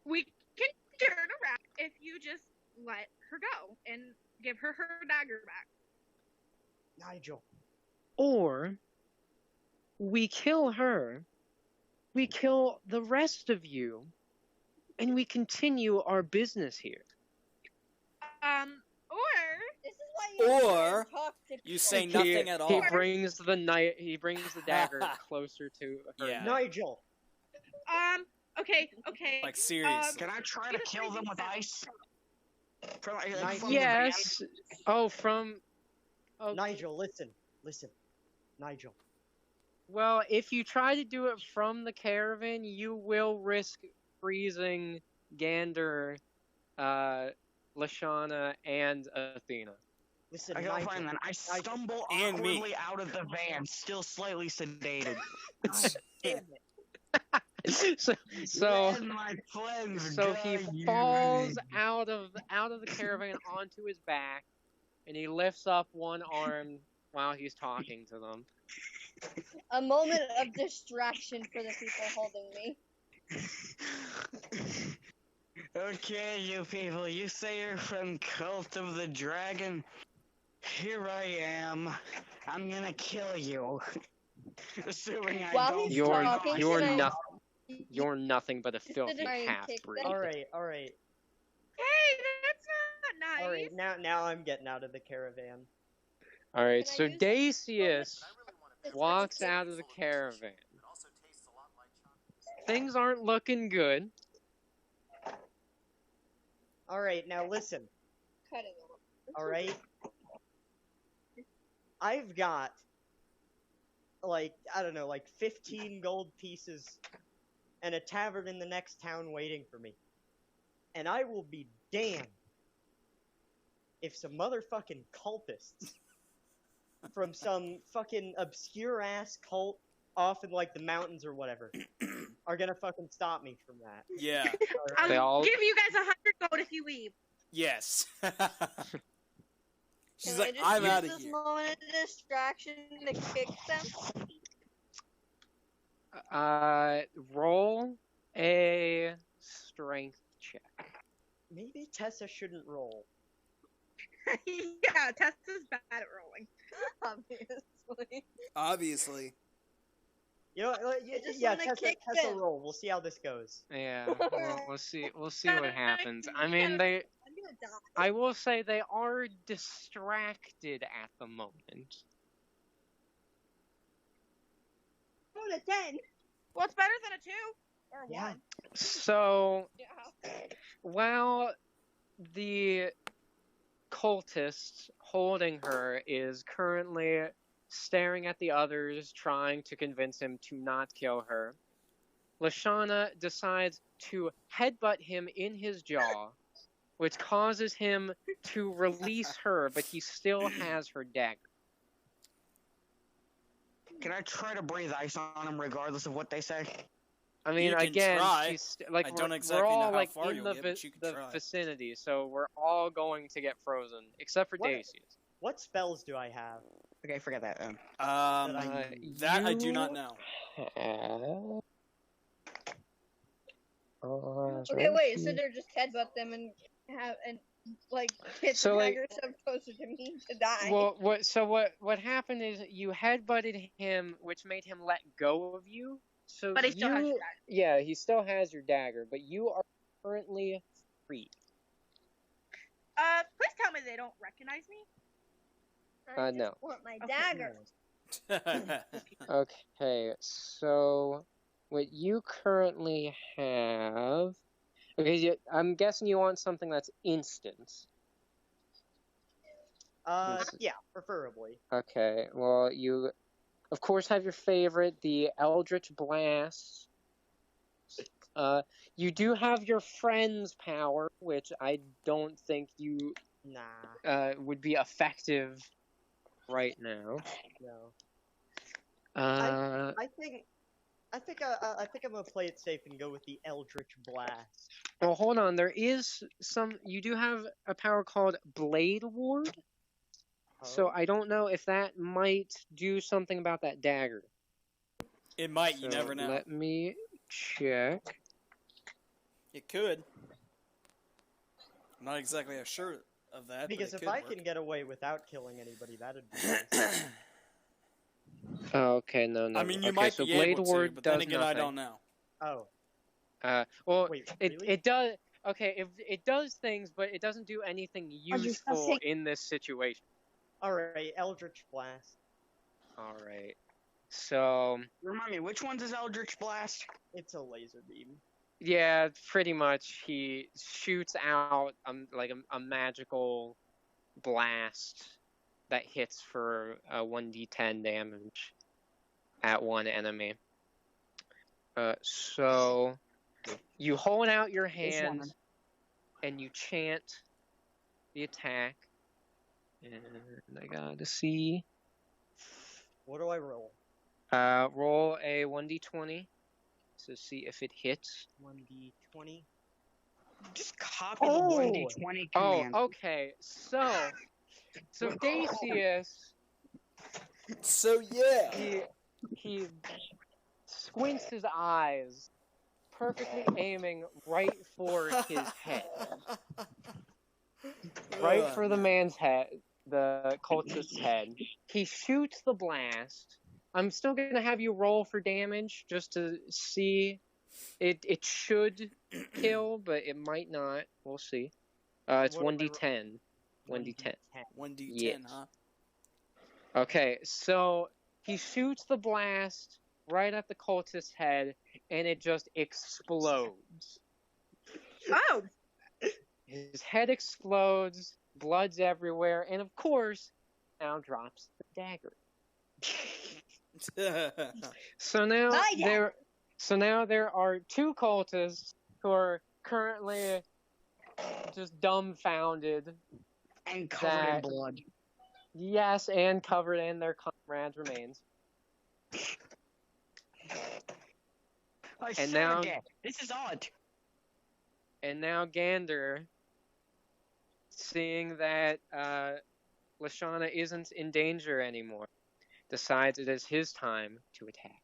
we can turn around if you just let her go and give her her dagger back. Nigel. Or we kill her, we kill the rest of you, and we continue our business here. Or This is why you Or can't talk to you say people. nothing at all. He brings the dagger closer to her. Yeah. Nigel. okay. Like seriously. Can I try to Give us kill them reason with to- ice? From, Nice. from the Yes. Oh, from. Oh, Nigel, listen. Nigel. well, if you try to do it from the caravan, you will risk freezing Gander, Lashana, and Athena. Listen, I gotta Nigel. find them. I stumble And me. awkwardly out of the van, still slightly sedated. Damn it. so Let my friends so he guide you. falls out of the caravan onto his back, and he lifts up one arm while he's talking to them. A moment of distraction for the people holding me. Okay, you people, you say you're from Cult of the Dragon. Here I am. I'm gonna kill you. Assuming I While don't. he's You're talking, you're should I- nothing. You're nothing but a Just filthy to try and half kick breed. them? Alright. hey, that's not nice. Alright, now I'm getting out of the caravan. All right, Can I so use Dacius It's walks like- out of the caravan. Things aren't looking good. Alright, now listen. Cutting off. Alright? I've got, like, I don't know, like 15 gold pieces and a tavern in the next town waiting for me. And I will be damned if some motherfucking cultists from some fucking obscure ass cult off in, like, the mountains or whatever are gonna fucking stop me from that. Yeah. I'll They all- give you guys 100 gold if you leave. Yes. She's Can I like, just I'm use out of this here. moment of distraction to kick them? Roll a strength check. Maybe Tessa shouldn't roll. Yeah, Tessa's bad at rolling. Obviously. Obviously. You know, just yeah, wanna Tessa kick them. roll. We'll see how this goes. Yeah, we'll see. We'll see what happens. I mean, I'm gonna die. I will say they are distracted at the moment. 1 out of 10. Well, it's better than a 2 or Yeah. 1. So, Yeah. while the cultist holding her is currently staring at the others, trying to convince him to not kill her, Lashana decides to headbutt him in his jaw, which causes him to release her, but he still has her dagger. Can I try to breathe ice on him regardless of what they say? I mean, You can again, try. she's like I don't we're exactly all know how like far in you'll the get, but you can the try. vicinity, so we're all going to get frozen, except for What? Dacius. What spells do I have? Okay, forget that then. That I do not know. Okay, wait. So they're just headbutt them and like hit So, the like- dagger so close to me to die. Well, what happened is you headbutted him, which made him let go of you. So But he still has you- your dagger. Yeah, he still has your dagger, but you are currently free. Please tell me they don't recognize me. I just no. want my Okay. dagger. Okay, so what you currently have. Okay, I'm guessing you want something that's instant. Yeah, preferably. Okay, well, you, of course, have your favorite, the Eldritch Blast. You do have your friend's power, which I don't think you Nah, would be effective right now. no. Uh, I think I'm gonna play it safe and go with the Eldritch Blast. well, hold on. There is some. You do have a power called Blade Ward. So I don't know if that might do something about that dagger. It might, you So never know. Let me check. It could. I'm not exactly sure of that. Because but if it I could can get away without killing anybody, that'd be nice. Oh, okay, no. work. I mean, you okay, might so be Blade able to, Ward but does then again, I nothing. don't know. Oh, Well, wait, it really? it does. Okay, it does things, but it doesn't do anything was just gonna useful say- in this situation. Alright, Eldritch Blast. All right. So Remind me, which one's his Eldritch Blast? It's a laser beam. yeah, pretty much he shoots out like a magical blast that hits for 1d10 damage at one enemy. So you hold out your This hand one. and you chant the attack. And I gotta see. What do I roll? Roll a 1d20 to see if it hits. 1d20. Just copy the Oh! 1d20 Oh, command. okay. So Dacius, So, yeah. he squints his eyes, perfectly aiming right for his head. Right for the man's head, the cultist's head. He shoots the blast. I'm still gonna have you roll for damage just to see. It should kill, but it might not. We'll see. It's What do I 1d10. 1d10. 1d10, Yes. huh? Okay, so he shoots the blast right at the cultist's head, and it just explodes. Oh, His head explodes, blood's everywhere, and of course, now drops the dagger. So now My dagger. there are two cultists who are currently just dumbfounded. And covered in that- blood. Yes, and covered in their comrades' remains. I And saw now- that. This is odd. And now Gander, seeing that Lashana isn't in danger anymore, decides it is his time to attack.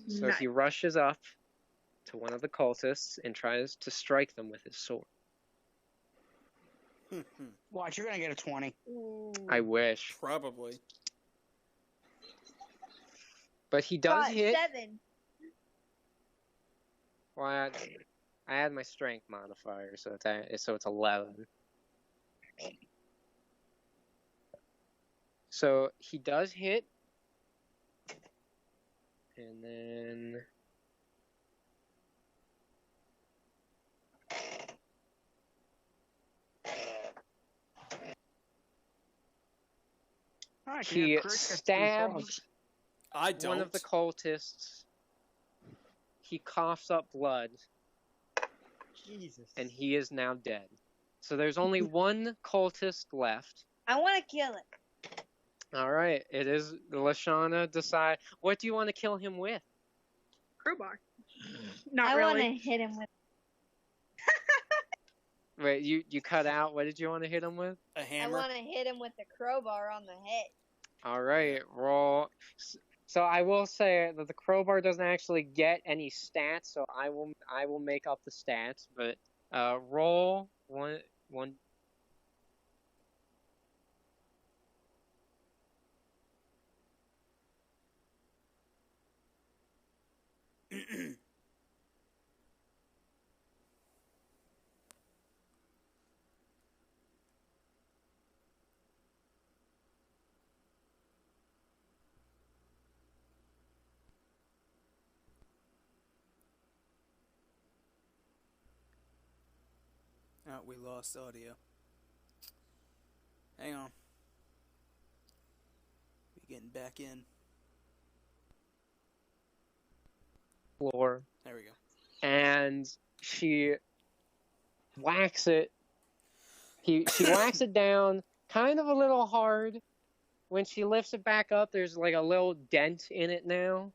So nice. he rushes up to one of the cultists and tries to strike them with his sword. Watch, you're gonna get a 20. I wish. Probably. But he does Got hit. 7. Well, I add my strength modifier, so it's 11. So he does hit, and then Alright, he you're correct, that's three stabs frogs. I don't. one of the cultists he coughs up blood, Jesus. and he is now dead. So there's only one cultist left. I want to kill it. All right, it is Lashana decide. What do you want to kill him with? Crowbar. Not I really. want to hit him with. Wait, you cut out. What did you want to hit him with? A I hammer. want to hit him with the crowbar on the head. All right, roll. So I will say that the crowbar doesn't actually get any stats, so I will make up the stats. But roll one. Oh, we lost audio. Hang on. We getting back in. Floor. There we go. And she whacks it. She whacks it down, kind of a little hard. When she lifts it back up, there's like a little dent in it now.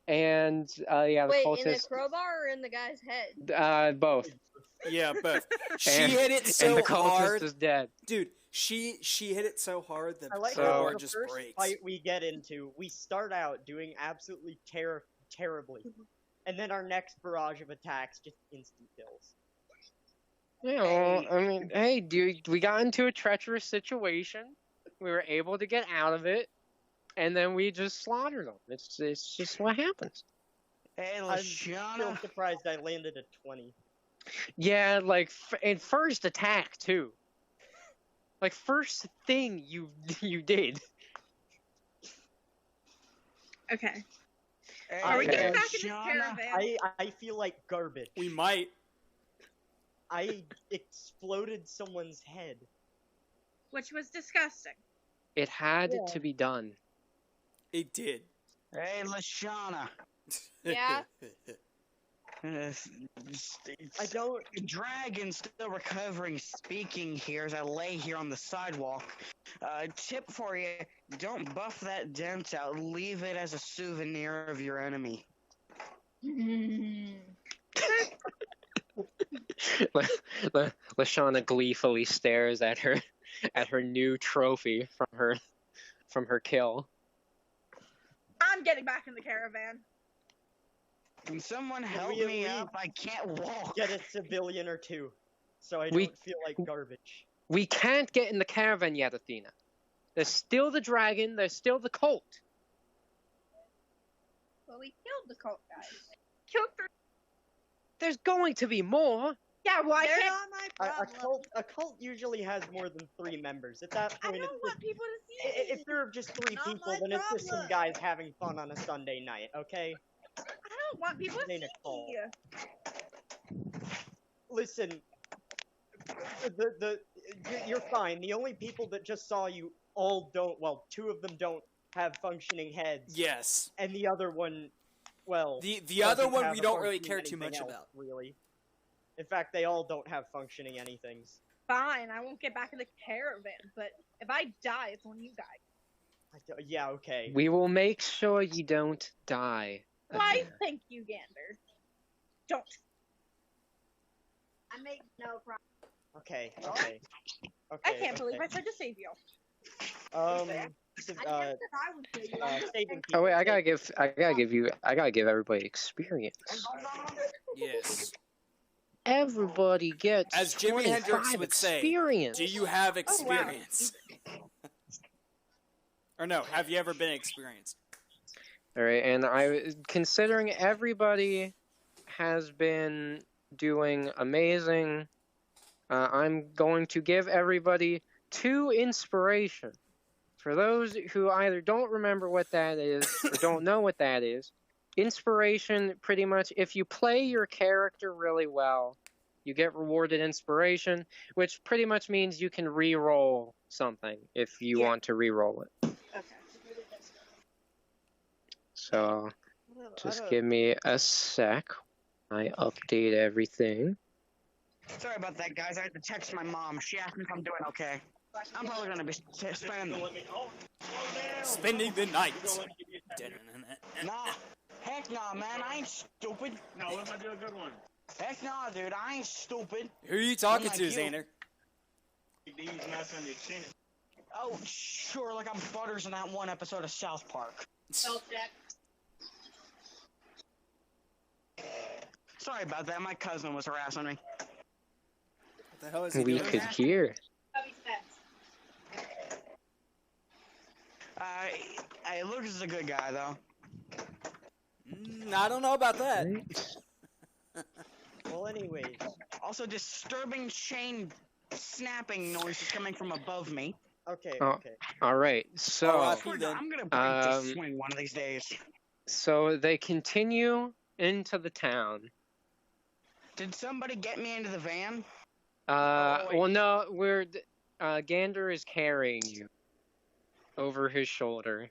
And yeah, the Wait, cultist. in the crowbar or in the guy's head? Both. Yeah, but she And- hit it so and the cultist hard, is dead. dude. She hit it so hard that I the like crowbar how the just first breaks. fight we get into, we start out doing absolutely terribly, and then our next barrage of attacks just instant kills. Yeah, well, I mean, hey, dude, we got into a treacherous situation. We were able to get out of it, and then we just slaughtered them. It's just what happens. Hey, I'm still Lashana. surprised I landed a 20. Yeah, like in first attack too. Like first thing you did. Okay. Hey, Are we Okay. getting back in this Lashana. caravan? I feel like garbage. We might. I exploded someone's head. Which was disgusting. It had Yeah. to be done. It did. Hey, Lashana. Yeah? I don't. Dragon still recovering speaking here as I lay here on the sidewalk. Tip for you, don't buff that dent out. Leave it as a souvenir of your enemy. Lashana gleefully stares at her new trophy from her kill. I'm getting back in the caravan. Can someone Can help we at me least up? I can't walk. Get a civilian or two, so I We- don't feel like garbage. We can't get in the caravan yet, Athena. There's still the dragon. There's still the cult. Well, we killed the cult guys. Killed three. There's going to be more. Yeah, well, I They're can't. not my problem. A cult usually has more than 3 members. At that I point, don't it's want just, people to see. if there are just 3 Not people, my then it's just some problem. guys having fun on a Sunday night. Okay. I don't want people to Ain't a cult. see. Listen, you're fine. The only people that just saw you all don't. Well, 2 of them don't have functioning heads. Yes. And the other one, well, The other doesn't one have we a don't really functioning care too anything much else, about. Really. In fact, they all don't have functioning anythings. Fine, I won't get back in the caravan. But if I die, it's on you guys. Yeah, okay. We will make sure you don't die. Why? Athena. Thank you, Gander. Don't. I make no problem. Okay. I can't believe I tried to save you. Um, I never said I would kill you. saving Oh wait, people. I gotta give everybody experience. Yes. Everybody gets As Jimi 25 Hendrix would say, experience. Do you have wow. experience? Or no, have you ever been experienced? All right, and considering everybody has been doing amazing, I'm going to give everybody 2 inspiration. For those who either don't remember what that is or don't know what that is, inspiration pretty much, if you play your character really well, you get rewarded inspiration, which pretty much means you can re-roll something if you want to re-roll it. Okay. So, Just give me a sec. I update everything. Sorry about that, guys. I had to text my mom. She asked me if I'm doing okay. I'm probably gonna be Spending the night. Nah, heck nah, man. I ain't stupid. No, let me do a good one. Heck nah, dude. I ain't stupid. Who are you talking Unlike to, you. Xander? These nuts on your chin. Oh, sure. Like I'm Butters in that one episode of South Park. Spell check. Sorry about that. My cousin was harassing me. What the hell is he We doing? could hear. Cubby Spence. Lucas is a good guy, though. I don't know about that. Right. Well, anyways, Also, disturbing chain snapping noises coming from above me. okay, Oh. okay. All right. So, R.I.P. then. I'm gonna break this swing one of these days. so they continue into the town. Did somebody get me into the van? Well, no, Gander is carrying you over his shoulder.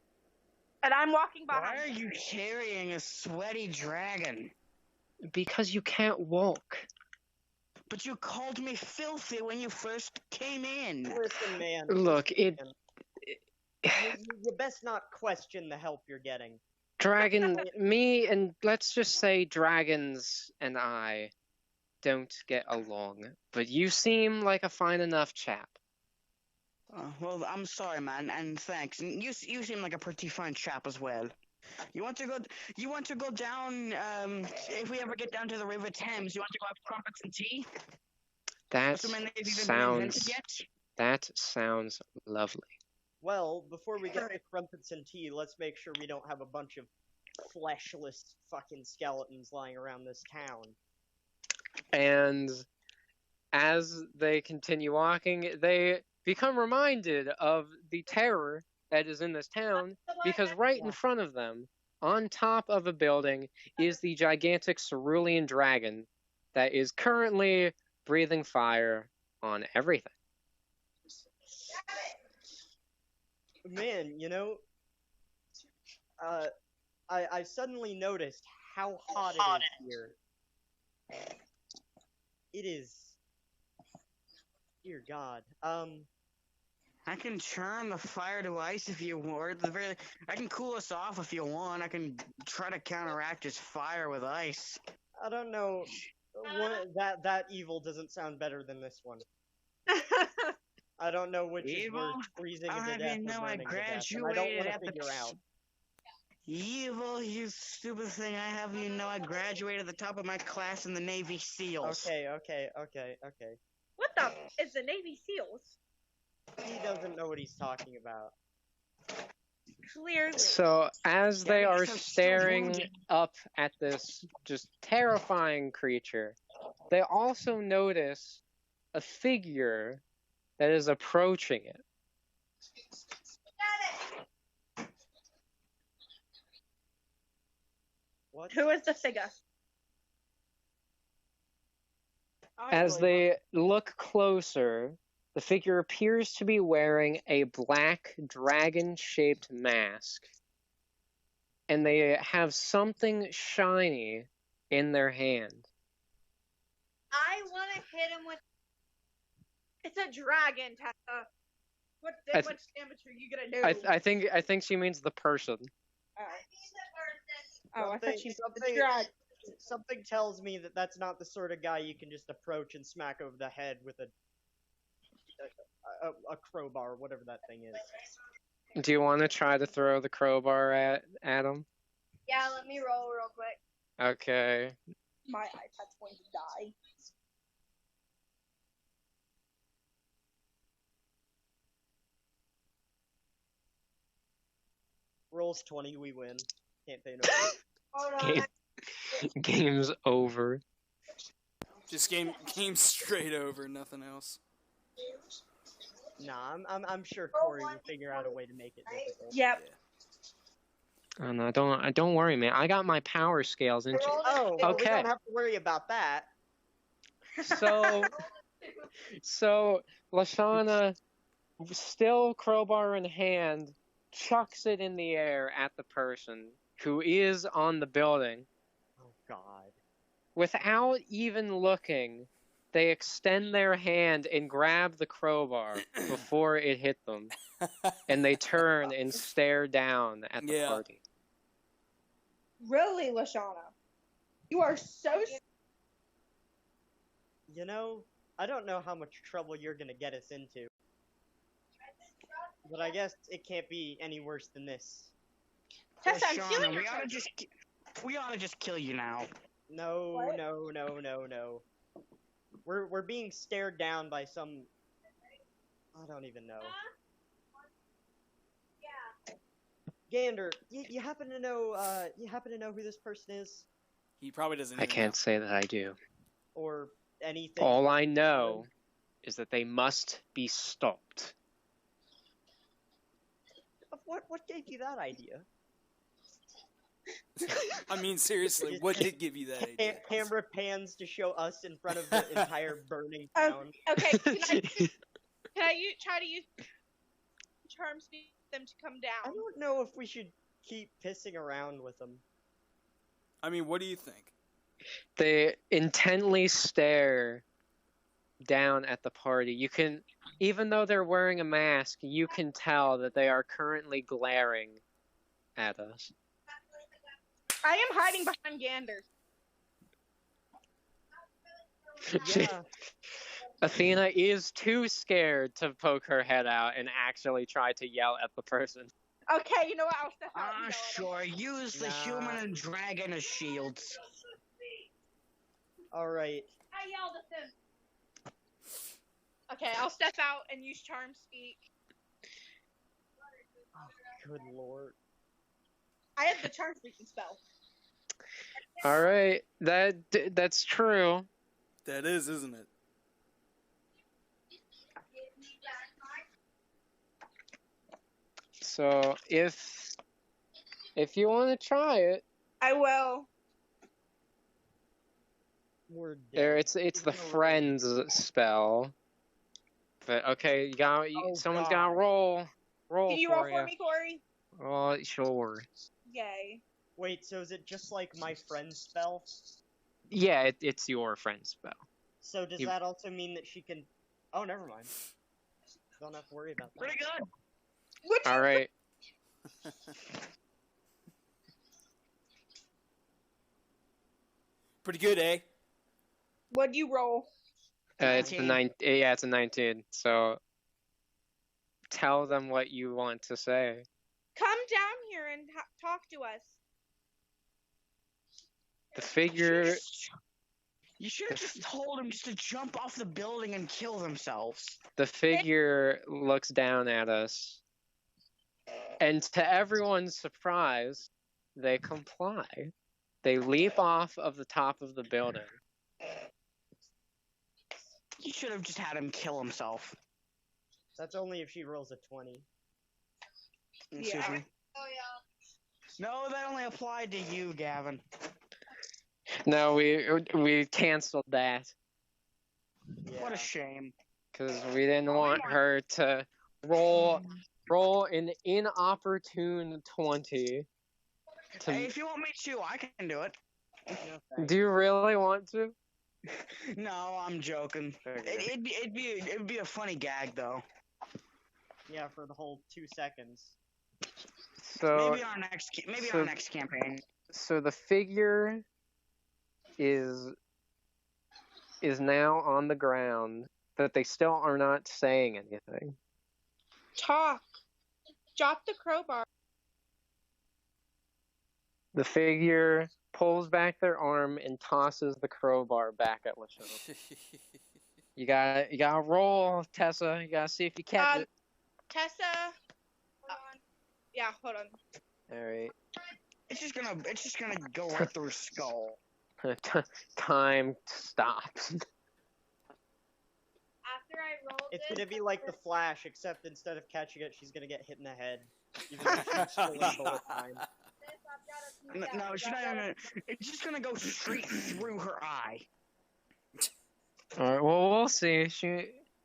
And I'm walking Why behind. are you carrying a sweaty dragon? Because you can't walk. But you called me filthy when you first came in. Listen, man. Look, you best not question the help you're getting. me and let's just say dragons and I don't get along. But you seem like a fine enough chap. Well, I'm sorry, man, and thanks. And you seem like a pretty fine chap as well. You want to go down? If we ever get down to the River Thames, you want to go have crumpets and tea? That Assuming they've even been invented yet? sounds lovely. Well, before we get to crumpets and tea, let's make sure we don't have a bunch of fleshless fucking skeletons lying around this town. And as they continue walking, they become reminded of the terror that is in this town, because right in front of them, on top of a building, is the gigantic cerulean dragon that is currently breathing fire on everything. Man, you know, I suddenly noticed how hot it is here. It is. Dear God. I can turn the fire to ice if you want. I can cool us off if you want. I can try to counteract his fire with ice. I don't know. That evil doesn't sound better than this one. I don't know which is Evil? worse, freezing to I'll have death you or know I burning to death, and I don't graduated want at to the figure out. Evil, you stupid thing. I have you know I graduated at the top of my class in the Navy SEALs. Okay. What the is the Navy SEALs? He doesn't know what he's talking about. Clearly. So as they Yeah, are because I'm still staring wounded. up at this just terrifying creature, they also notice a figure that is approaching it. What? Who is the figure? As they look closer, the figure appears to be wearing a black dragon-shaped mask, and they have something shiny in their hand. I want to hit him with. It's a dragon, Tessa. What I much damage are you gonna do? I think she means the person. Oh, I thought she said the something- dragon. Something tells me that that's not the sort of guy you can just approach and smack over the head with a crowbar, whatever that thing is. Do you want to try to throw the crowbar at him? Yeah, let me roll real quick. Okay. My iPad's going to die. Rolls 20, we win. Can't pay no. Hold on. Game's over. Just game straight over, nothing else. Nah, I'm sure Corey will figure out a way to make it difficult. Yep. Oh no, don't worry, man. I got my power scales and Oh, well, Okay. we don't have to worry about that. so Lashana, still crowbar in hand, chucks it in the air at the person who is on the building, Oh God. without even looking, they extend their hand and grab the crowbar before it hit them, and they turn and stare down at the Yeah. party. Really, Lashana? You are so. You know, I don't know how much trouble you're gonna get us into. But I guess it can't be any worse than this. Tessa, I'm Shauna, stealing we your ought to just kill you now. No, What? no, no, no, no. We're being stared down by some. I don't even know. Gander, you happen to know who this person is, He probably doesn't. I Even can't say that I do. or anything? All I know is that they must be stopped. What gave you that idea? know. I mean, seriously, what did give you that idea? Camera pans to show us in front of the entire burning Oh, town. okay, can I try to use charm speed for them to come I down? don't know if we should keep pissing around with them. I mean, what do you think? They intently stare down at the party. You can, even though they're wearing a mask, you can tell that they are currently glaring at us. I am hiding behind Gander. Yeah. Athena is too scared to poke her head out and actually try to yell at the person. Okay, you know what? I'll step out. and yell at them. Sure. Use the Nah. human and dragon as shields. All right. I yelled at them. Okay, I'll step out and use charm speak. Good lord. I have the charm speaking spell. All right, that's true. That is, isn't it? So if you want to try it, I will. We're dead. there it's the friends spell. But okay, someone's got to roll Can you for roll for you. me, Corey? Oh, sure. Yay. Wait, so is it just like my friend spell? Yeah, it's your friend spell. So does You- that also mean that she can? Oh, never mind. Don't have to worry about that. Pretty good. Which All right. Pretty good, eh? What'd you roll? It's the 19. Yeah, it's a 19. So tell them what you want to say. Come down here and talk to us. The figure. You should have just told him just to jump off the building and kill themselves. The figure looks down at us, and to everyone's surprise, they comply. They leap off of the top of the building. You should have just had him kill himself. That's only if she rolls a 20. Excuse Yeah. me. Oh yeah. No, that only applied to you, Gavin. No, we canceled that Yeah. What a shame. because we didn't want her to roll an inopportune 20. Hey, if you want me to, I can do it. No, thanks. Do you really want to? No, I'm joking. It'd be a funny gag though. Yeah, for the whole 2 seconds. So Maybe our next campaign. so the figure is now on the ground, but they still are not saying anything. Talk. Drop the crowbar. The figure pulls back their arm and tosses the crowbar back at Lashana. You gotta roll, Tessa. You gotta see if you catch it. Tessa. Yeah, hold on. All right. It's just gonna go right through his skull. Time stops. After I rolled It's it, gonna be like the Flash, except instead of catching it, she's gonna get hit in the head. Even though she's still in bullet time. this, I've got a No, she's not gonna. It's just gonna go straight through her eye. All right. Well, we'll see.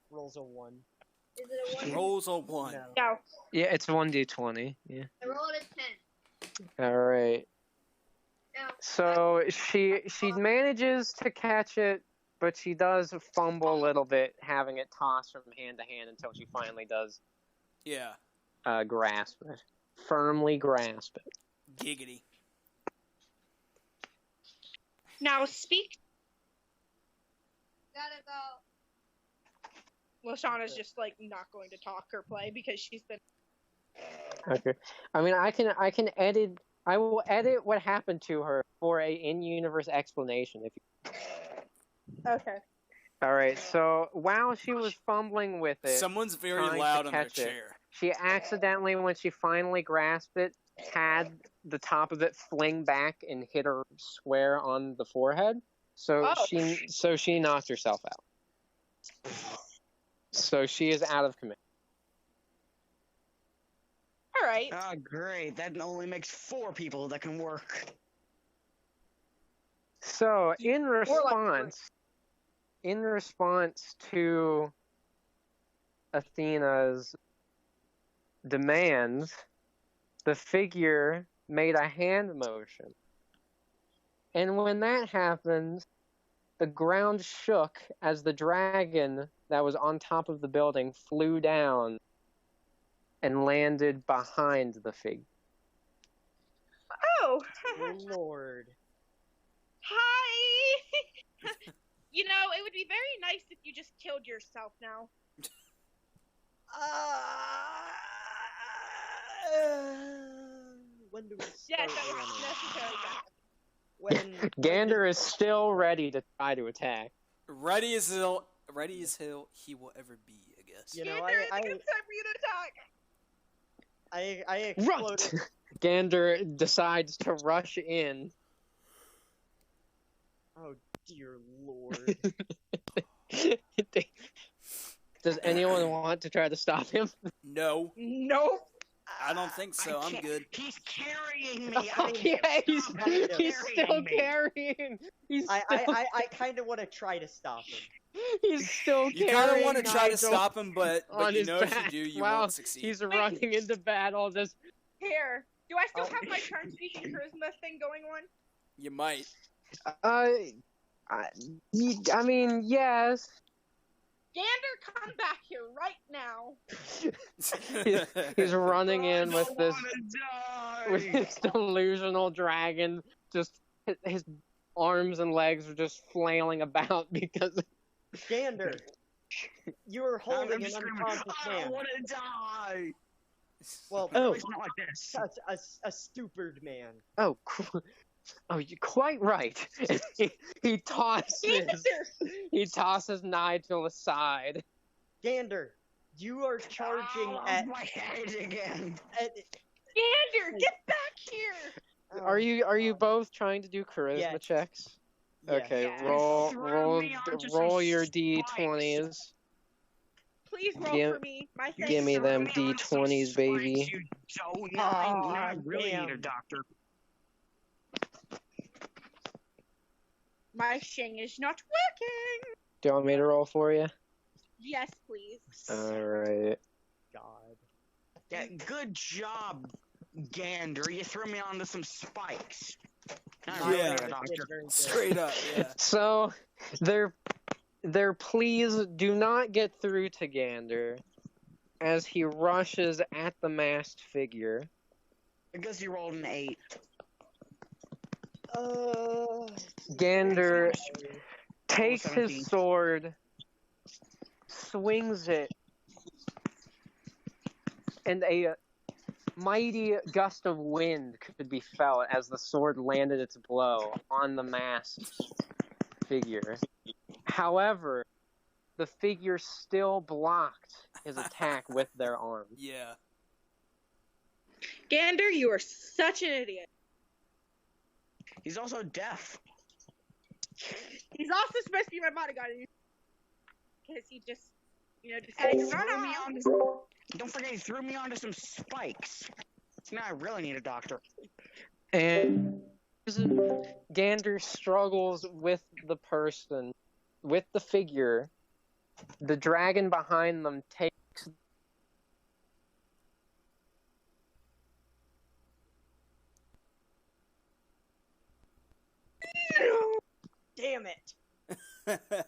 Rolls a 1. Is it a one? Rolls a 1. No. No. Yeah, it's 1d20. Yeah. I rolled a 10. All right. Now, So she manages to catch it, but she does fumble a little bit, having it tossed from hand to hand until she finally does Yeah. grasp it. Firmly grasp it. Giggity. Now speak. gotta go. Lashana's just like not going to talk or play because she's been. Okay. I mean, I can edit. I will edit what happened to her for a in-universe explanation. If you... Okay. All right. So while she was fumbling with it, Someone's very trying to loud on their catch it. chair. She accidentally, when she finally grasped it, had the top of it fling back and hit her square on the forehead. So she knocked herself out. So she is out of command. All right. Ah, great. That only makes 4 people that can work. So in response to Athena's demands, the figure made a hand motion. And when that happened, the ground shook as the dragon that was on top of the building flew down and landed behind the figure. Oh. Dear Lord. Hi. You know, it would be very nice if you just killed yourself now. When do we Yes, start that running? was necessary. When Gander is still ready to try to attack. Ready as hell he will ever be, I guess. You know, Gander, it's a good time for you to attack. I exploded. Right! Gander decides to rush in. Oh dear Lord. Does anyone want to try to stop him? No, Nope. I don't think so. I'm good. He's carrying me. He's still carrying. I kind of want to try to stop him. He's still You carrying. kind of want to try to Nigel stop him, but on you his know if back. you do, you Wow, won't succeed. he's running into battle. Just Here. Do I still have my charm speaking charisma thing going on? You might. I mean, yes. Gander, come back here right now. He's running in with this with Die. this delusional dragon. Just his arms and legs are just flailing about because Gander, you are holding I'm an screaming, unconscious I man. want to die. Well, Oh. It's not like this. a stupid man. oh, you're quite right. he tosses Nigel aside. Gander, you are charging at. my head again. Gander, get back here. Are you both trying to do charisma Yes. checks? Yes. Okay, Yeah. Throw me onto some roll your spikes. d20s. Please roll Give- for me. My thing. Give me Throw them me onto some d20s, spikes, baby. You don't. Aw, I really damn. need a doctor. My shing is not working. Do you want me to roll for you? Yes, please. Alright. God. Yeah, good job, Gander. You threw me onto some spikes. I really Yeah. need a doctor. Straight up, yeah. So, their pleas do not get through to Gander as he rushes at the masked figure. Because you rolled an 8. Gander takes 17. his sword, swings it, and a mighty gust of wind could be felt as the sword landed its blow on the masked figure. However, the figure still blocked his attack with their arms. Yeah. Gander, you are such an idiot. He's also deaf. He's also supposed to be my bodyguard, because he just, decided to run Threw me off. onto- Don't forget, he threw me onto some spikes. So now I really need a doctor. And Gander struggles with the person, with the figure. The dragon behind them takes damn it! Okay.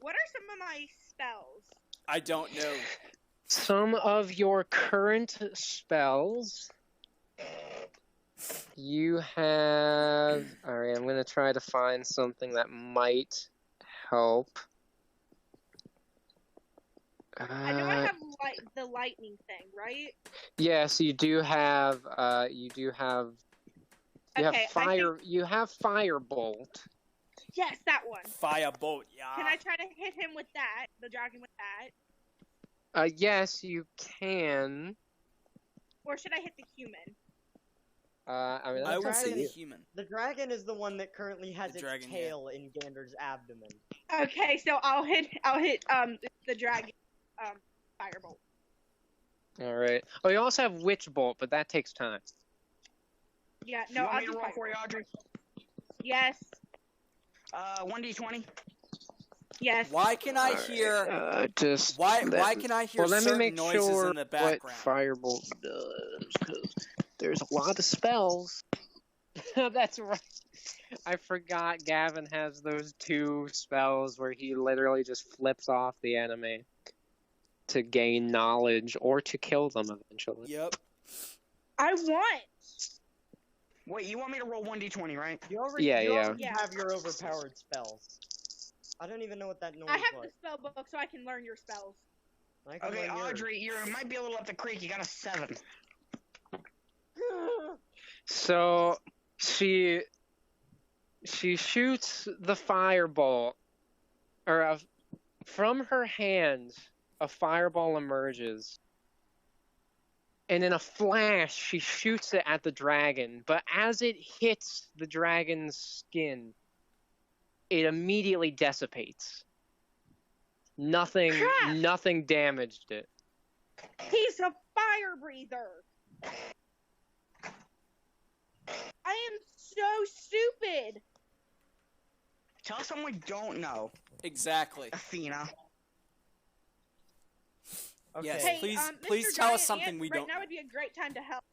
What are some of my spells? I don't know. Some of your current spells. You have. Alright, I'm gonna try to find something that might help. I know I have the lightning thing, right? Yes, you do have. You have Okay, fire. You have firebolt. Yes, that one. Firebolt, yeah. Can I try to hit him with that? The dragon with that? Yes, you can. Or should I hit the human? I mean, I would that's say up to the you. human. The dragon is the one that currently has The its dragon, tail in Gander's abdomen. Okay, so I'll hit the dragon firebolt. All right. Oh, you also have witch bolt, but that takes time. Yeah, You no, want I'll me to do roll firebolt. for you, Audrey? Yes. 1d20. Yes. Why can I hear? Why can I hear Well, let me certain make noises sure in the what background? firebolt does, because there's a lot of spells. That's right. I forgot Gavin has those 2 spells where he literally just flips off the enemy to gain knowledge or to kill them eventually. Yep. I want. Wait, you want me to roll 1d20, right? You already, Yeah, you yeah. already have your overpowered spells. I don't even know what that noise I have was. the spell book so I can learn your spells. I can Okay, learn yours. Audrey, you might be a little up the creek. You got a 7. So she shoots the firebolt, or from her hand, a fireball emerges. And in a flash, she shoots it at the dragon. But as it hits the dragon's skin, it immediately dissipates. Nothing damaged it. He's a fire breather. I am so stupid. Tell someone we don't know. Exactly. Athena. Okay. Yes. Hey, Please Mr. tell us Giant something Ant, we right don't. now would be a great time to help.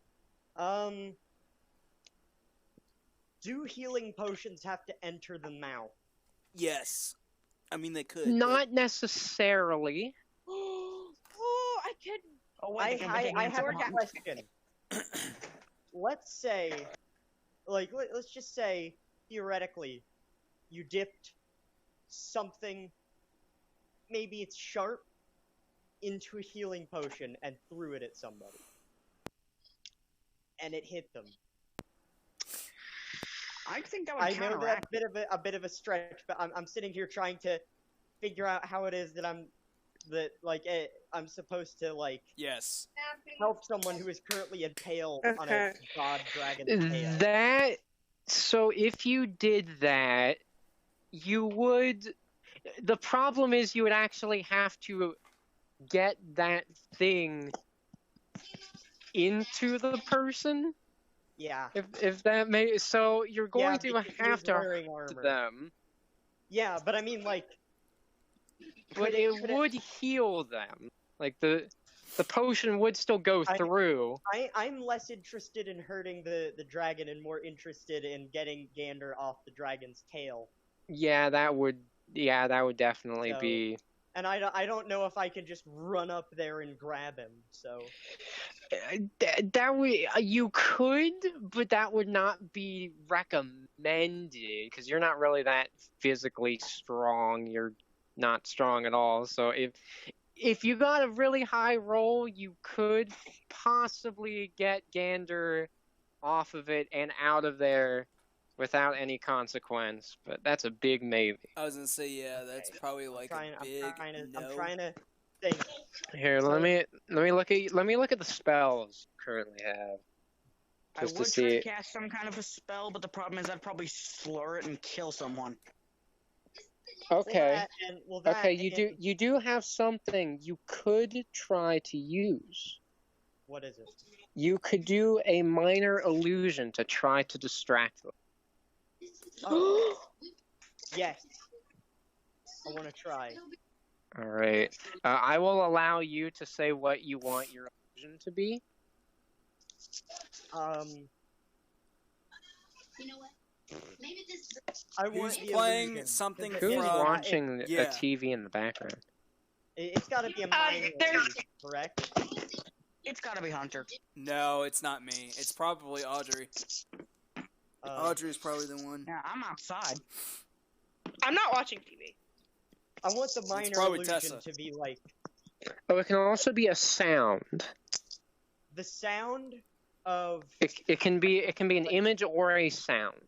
Do healing potions have to enter the mouth? Yes. I mean, they could. Not necessarily. Oh, I could. Oh, wait, I have a question. Let's say, let's just say, theoretically, you dipped something, maybe it's sharp, into a healing potion and threw it at somebody. And it hit them. I think that would I know counteract. that's a bit of a stretch, but I'm sitting here trying to figure out how it is that I'm supposed to Yes. help someone who is currently impaled on a god dragon tail. So if you did that, you would. The problem is you would actually have to get that thing into the person. Yeah. If that may, so you're going to because have he's to wearing hurt armor. them, Yeah, but I mean, but it would heal them. Like the potion would still go through. I'm less interested in hurting the dragon and more interested in getting Gander off the dragon's tail. Yeah, that would definitely So- be. And I don't know if I can just run up there and grab him. So That would you could, but that would not be recommended because you're not really that physically strong. You're not strong at all. So if you got a really high roll, you could possibly get Gander off of it and out of there without any consequence. But that's a big maybe. I was gonna say, yeah, that's probably like a big no. I'm trying to think. Here, let me look at the spells you currently have. I Just would to try see. to cast some kind of a spell, but the problem is I'd probably slur it and kill someone. Okay. Okay, and- you do have something you could try to use. What is it? You could do a minor illusion to try to distract them. Yes. I want to try. All right. I will allow you to say what you want your illusion to be. You know what? Maybe this. I want Who's the playing illusion, something 'cause Who's it's from- not- watching yeah. a TV in the background? It's got to be a minor there's- illusion, correct? It's gotta be Hunter. No, it's not me. It's probably Audrey. Audrey's probably the one. Yeah, I'm outside. I'm not watching TV. I want the minor probably illusion Tessa. to be like Oh, it can also be a sound. the sound of It can be an image or a sound.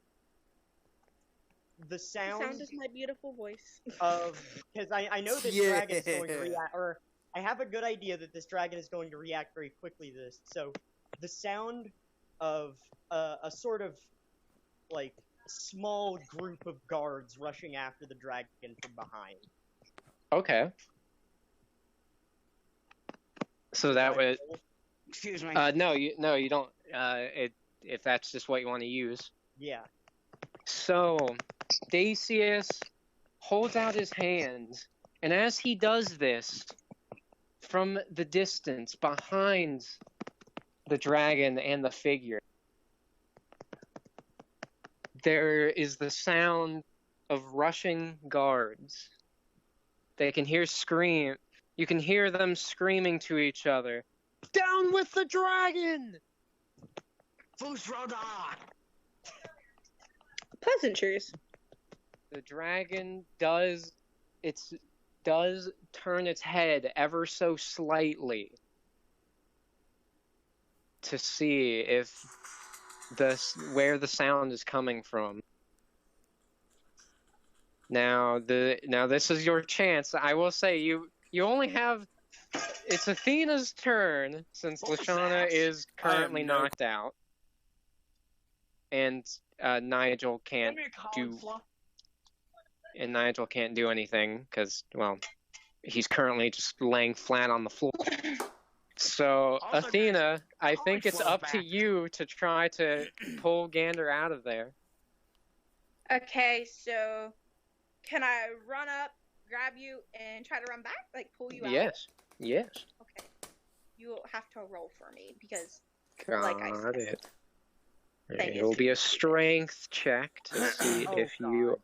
the The sound sound is my beautiful voice. of because I know this Yeah. dragon is going to react, or I have a good idea that this dragon is going to react very quickly to this. So the sound of a sort of like small group of guards rushing after the dragon from behind. Okay. So that would Excuse me. no, you don't. If that's just what you want to use. Yeah. So, Dacius holds out his hand, and as he does this, from the distance, behind the dragon and the figure, there is the sound of rushing guards. They can hear you can hear them screaming to each other, "Down with the dragon!" Fusroda! Pleasantries. The dragon does turn its head ever so slightly to see if where the sound is coming from. Now this is your chance. I will say you only have it's Athena's turn since What was Lashana that? is currently no- knocked out. And Nigel can't do anything because, well, he's currently just laying flat on the floor. So, Also, Athena, I think always it's fall up to back. you to try to pull Gander out of there. Okay, so can I run up, grab you, and try to run back? Like pull you out? Yes. Okay. You will have to roll for me because Like I Got said. it. Thank It will you. be a strength check to see Oh, if you.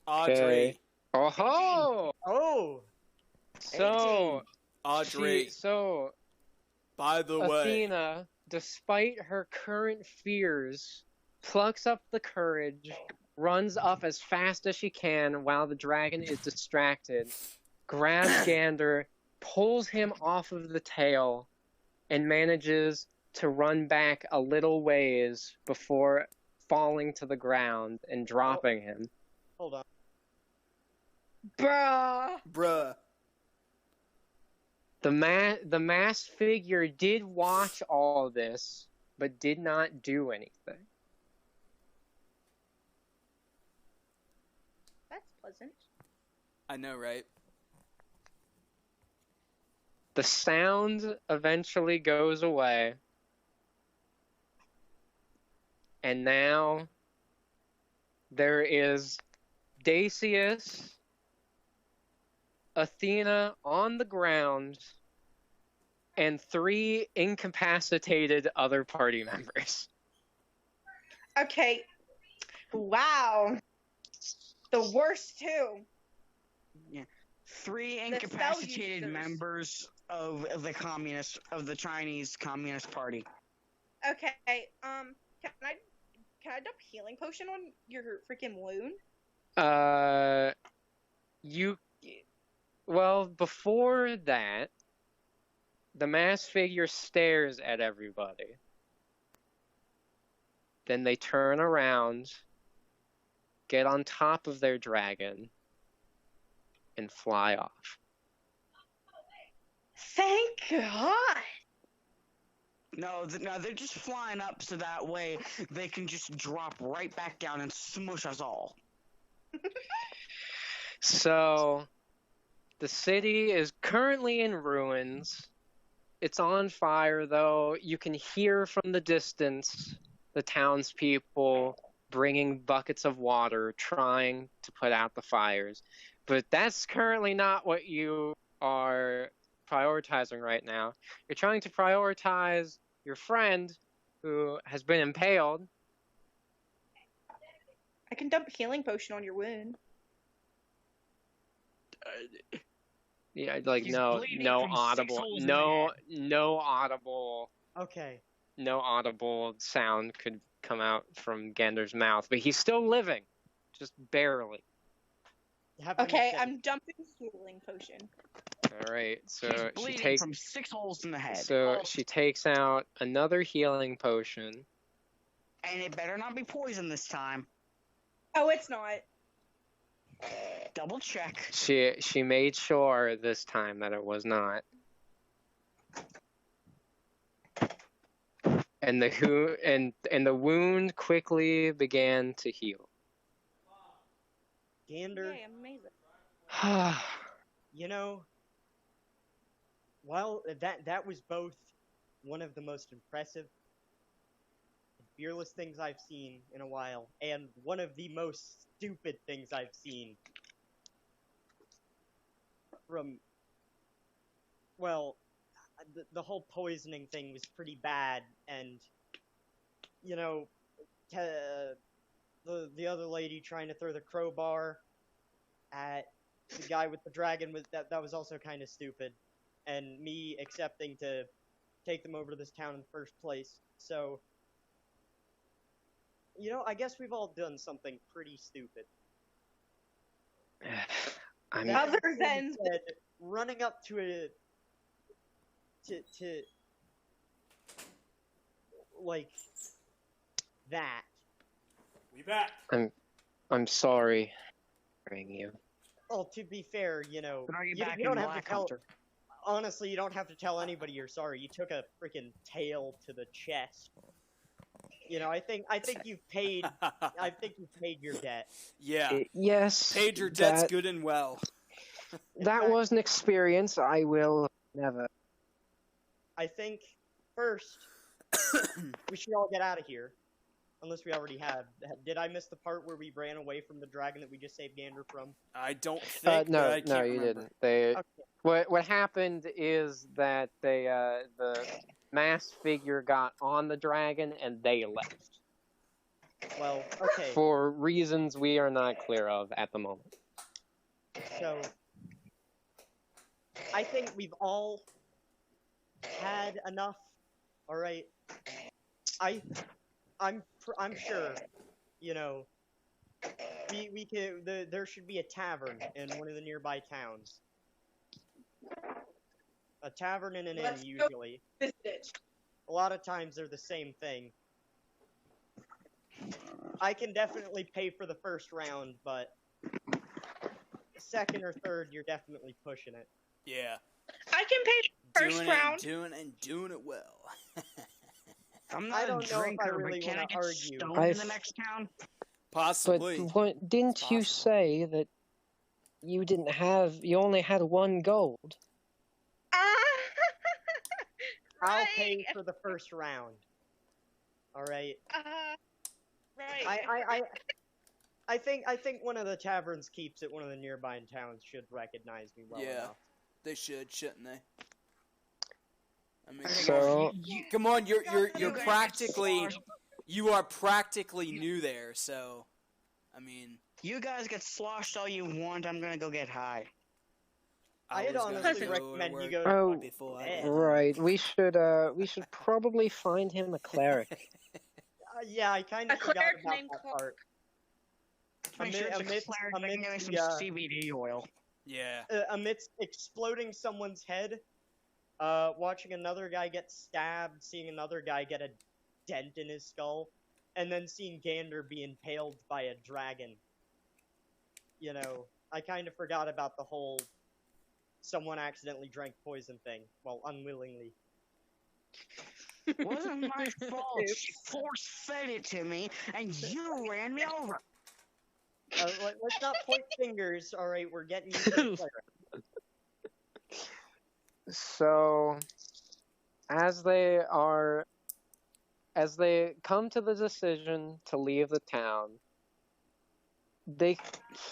Audrey. Okay. Oh! Oh. So, Audrey. so By the way. Athena, despite her current fears, plucks up the courage, runs up as fast as she can while the dragon is distracted, grabs Gander, pulls him off of the tail, and manages to run back a little ways before falling to the ground and dropping him. Hold on. Bruh. The masked figure did watch all this, but did not do anything. that's pleasant. I know, right? The sound eventually goes away. And now there is Dacius, Athena on the ground, and 3 incapacitated other party members. Okay. Wow. The worst too. 3 spell incapacitated users. members of the Chinese Communist Party. Okay. Can I dump healing potion on your freaking wound? Well, before that, the masked figure stares at everybody. Then they turn around, get on top of their dragon, and fly off. Thank God. No, they're just flying up so that way they can just drop right back down and smush us all. So, the city is currently in ruins. It's on fire, though. You can hear from the distance the townspeople bringing buckets of water, trying to put out the fires. But that's currently not what you are prioritizing right now. You're trying to prioritize your friend who has been impaled I can dump healing potion on your wound. Yeah, like He's no, bleeding no from 6 audible, holes in the no audible, Okay. no audible sound could come out from Gander's mouth, but he's still living, just barely. Have a Okay, mistake. I'm dumping healing potion. All right, so He's she bleeding takes, from 6 holes in the head. so she takes out another healing potion. And it better not be poison this time. Oh, it's not. Double check. She made sure this time that it was not. And the wound quickly began to heal. Gander, Yay, amazing. you know, while that was both one of the most impressive and fearless things I've seen in a while, and one of the most stupid things I've seen from, well, the whole poisoning thing was pretty bad, and, you know, the other lady trying to throw the crowbar at the guy with the dragon, that was also kind of stupid, and me accepting to take them over to this town in the first place. So, you know, I guess we've all done something pretty stupid. I'm That Other being than- said, running up to a to like that. We back. I'm sorry for you. Oh, to be fair, you know, But are you you back don't in have to Black tell. Hunter? Honestly, you don't have to tell anybody you're sorry. You took a freaking tail to the chest. You know, I think you've paid. I think you've paid your debt. Yeah. Yes. Paid your debts that- good and well. That was an experience I will never. I think first we should all get out of here, unless we already have. Did I miss the part where we ran away from the dragon that we just saved Gander from? I don't think. No, but I can't no, you remember. didn't. They. Okay. What happened is that they the masked figure got on the dragon and they left Well, okay. for reasons we are not clear of at the moment. So I think we've all had enough. All right. I'm sure, you know, we can. There should be a tavern in one of the nearby towns. A tavern and an inn, Let's go. usually. This ditch. A lot of times they're the same thing. I can definitely pay for the first round, but second or third, you're definitely pushing it. Yeah. I can pay first Doing round. it, doing it well. I'm I not a don't know if I drinker, really but can I wanna get argue. stoned in I've- the next town? Possibly. But what, didn't you Possible. say that you didn't have? You only had 1 gold. I'll pay for the first round. All right. Right. I think one of the taverns keeps it. One of the nearby towns should recognize me well Yeah. enough. They should, shouldn't they? I mean, So- come on, you're You guys practically, get sloshed- you are practically new there. So, I mean, You guys get sloshed all you want. I'm gonna go get high. I'd was gonna honestly go recommend to you work go to Oh, before I bed. did. Right. We should probably find him a cleric. Yeah, I kind A of forgot cleric about named that Clark. part. Make sure it's a amidst- cleric that can give me amidst some the, CBD oil. Yeah. Amidst exploding someone's head, watching another guy get stabbed, seeing another guy get a dent in his skull, and then seeing Gander be impaled by a dragon. You know, I kind of forgot about the whole someone accidentally drank poison thing. Well, unwillingly. It wasn't my fault. She force-fed it to me, and you ran me over. Let's not point fingers, alright? We're getting you to the cleric. So, as they come to the decision to leave the town, they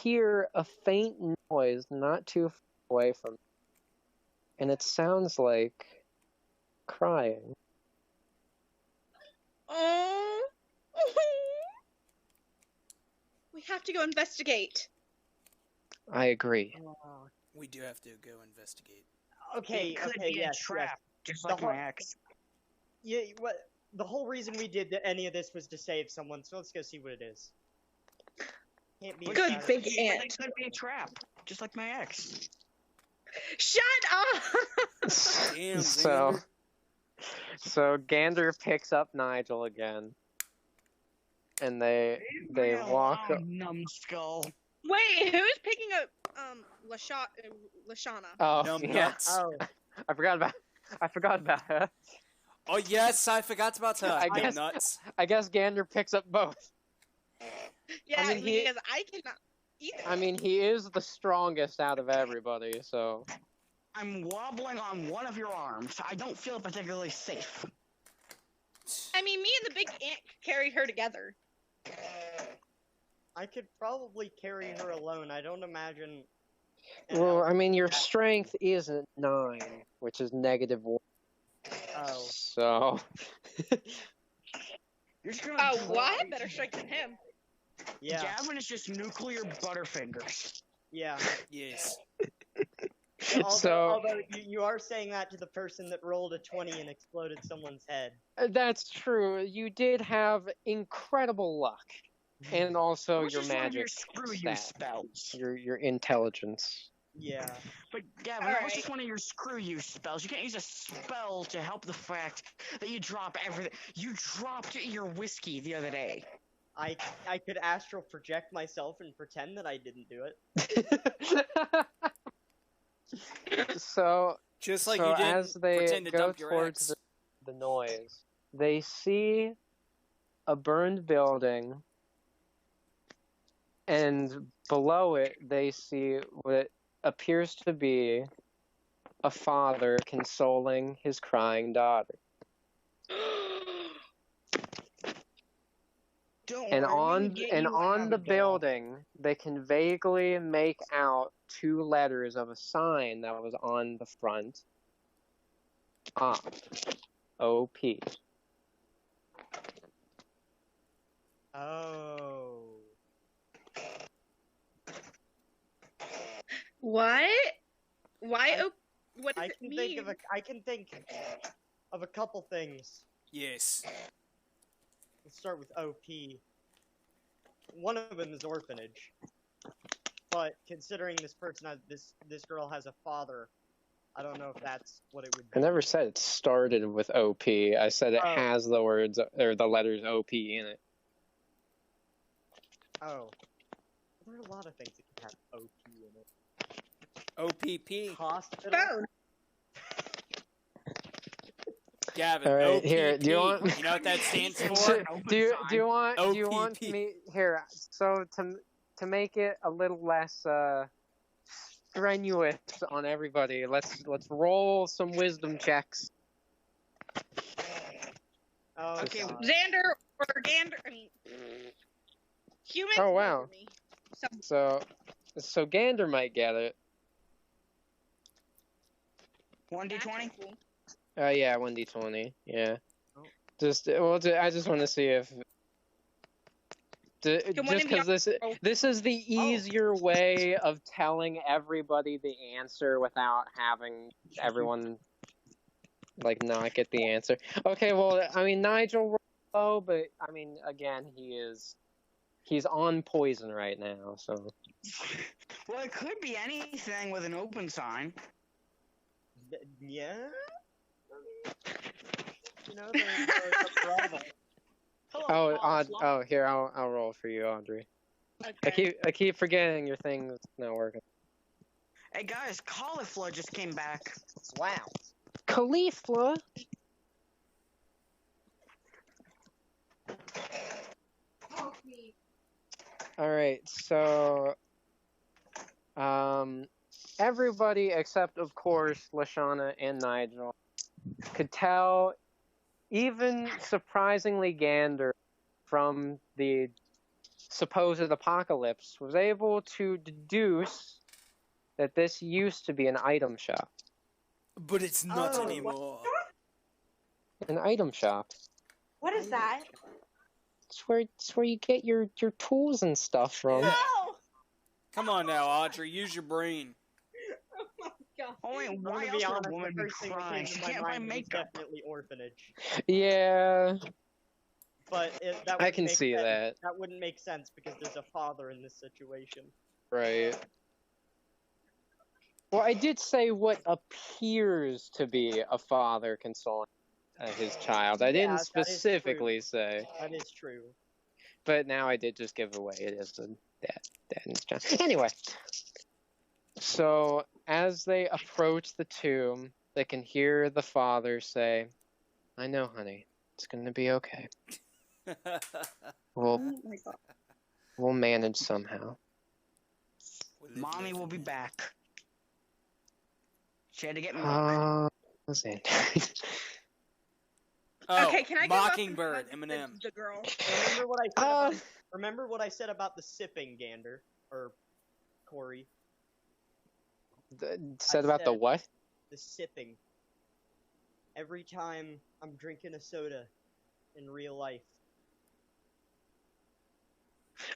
hear a faint noise not too far away from them, and it sounds like crying. We have to go investigate. I agree. We do have to go investigate. Okay, It could okay, be yes, a trap, just The like my whole- ex. Yeah, what? The whole reason we did any of this was to save someone, so let's go see what it is. Can't be Good a big But ant. it could be a trap, just like my ex. Shut up! Damn, So, Xander. so Gander picks up Nigel again, and they walk. Numbskull. Wait, who's picking up Lashana? Oh, Numb yeah. nuts. Oh, I forgot about her. Oh yes, I forgot about her. I Numb guess- nuts. I guess Gander picks up both. Yeah, mean, he- because I cannot either. I mean, he is the strongest out of everybody, so. I'm wobbling on one of your arms. I don't feel particularly safe. I mean, me and the big ant carry her together. I could probably carry her alone. I don't imagine. Well, I mean, your strength isn't 9, which is -1. Oh, So. You're just gonna Oh, drop- well, I have better strength than him. yeah, Gavin is just nuclear butterfingers. yeah. Yes. Although you are saying that to the person that rolled a 20 and exploded someone's head. That's true. You did have incredible luck, and also Which your is one of magic your screw you stat, spells. your intelligence. Yeah. But Gavin, All that was right. just one of your screw you spells. You can't use a spell to help the fact that you drop everything. You dropped your whiskey the other day. I could astral project myself and pretend that I didn't do it. So, Just like so you didn't as they pretend to go dump your towards ex. the noise, they see a burned building, and below it they see what appears to be a father consoling his crying daughter. Don't And worry, on we get and you on out the of jail. building, they can vaguely make out 2 letters of a sign that was on the front. OP. Oh. What? Why? What does I it can mean? think of a couple things. Yes. Let's start with OP. One of them is orphanage. But considering this person has this girl has a father, I don't know if that's what it would I be. never said it started with OP. I said it Oh. has the words or the letters OP in it. Oh. There are a lot of things that can have OP in it. OPP. Hospital. Phone. Gavin. All right, OPP. here. Do you want? You know what that stands for? So, Open do you OPP. want me here? So to make it a little less strenuous on everybody, let's roll some wisdom checks. Oh, Okay, God. Xander or Gander? I mean, humans. Oh, wow. over me. So, So Gander might get it. 1d20? cool. Yeah, 1d20. Yeah. Oh. I just want to see if. Can one Just of y'all because roll? this is the easier way of telling everybody the answer without having everyone like not get the answer. Okay, well, I mean Nigel rolled low, but I mean again he's on poison right now, so. Well, it could be anything with an open sign. Yeah? You know, there's a problem. Hello, Oslo. Here I'll roll for you, Audrey. Okay. I keep forgetting your thing's not working. Hey guys, cauliflower just came back. Wow. Cauliflower. All right, so everybody except of course Lashana and Nigel could tell, even surprisingly Gander from the supposed apocalypse was able to deduce that this used to be an item shop. But it's not Oh. anymore. An item shop. What is that? It's where you get your tools and stuff from. Yeah. Come on now, Audrey. Use your brain. God. Only I'm why gonna be else would honest, a woman the be first thing that crying? came She to my can't buy mind was makeup. definitely orphanage. Yeah, But that I wouldn't can make see sense. that. That wouldn't make sense because there's a father in this situation. Right. Well, I did say what appears to be a father consoling his child. I Yeah, didn't that is specifically say, That is true. but now I did just give away it is the dad and his child. Anyway, so as they approach the tomb, they can hear the father say, "I know, honey, it's gonna be okay. We'll Oh my God. we'll manage somehow." Mommy will be back. She had to get milk. Listen. Oh, Okay, can I go up and Mockingbird, hug Eminem. the girl? Remember what I said about the sipping, Gander or Corey? Said about the what? The sipping. Every time I'm drinking a soda in real life.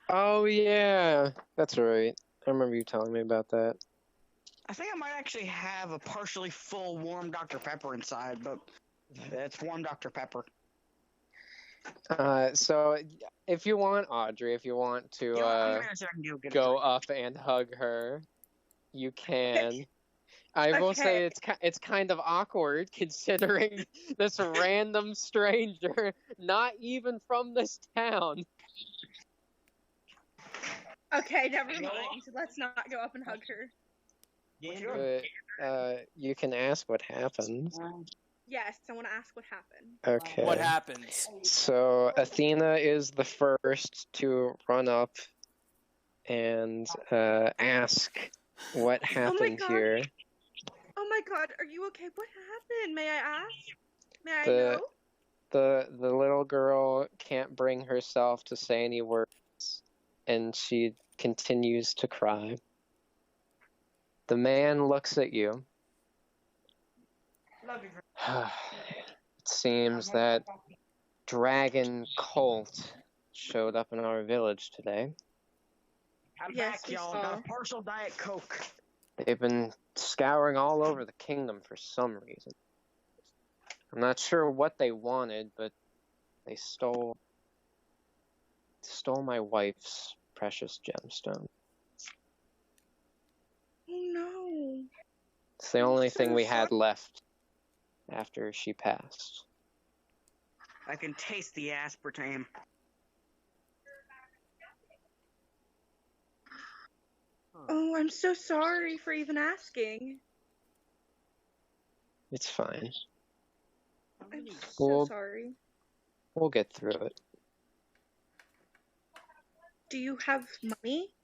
Oh yeah, that's right. I remember you telling me about that. I think I might actually have a partially full warm Dr. Pepper inside, but it's warm Dr. Pepper. So if you want, Audrey, if you want to You know what? I'm gonna see if I can get a go drink. up and hug her, you can. I will say it's kind of awkward considering this random stranger, not even from this town. Okay, never mind. Let's not go up and hug her. But you can ask what happens. Yes, I want to ask what happened. Okay. What happens? So Athena is the first to run up and ask what happened here. Oh my God, are you okay? What happened? May I ask? May I The- know? The little girl can't bring herself to say any words, and she continues to cry. The man looks at you. It seems that Dragon Colt showed up in our village today. I'm Yes, back, we y'all. saw. Got a partial Diet Coke. They've been scouring all over the kingdom for some reason. I'm not sure what they wanted, but they stole my wife's precious gemstone. Oh no. It's the I'm only so thing we had sorry. left after she passed. I can taste the aspartame. Oh, I'm so sorry for even asking. It's fine. I'm so Well- sorry. We'll get through it. Do you have money?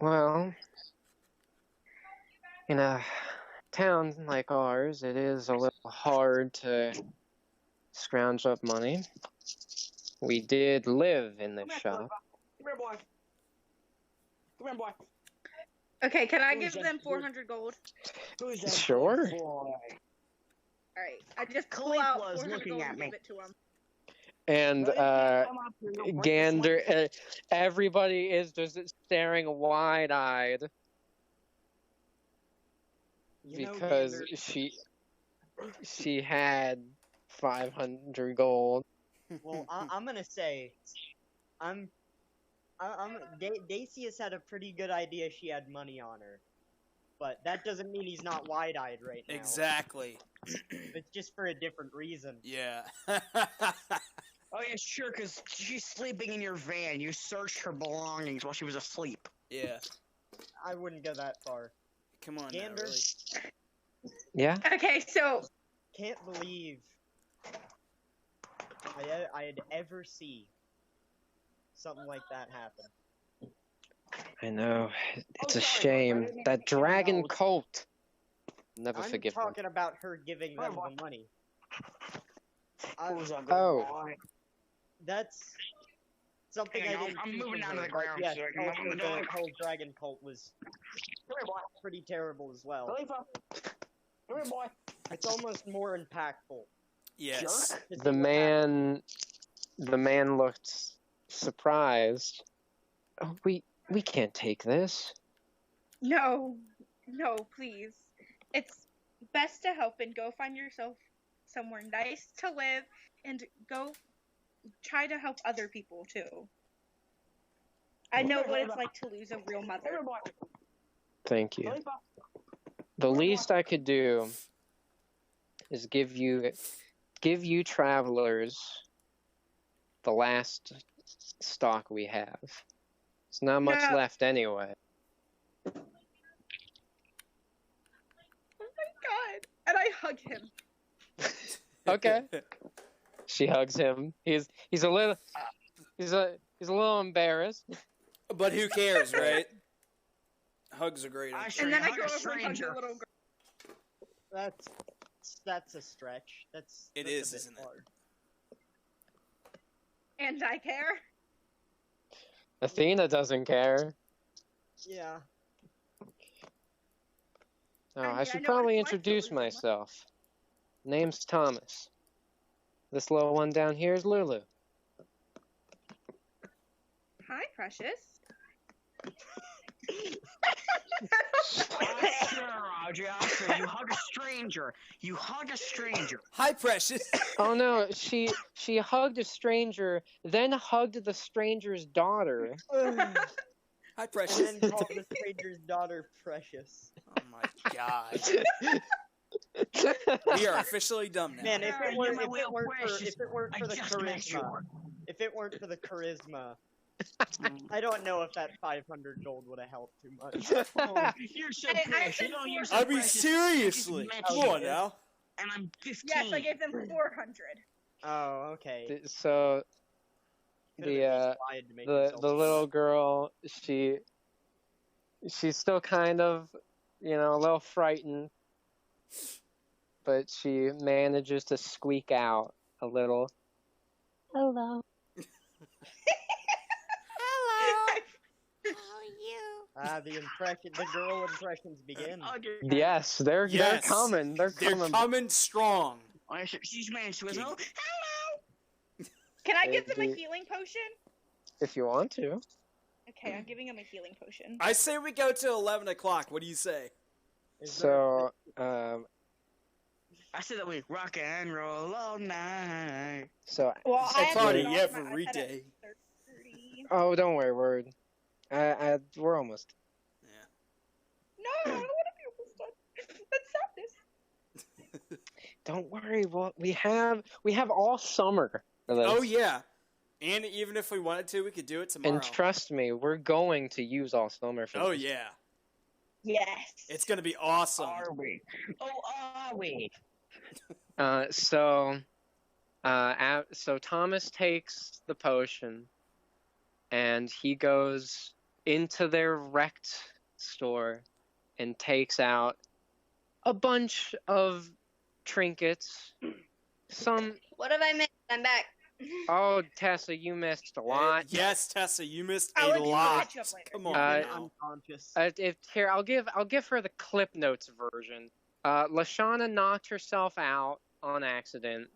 Well, in a town like ours, it is a little hard to scrounge up money. We did live in this shop. Come here, boy. Come here, boy. Okay, can I Who's give that? them 400 gold? Who's that Sure. good boy? Alright, I just pull Khalifa out is 400 looking gold at and me. give it to him. And Come up here, you'll break this Gander, one. everybody is just staring wide-eyed You know, because Gander, she had 500 gold. well, I'm gonna say, Dacius had a pretty good idea she had money on her, but that doesn't mean he's not wide-eyed right now. Exactly. It's just for a different reason. Yeah. Oh yeah, sure, because she's sleeping in your van. You searched her belongings while she was asleep. Yeah. I wouldn't go that far. Come on now, Gander, really. Yeah? Okay, so can't believe I'd ever see something like that happen. I know. It's a sorry, shame. brother. That Dragon Colt. Never I'm forgive them. talking about her giving them the money. Who's a good Oh. boy? That's something Hang I on, didn't I'm see moving from down to her, the but ground yes, so I can also open the the door. whole dragon cult was Come here, boy. pretty terrible as well. Khalifa. Come here, boy. It's almost more impactful. Yes. to see The what man The man looked surprised. Oh, we can't take this. No, please. It's best to help and go find yourself somewhere nice to live and go try to help other people too. I know what it's like to lose a real mother. Thank you. The least I could do is give you travelers the last stock we have. There's not much No. left anyway. Oh my god. And I hug him. Okay. She hugs him. He's a little embarrassed. But who cares, right? Hugs are great. And then I go over and hug the little girl. That's a stretch. That's It that's is, a bit isn't it? hard. And I care. Athena doesn't care. Yeah. Oh, I mean, I I should know probably what it's like to introduce lose someone. myself. Name's Thomas. This little one down here is Lulu. Hi, Precious. Oscar, you hug a stranger. You hug a stranger. Hi, Precious. Oh no, she hugged a stranger, then hugged the stranger's daughter. Hi, Precious. And then called the stranger's daughter Precious. Oh my god. We are officially dumb now. Man, if it weren't for the I just met you. charisma, if it weren't for the charisma, I don't know if that 500 gold would have helped too much. Oh, you're so I precious. said Oh, you're so I mean, precious. seriously. I just met Come you. on now. And I'm 15. Yes, I gave them 400. Oh, okay. So Could've at least lied to make yourself the feel little better. girl, she's still kind of, a little frightened, but she manages to squeak out a little. Hello. The girl impressions begin. Yes, they're Yes. coming. They're They're coming. coming strong. She's managed to hello. Can I give them a The- healing potion? If you want to. Okay, I'm giving him a healing potion. I say we go till 11 o'clock. What do you say? So, I said that we rock and roll all night. so Well, I have party to get off my every iPad at day. 6:30. oh, don't worry, word. We're almost. No, I don't want to be almost done. That's sadness. Don't worry. Well, we have all summer for this. Oh, yeah. And even if we wanted to, we could do it tomorrow. And trust me, we're going to use all summer for Oh, this. yeah. Yes. It's going to be awesome. Are we? Oh, are we? So Thomas takes the potion, and he goes into their wrecked store and takes out a bunch of trinkets. Some. What have I missed? I'm back. Oh, Tessa, you missed a lot. Yes, Tessa, you missed I'll a let you lot. catch up later. Come on. I'm unconscious. Here, I'll give her the Clip Notes version. Lashana knocked herself out on accident.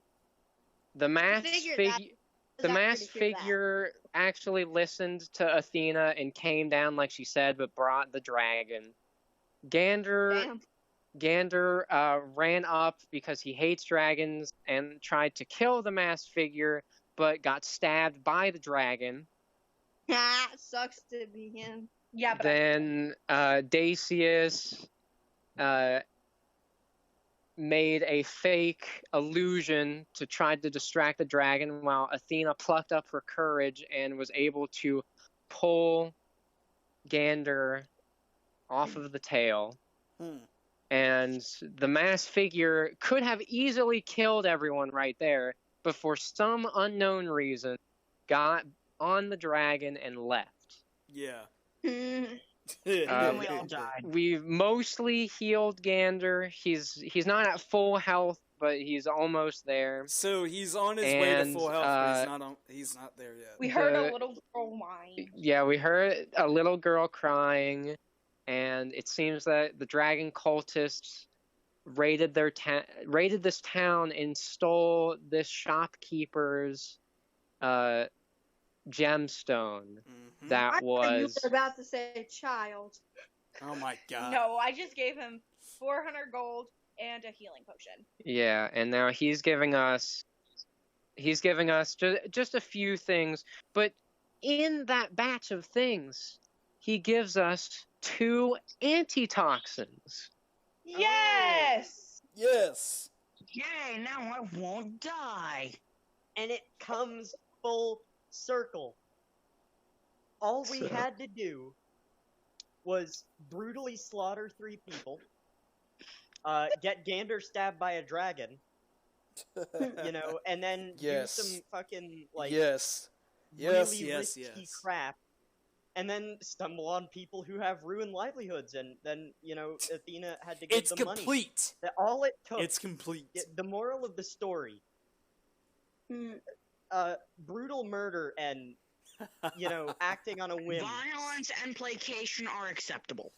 The masked Figured that- figure. Was The that masked pretty sure figure actually listened to Athena and came down like she said, but brought the dragon. that? Gander ran up because he hates dragons and tried to kill the masked figure, but got stabbed by the dragon. Damn. Sucks to be him. Yeah, but Then Dacius made a fake illusion to try to distract the dragon, while Athena plucked up her courage and was able to pull Gander off of the tail. And the masked figure could have easily killed everyone right there, but for some unknown reason, got on the dragon and left. Yeah. And then we all died. We've mostly healed Gander. He's not at full health, but he's almost there. So he's on his way to And, full health, but he's not there yet. we heard the- a little girl whine. Yeah, we heard a little girl crying, and it seems that the dragon cultists raided this town and stole this shopkeeper's gemstone Mhm. that I thought you was. were about to say child. Oh my god. No, I just gave him 400 gold and a healing potion. Yeah, and now he's giving us just a few things, but in that batch of things, he gives us 2 antitoxins. Yes! Yes. Yay, now I won't die. And it comes full circle. All we So- had to do was brutally slaughter 3 people, get Gander stabbed by a dragon, and then Yes. do some fucking, like, yes. really Yes, risky yes. crap, and then stumble on people who have ruined livelihoods, and then, Athena had to give It's them money. complete. All it took, It's complete. the moral of the story, brutal murder and, acting on a whim. Violence and placation are acceptable.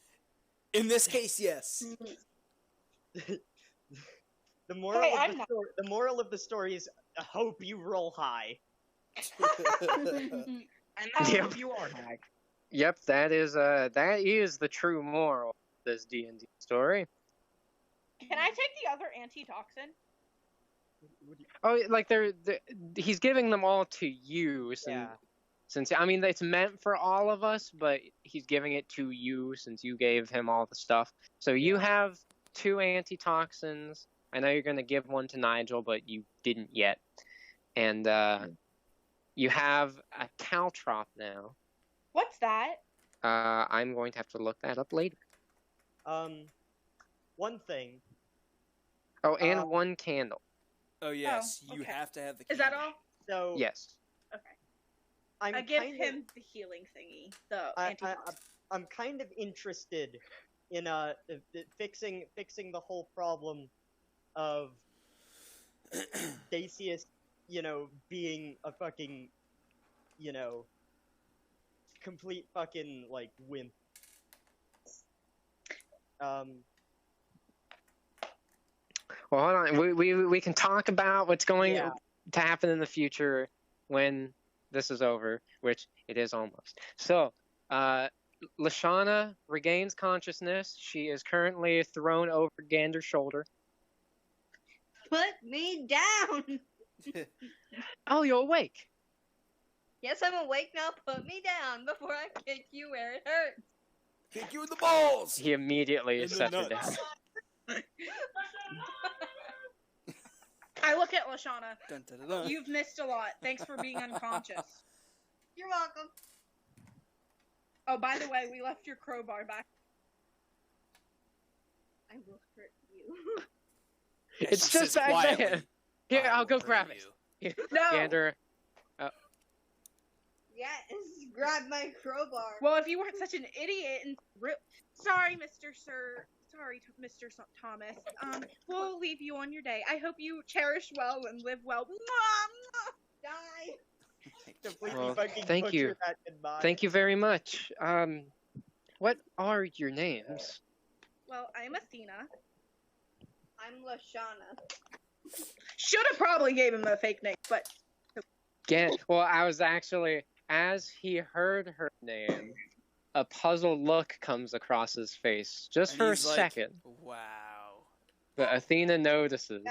In this case, yes. The moral, Hey, of I'm the not- story, the moral of the story is, I hope you roll high. And I Yep. hope you are high. Yep, that is the true moral of this D&D story. Can I take the other antitoxin? Oh, like he's giving them all to you since I mean it's meant for all of us, but he's giving it to you since you gave him all the stuff. So you have 2 antitoxins. I know you're gonna give one to Nigel, but you didn't yet. And you have a caltrop now. What's that? I'm going to have to look that up later. One thing, Oh, and 1 candle. Oh yes, you okay. have to have the. Is that candle. all? so Yes. Okay. I'm I give kind him the healing thingy, the I, antitoxin. I'm kind of interested in fixing the whole problem of Dacius, being a fucking, complete fucking like wimp. Well, hold on. We can talk about what's going Yeah. to happen in the future when this is over, which it is almost. So, Lashana regains consciousness. She is currently thrown over Gander's shoulder. Put me down. Oh, you're awake. Yes, I'm awake now. Put me down before I kick you where it hurts. Kick you in the balls. He immediately In the sets her nuts. down. I look at Lashana. Dun, dun, dun, dun. You've missed a lot. Thanks for being unconscious. You're welcome. Oh, by the way, we left your crowbar back. I will hurt you. Yeah, It's she just says back quietly, there. Here, "I I'll will go hurt grab you." it. No. Gander. Yes, grab my crowbar. Well, if you weren't such an idiot and sorry, Mr. Sir. Sorry, Mr. Thomas. We'll leave you on your day. I hope you cherish well and live well. Mwah, Die. Completely Well, fucking thank butcher you. that goodbye. Thank you very much. What are your names? Well, I'm Athena. I'm Lashana. Should have probably gave him a fake name, but Well, I was actually, as he heard her name, a puzzled look comes across his face, just And for a he's like, second. Wow. But Athena notices.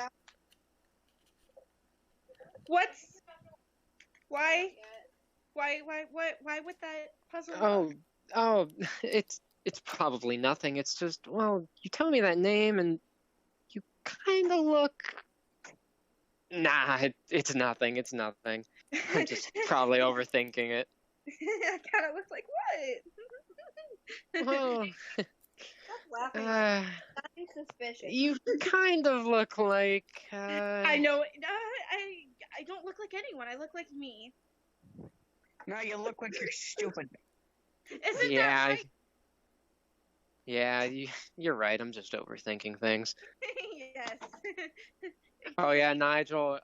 what's why would that puzzle? Oh, it's probably nothing. It's just, well, you tell me that name and you kind of look. Nah, it's nothing. It's nothing. I'm just probably overthinking it. I kind of look like what? Oh, Stop laughing. Sounding suspicious. you kind of look like. I know. I don't look like anyone. I look like me. No, you look like you're stupid. Isn't Yeah, that right? Yeah, you're right. I'm just overthinking things. Yes. Oh yeah, Nigel.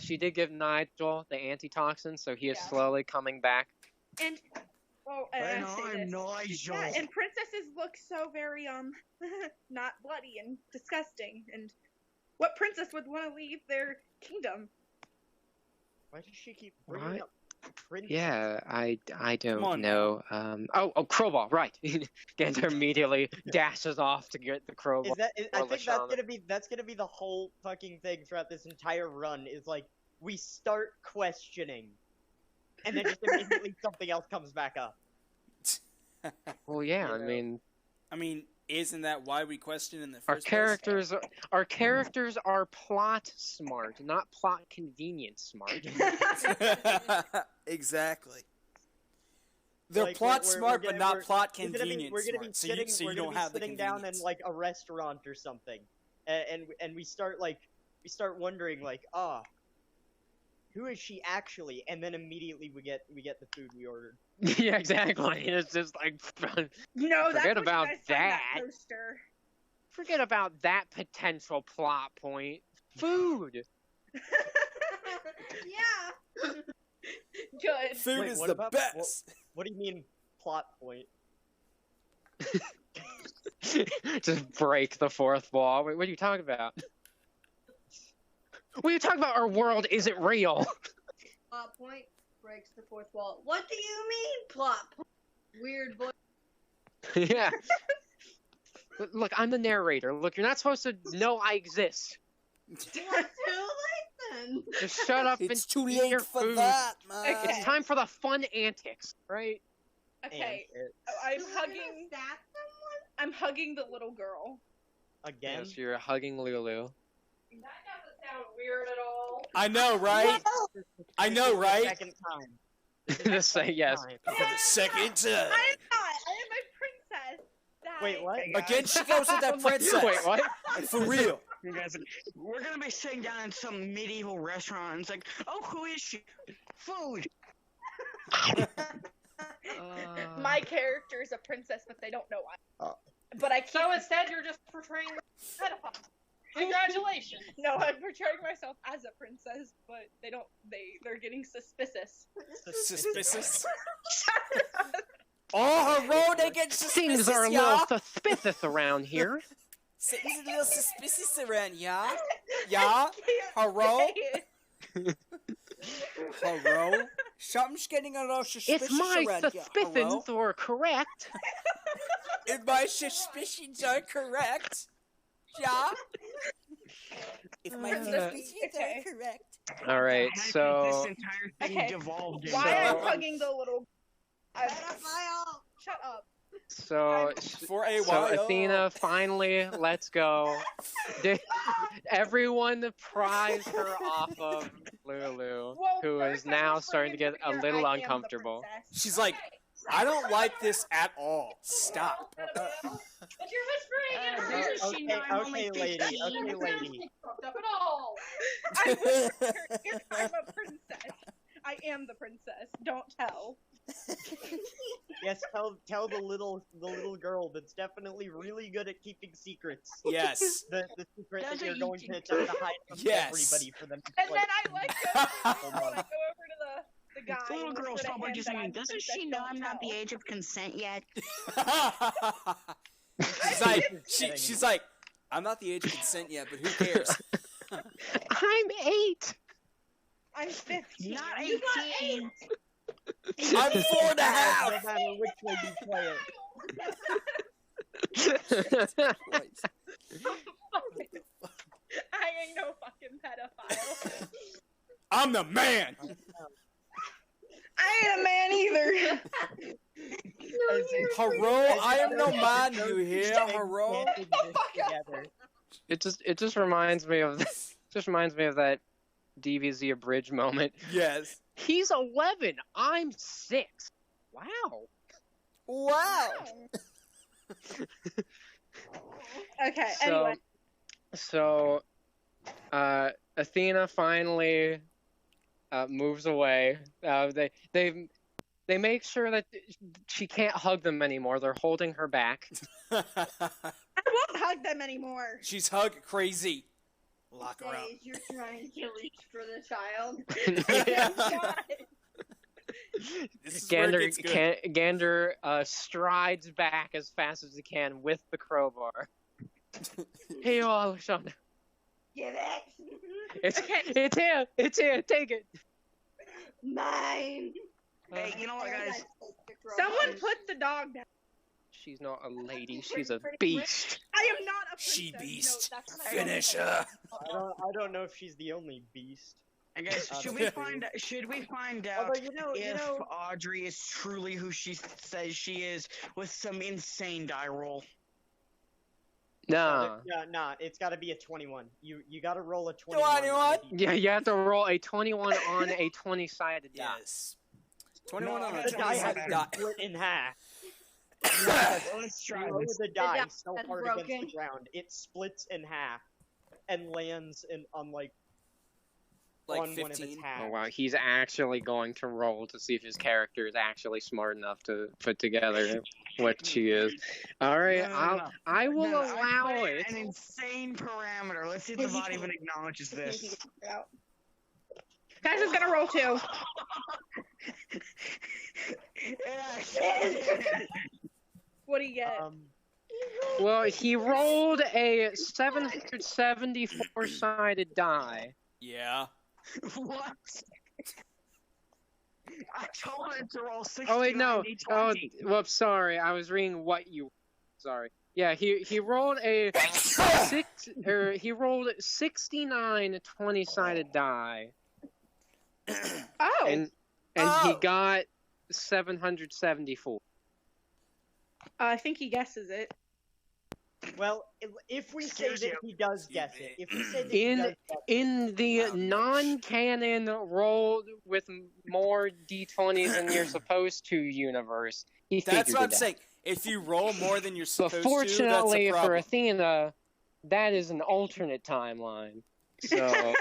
She did give Nigel the antitoxin, so he is Yeah. slowly coming back. And well, And I say I'm this. Nigel. Yeah, and princesses look so very not bloody and disgusting. And what princess would want to leave their kingdom? Why does she keep bringing What? up princess? Yeah, I Come don't on, know. Oh, crowbar, right. Gander immediately dashes off to get the crowbar. I or think Lashana. that's gonna be the whole fucking thing throughout this entire run. Is like we start questioning, and then just immediately something else comes back up. Well, yeah, You I know. mean, I mean, isn't that why we question in the our first characters are plot smart, not plot convenient smart. place? Exactly. They're Like, plot we're smart, but not plot We're gonna be convenient sitting, smart. So you don't have the sitting down in convenience. like a restaurant or something, and we start wondering like, who is she actually? And then immediately we get the food we ordered. Yeah, exactly. It's just like, No, that's Forget what about you guys said in that. poster. forget about that potential plot point. Food. Yeah. Good. Food Wait, is what the about- best. What do you mean plot point? Just break the fourth wall. Wait, what are you talking about? What are you talking about? Our world isn't real. Plot point breaks the fourth wall. What do you mean plot point? Weird voice. Yeah. Look, I'm the narrator. Look, you're not supposed to know I exist. It's too late then. Just shut up It's and too eat late your for food. that, man. Okay. It's time for the fun antics, right? Okay. And it, I'm You're gonna hugging. stab someone? I'm hugging the little girl. again. Yes, you're hugging Lulu. That doesn't sound weird at all. I know, right? I know, right? Second time. Just say yes. Time. For the second time. I am not. I am a princess. That Wait, what? Again, she goes with that princess. Wait, what? For real. You guys, we're gonna be sitting down in some medieval restaurant. And it's like, oh, who is she? Food. My character is a princess, but they don't know why. Oh. But I can't. So instead, you're just portraying a pedophile. Congratulations. No, I'm portraying myself as a princess, but they don't. They're getting suspicious. Suspicious. Oh, Hero, they get suspicious, Things are a yeah? little suspicious around here. Things are a little suspicious around, yeah? Yeah? Hero? Hero? Something's getting a little suspicious If my around here, Hero. suspicions were correct, If my suspicions are correct, yeah? If my suspicions Okay. are correct. all right. How did So this entire thing Okay. devolved into? Why I'm So- hugging the little. Pedophile. Shut up. so For a so while. Athena finally lets go. Everyone pries her off of Lulu, Well, who is first I now was starting to get a here, little I am the uncomfortable. princess. She's like, I don't like this at all. Stop. But you're whispering in her ear. Okay, She know I'm only okay, lady, 15. okay, It's not lady. fucked up at all. I'm a princess. I am the princess. Don't tell. Yes, tell the little girl that's definitely really good at keeping secrets. Yes. The secret that Doesn't you're he- going to attempt to hide from Yes. everybody for them to And play. then I like to when I go over to the guy. The little and girl's whisper to probably him just that saying, I'm the doesn't princess, she know don't I'm not the tell. age of consent yet? She's like, she's like, I'm not the age of consent yet, but who cares? I'm 8. I'm 15. Not You got 18. I'm 4.5. No matter which way you play it. I ain't no fucking pedophile. I'm the man. I ain't a man either. Haro, I am no man, you hear, Haro? Together. It just reminds me of that DBZ abridged moment. Yes. He's 11. I'm 6. Wow. Wow. Okay, anyway. So, Athena finally moves away. They make sure that she can't hug them anymore. They're holding her back. I won't hug them anymore. She's hug crazy. Lock her up. Days you're trying to reach for the child. This is where it Gander gets good. Gander strides back as fast as he can with the crowbar. Hey, Alexander. Give it. It's Okay. it's here. It's here. Take it. Mine. Hey, you know what, guys? Someone put the dog down. She's not a lady. She's a beast. I am not a princess. She beast. No, that's what I Finish don't her. I don't know if she's the only beast. And guys, should we find out Although you know, if Audrey is truly who she says she is with some insane die roll? Nah. Nah. It's got to be a 21. You got to roll a 21. 21? Yeah, you have to roll a 21 on a 20-sided die. Yes. 21 on a The die has 20-sided to die. split in half. Let's try Throw this. the die so that's hard broken. against the ground, it splits in half and lands on Like on one of its 15. halves. Oh wow, he's actually going to roll to see if his character is actually smart enough to put together what she is. All right, No. I will No, allow I put it. an insane parameter. Let's see if the bot even acknowledges this. Guys is gonna roll 2. What do you get? Well, he rolled a 774-sided die. Yeah. What? I told it to roll 60. Oh wait, no. 90, Oh, 20. whoops, sorry. I was reading what you. Sorry. Yeah, he rolled a he rolled 69 20-sided die, Oh. and he got 774. I think he guesses it. Well, if we say Excuse that you. he does guess it, if we say that he In does guess in the non-canon rolled with more d20s than you're supposed to universe, he That's figured what I'm it out. saying. If you roll more than you're But supposed fortunately to, that's a for problem. Athena, that is an alternate timeline. So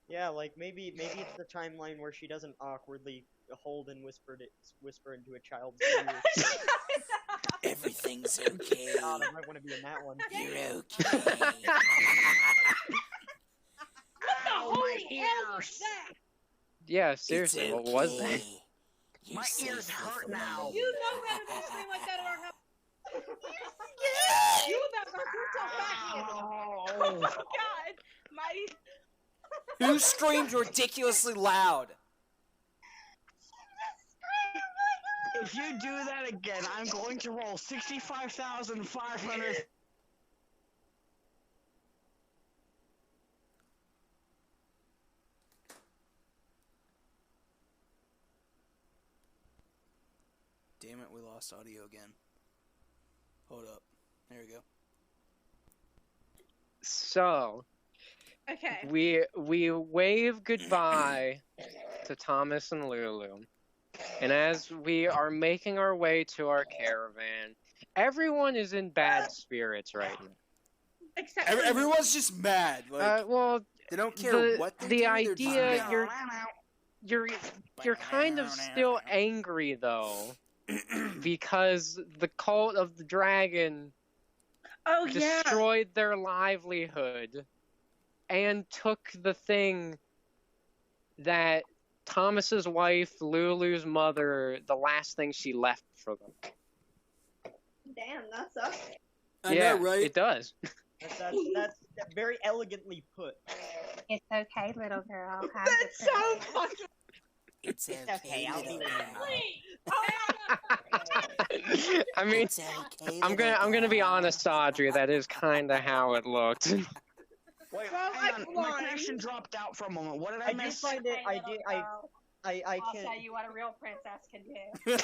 yeah, like maybe it's the timeline where she doesn't awkwardly hold and whisper into a child's ear. Everything's okay. God, I might want to be in that one. You're okay. Ow, my ears! yeah, seriously, what was that? My ears hurt now. You know better than to scream like that in our house. You about to hurt yourself back here. Oh my god. My Who screamed ridiculously loud? If you do that again, I'm going to roll 65,500. Damn it, we lost audio again. Hold up. There we go. So Okay. we wave goodbye to Thomas and Lulu. And as we are making our way to our caravan, everyone is in bad spirits right now. Except Everyone's just mad. Like Well, they don't care what they do. the they're just idea mad. you're kind of still angry though, because the cult of the dragon Oh yeah. destroyed their livelihood and took the thing that Thomas's wife, Lulu's mother, the last thing she left for them. Damn, that sucks. I yeah, know, right? It does. That's very elegantly put. It's okay, little girl. Have That's the so princess. fucking. It's okay, I'll be with I mean, I'm gonna be honest, Audrey. That is kind of how it looked. Wait, Well, hang on. I'm My blind. connection dropped out for a moment. What did I I did miss? find it. I I'll can. show you what a real princess can do.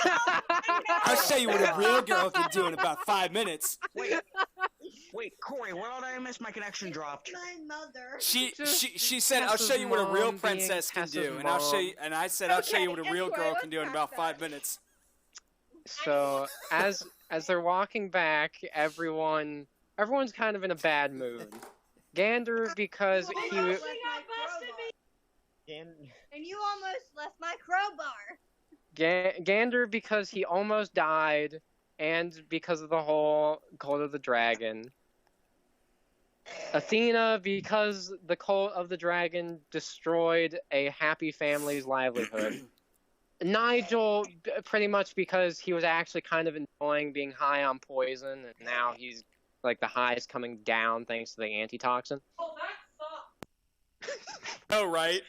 I'll show you what a real girl can do in about 5 minutes. Wait, Corey, what did I miss? My connection dropped. My mother. She Just said, "I'll show you what a real Tessa's mom princess can being do," and I said, "I'll show you what a Okay, real anyway, girl let's can do in pass about that. 5 minutes." So as they're walking back, everyone's kind of in a bad mood. Gander because he Almost left my crowbar. And you almost left my crowbar. Gander because he almost died, and because of the whole cult of the dragon. Athena because the cult of the dragon destroyed a happy family's livelihood. Nigel pretty much because he was actually kind of enjoying being high on poison, and now he's like the high is coming down thanks to the antitoxin. Oh, that sucks. Oh right.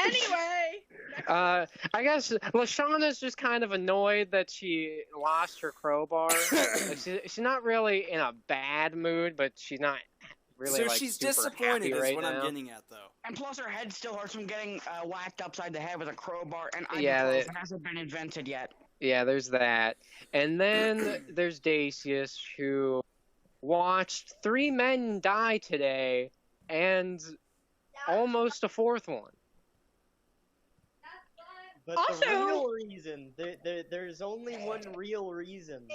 Anyway. I guess Lashana's just kind of annoyed that she lost her crowbar. Like, she's not really in a bad mood, but she's not really So like she's super disappointed happy is right what now. I'm getting at, though. And plus, her head still hurts from getting whacked upside the head with a crowbar, and Yeah, ibuprofen hasn't been invented yet. Yeah, there's that. And then there's Dacius, who watched 3 men die today, and almost a 4th one. But Also- the real reason, there's only one real reason.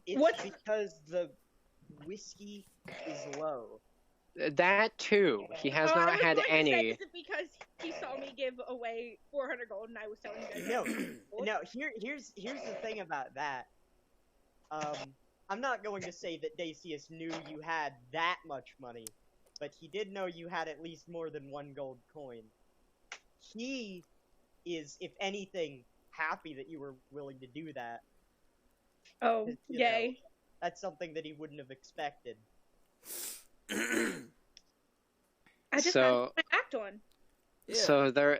It's What's- because the whiskey is low. That too. He has I not was had going to any. say, is it because he saw me give away 400 gold and I was telling you guys? No, here's the thing about that. I'm not going to say that Dacius knew you had that much money, but he did know you had at least more than 1 gold coin. He is, if anything, happy that you were willing to do that. Oh, 'Cause, you yay. know, that's something that he wouldn't have expected. I just So- had to act on. Yeah.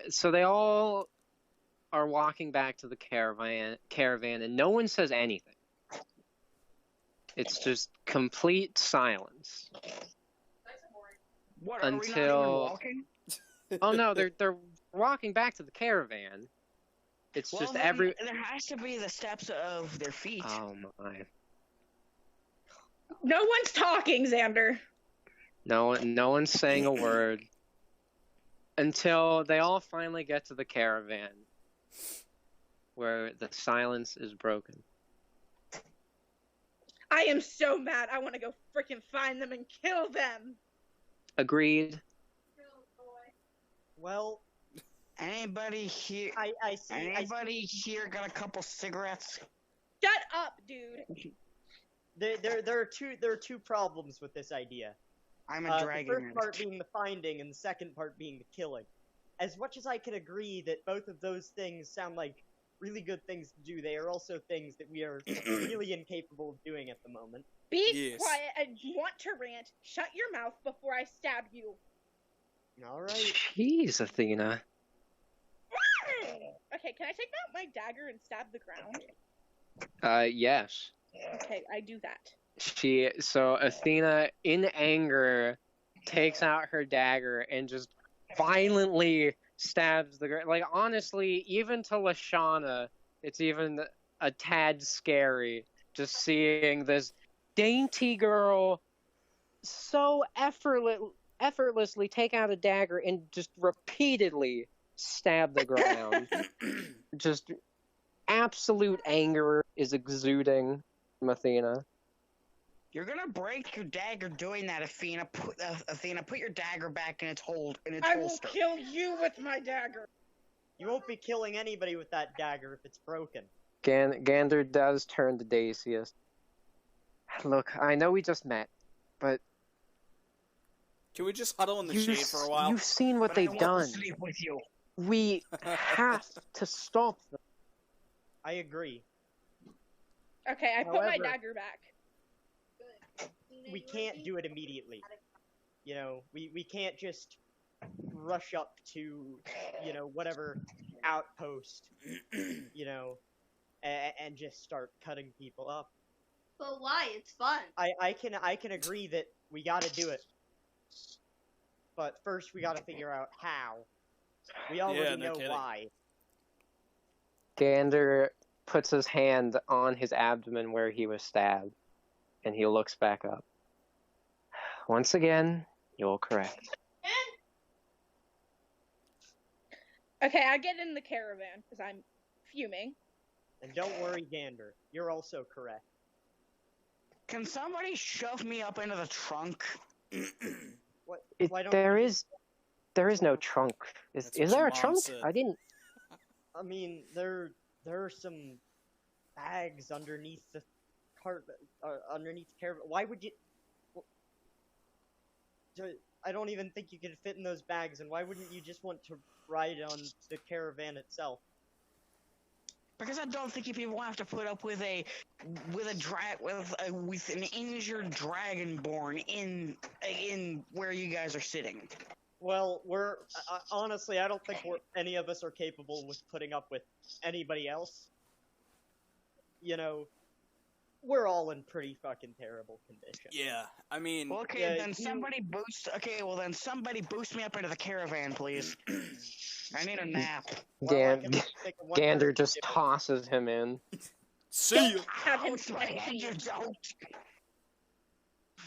So they all are walking back to the caravan, and no one says anything. It's just complete silence. What, are we not even Until- walking? Oh no, they're walking back to the caravan. It's Well, just then every. there has to be the steps of their feet. Oh my. No one's talking, Xander. No one's saying a word until they all finally get to the caravan, where the silence is broken. I am so mad. I want to go freaking find them and kill them. Agreed. Well, Anybody here? I see. Anybody here got a couple cigarettes? Shut up, dude. There are two problems with this idea. I'm a The dragon. first part being the finding, and the second part being the killing. As much as I can agree that both of those things sound like really good things to do, they are also things that we are really incapable of doing at the moment. Be Yes. quiet and want to rant. Shut your mouth before I stab you. Alright. Jeez, Athena. Okay, can I take out my dagger and stab the ground? Yes. Okay, I do that. So Athena, in anger, takes out her dagger and just violently stabs the girl. Like, honestly, even to Lashana, it's even a tad scary just seeing this dainty girl so effortlessly take out a dagger and just repeatedly stab the ground. Just absolute anger is exuding from Athena. You're gonna break your dagger doing that, Athena. Athena, put your dagger back in its I will holster. kill you with my dagger. You won't be killing anybody with that dagger if it's broken. Gander does turn to Dacius. Look, I know we just met, but Can we just huddle in the shade for a while? you've seen what But I they've want done. to sleep with you. We have to stop them. I agree. Okay, I put my However- dagger back. We can't do it immediately. You know, we can't just rush up to, you know, whatever outpost, you know, and just start cutting people up. But why? It's fun. I can agree that we gotta do it. But first we gotta figure out how. We already no know kidding. why. Gander puts his hand on his abdomen where he was stabbed, and he looks back up. Once again, you're correct. Okay, I get in the caravan because I'm fuming. And don't worry, Gander. You're also correct. Can somebody shove me up into the trunk? What? It, Why don't there you- is no trunk. That's Is what there your a mom trunk? said. I didn't. I mean, there are some bags underneath the cart, underneath the caravan. Why would you? I don't even think you could fit in those bags. And why wouldn't you just want to ride on the caravan itself? Because I don't think you people have to put up with an injured dragonborn in where you guys are sitting. Well, we're honestly, I don't think any of us are capable with putting up with anybody else. You know, we're all in pretty fucking terrible condition. Yeah, I mean, Well, okay, Yeah, then somebody boost. Okay, well then somebody boost me up into the caravan, please. I need a nap. Well, I can take a 100 Gander just skip. tosses him in. see you. Have him Ouch, my head, you don't.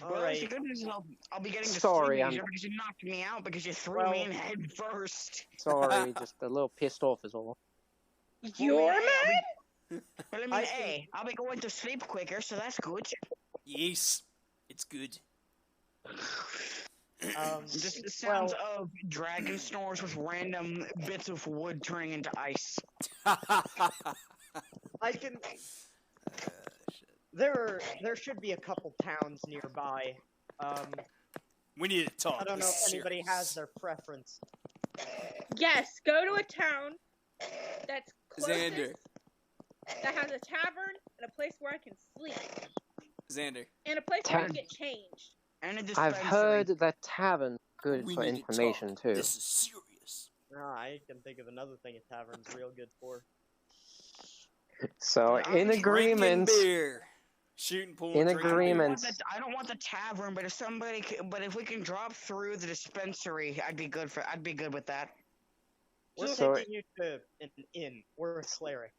Well, Alright. the good news is I'll be getting to Sorry, sleep I'm- easier because you knocked me out because you threw Well- me in head first. Sorry, just a little pissed off is all. You're Well, mad? But I mean, I hey, I'll be going to sleep quicker, so that's good. Yes, it's good. Just the sounds of dragon snores with random bits of wood turning into ice. I can. There should be a couple towns nearby. We need to talk. I don't know This if is anybody serious. has their preference. Yes, go to a town that's closest, Xander. that has a tavern and a place where I can sleep, Xander. and a place where I Ta- can get changed. And a I've dispensary. heard that tavern good We for need to information talk. too. This is serious. I can think of another thing a tavern's real good for. So I'm in drinking agreement, Beer. Shooting pool. In drinking agreement. beer. I don't want the tavern, but but if we can drop through the dispensary, I'd be good with that. We're So- taking you to an inn or a cleric,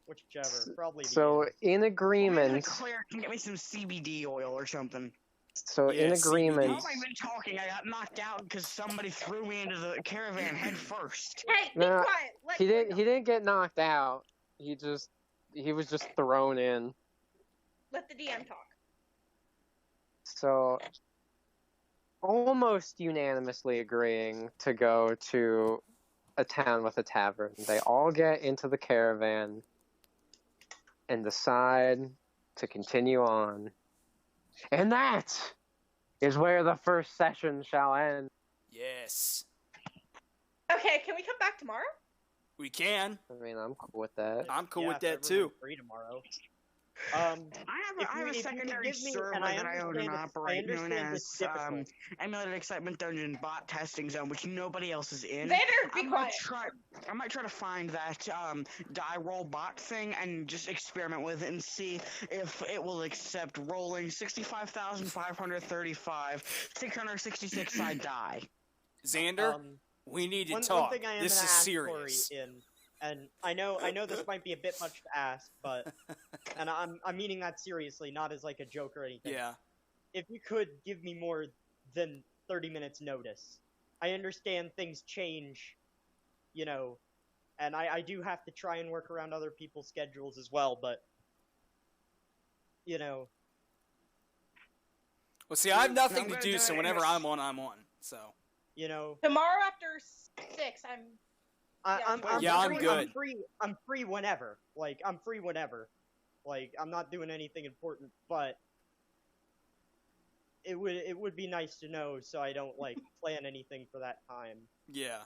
whichever. Probably. The so inn. in Maybe agreement, the cleric can get me some CBD oil or something. so in Yes, How agreement, have I been talking? I got knocked out because somebody threw me into the caravan head first. Hey, be Nah, quiet. Let he Claire didn't. He didn't get knocked out. He was just thrown in. Let the DM talk. So almost unanimously agreeing to go to a town with a tavern. They all get into the caravan and decide to continue on. And that is where the first session shall end. Yes. Okay, can we come back tomorrow? We can. I mean, I'm cool with that. I'm cool Yeah, with if that everyone's too. free tomorrow. I If have you a could secondary give me- server and I that I own and understand operate known understand as it's difficult. Emulated Excitement Dungeon Bot Testing Zone, which nobody else is in. Xander, be I might quiet. I might try to find that die roll bot thing and just experiment with it and see if it will accept rolling 65,535 666 side die. Xander, we need to talk. One thing I am This gonna is ask serious. Corey and I know this might be a bit much to ask, but and I'm meaning that seriously, not as like a joke or anything. Yeah. If you could give me more than 30 minutes notice. I understand things change, you know, and I do have to try and work around other people's schedules as well, but you know, Well, see, I have nothing I'm to gonna do, do so it whenever in a- I'm on. So. you know, Tomorrow after 6, I'm good. I'm free whenever. Like I'm free whenever. Like I'm not doing anything important, but it would be nice to know so I don't like plan anything for that time. Yeah.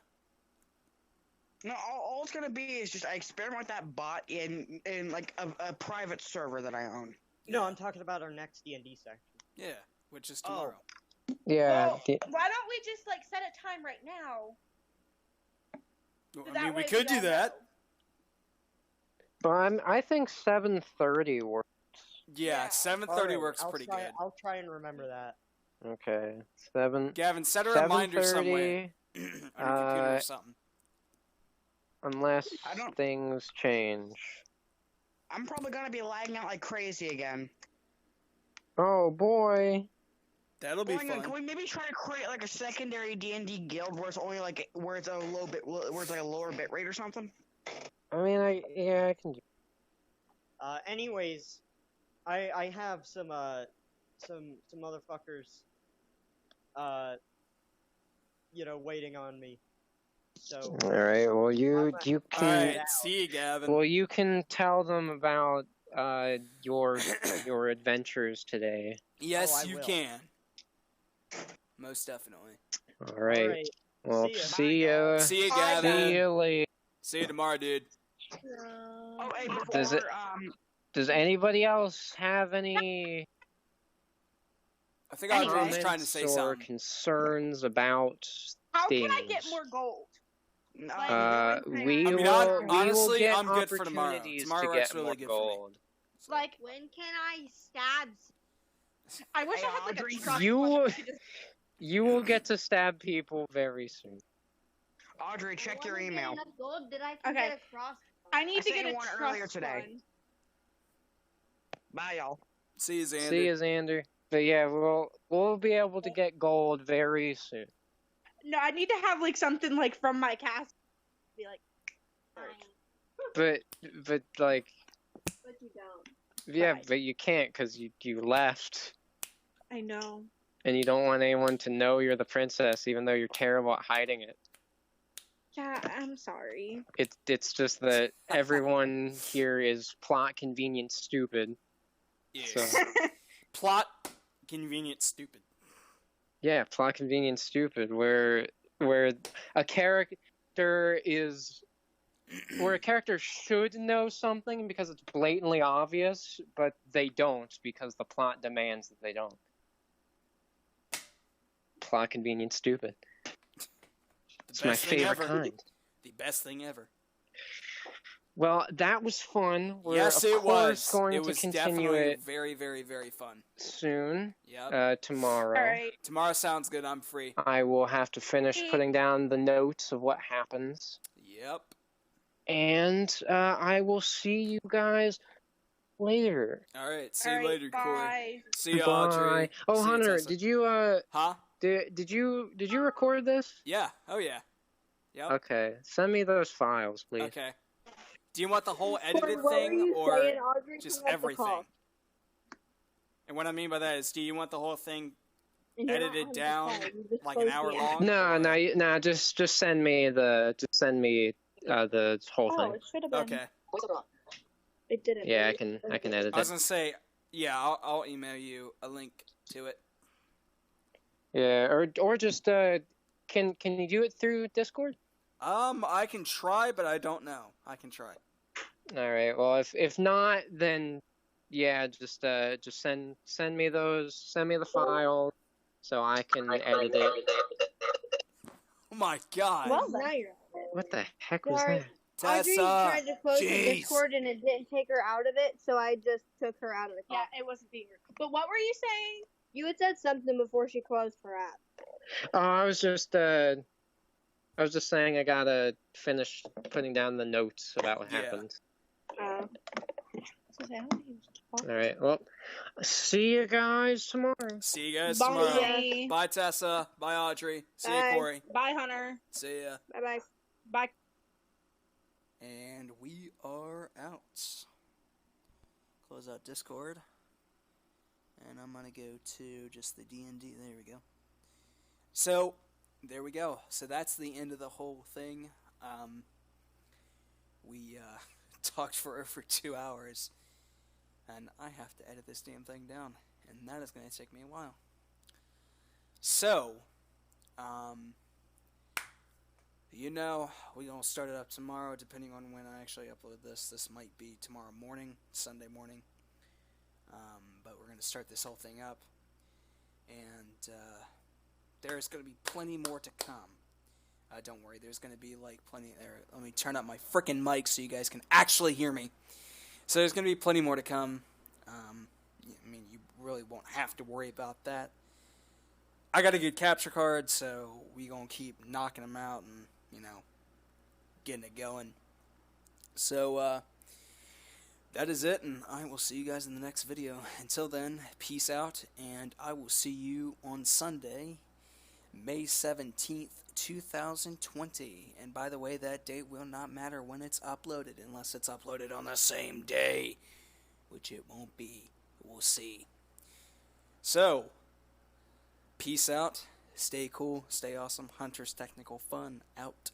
No, all it's gonna be is just I experiment with that bot in like a private server that I own. No, I'm talking about our next D&D section. Yeah. Which is tomorrow. Yeah. well, why don't we just like set a time right now? Well, that I mean, we way could we do all that. know. But I think 7:30 works. Yeah, Yeah. 7:30 Alright, works I'll pretty try, good. I'll try and remember that. Okay. 7. Gavin, set a reminder 7:30. somewhere on your computer or something. Unless I don't- things change. I'm probably gonna be lagging out like crazy again. Oh boy. That'll be Well, fun. Can we maybe try to create like a secondary D&D guild where it's only like where it's a lower bit rate or something? I mean, I can do. Anyways, I have some motherfuckers, you know, waiting on me. So. All right. Well, you All can. right, see you, Gavin. Well, you can tell them about your adventures today. Yes, I you will. can. Most definitely. All right. Alright. Well, See ya. See you, Bye, Gavin. See you later. See you tomorrow, dude. Oh, hey, before Does it- Does anybody else have any I think Audrey was comments trying to say or something. concerns about How can I things. get more gold? We I mean, will honestly, get I'm good for tomorrow. opportunities Tomorrow to works get really more good for me. gold. Like, When can I stab? I wish Hey, I had like Audrey, a truck. You- where I could just- You will get to stab people very soon. Audrey, check I your wanna get email. enough gold that I can Okay. get a crossbow. I need I to sent get a one trust earlier today. fund. Bye, y'all. See you, Xander. See you, Xander. But yeah, we'll be able to get gold very soon. No, I need to have like something like from my cast. Be like, But like, But you don't. yeah, Right. but you can't because you left. I know. And you don't want anyone to know you're the princess, even though you're terrible at hiding it. Yeah, I'm sorry. It's just that everyone here is plot convenient stupid. Yeah. So Plot, convenient, stupid. yeah, plot convenient stupid, where a character is where a character should know something because it's blatantly obvious, but they don't because the plot demands that they don't. Plot convenient stupid. It's my best thing favorite ever. kind. The best thing ever. Well, that was fun. We're Yes, of it course was. going It to was continue definitely it very, very, very fun. soon. Yep. Tomorrow. All right. Tomorrow sounds good. I'm free. I will have to finish putting down the notes of what happens. Yep. And I will see you guys later. All right. See All you right, later, Corey. bye. See you, Bye. Audrey. Oh, See you, Hunter, Tessa. did you Huh? did you record this? Yeah. Oh yeah. Yep. Okay, send me those files, please. Okay. Do you want the whole edited What were thing you or saying, Audrey? just Hang up the everything? call. And what I mean by that is, do you want the whole thing And you're not edited on the down phone, you just like an closed hour the long? No, just send me the whole Oh, thing. it should have been. Okay. It didn't. Yeah, I can edit I was it. gonna say, yeah, I'll email you a link to it. Yeah, or just can you do it through Discord? I can try, but I don't know. I can try. All right. Well, if not, then yeah, just send me the file so I can edit it. Oh my god. Well, Now you're on it. What the heck was Sorry. that? Audrey Tessa. tried to close the Jeez. Discord and it didn't take her out of it, so I just took her out of the call. Yeah, it wasn't being. But what were you saying? You had said something before she closed her app. Oh, I was just saying I gotta finish putting down the notes about what Yeah. happened. All All right. Well, see you guys tomorrow. See you guys Bye. tomorrow. Bye, Tessa. Bye, Audrey. See you, Bye. Corey. Bye, Hunter. See ya. Bye bye. Bye. And we are out. Close out Discord. And I'm gonna go to just the D&D. There we go. So, there we go. So that's the end of the whole thing. We talked for over 2 hours. And I have to edit this damn thing down. And that is going to take me a while. So, we're going to start it up tomorrow, depending on when I actually upload this. This might be tomorrow morning, Sunday morning. But we're going to start this whole thing up. And there's going to be plenty more to come. Don't worry, there's going to be plenty there. Let me turn up my frickin' mic so you guys can actually hear me. So there's going to be plenty more to come. You really won't have to worry about that. I got a good capture card, so we going to keep knocking them out and, getting it going. So, that is it, and I will see you guys in the next video. Until then, peace out, and I will see you on Sunday, May 17th, 2020. And by the way, that date will not matter when it's uploaded, unless it's uploaded on the same day, which it won't be. We'll see. So, peace out, stay cool, stay awesome. Hunter's Technical Fun out.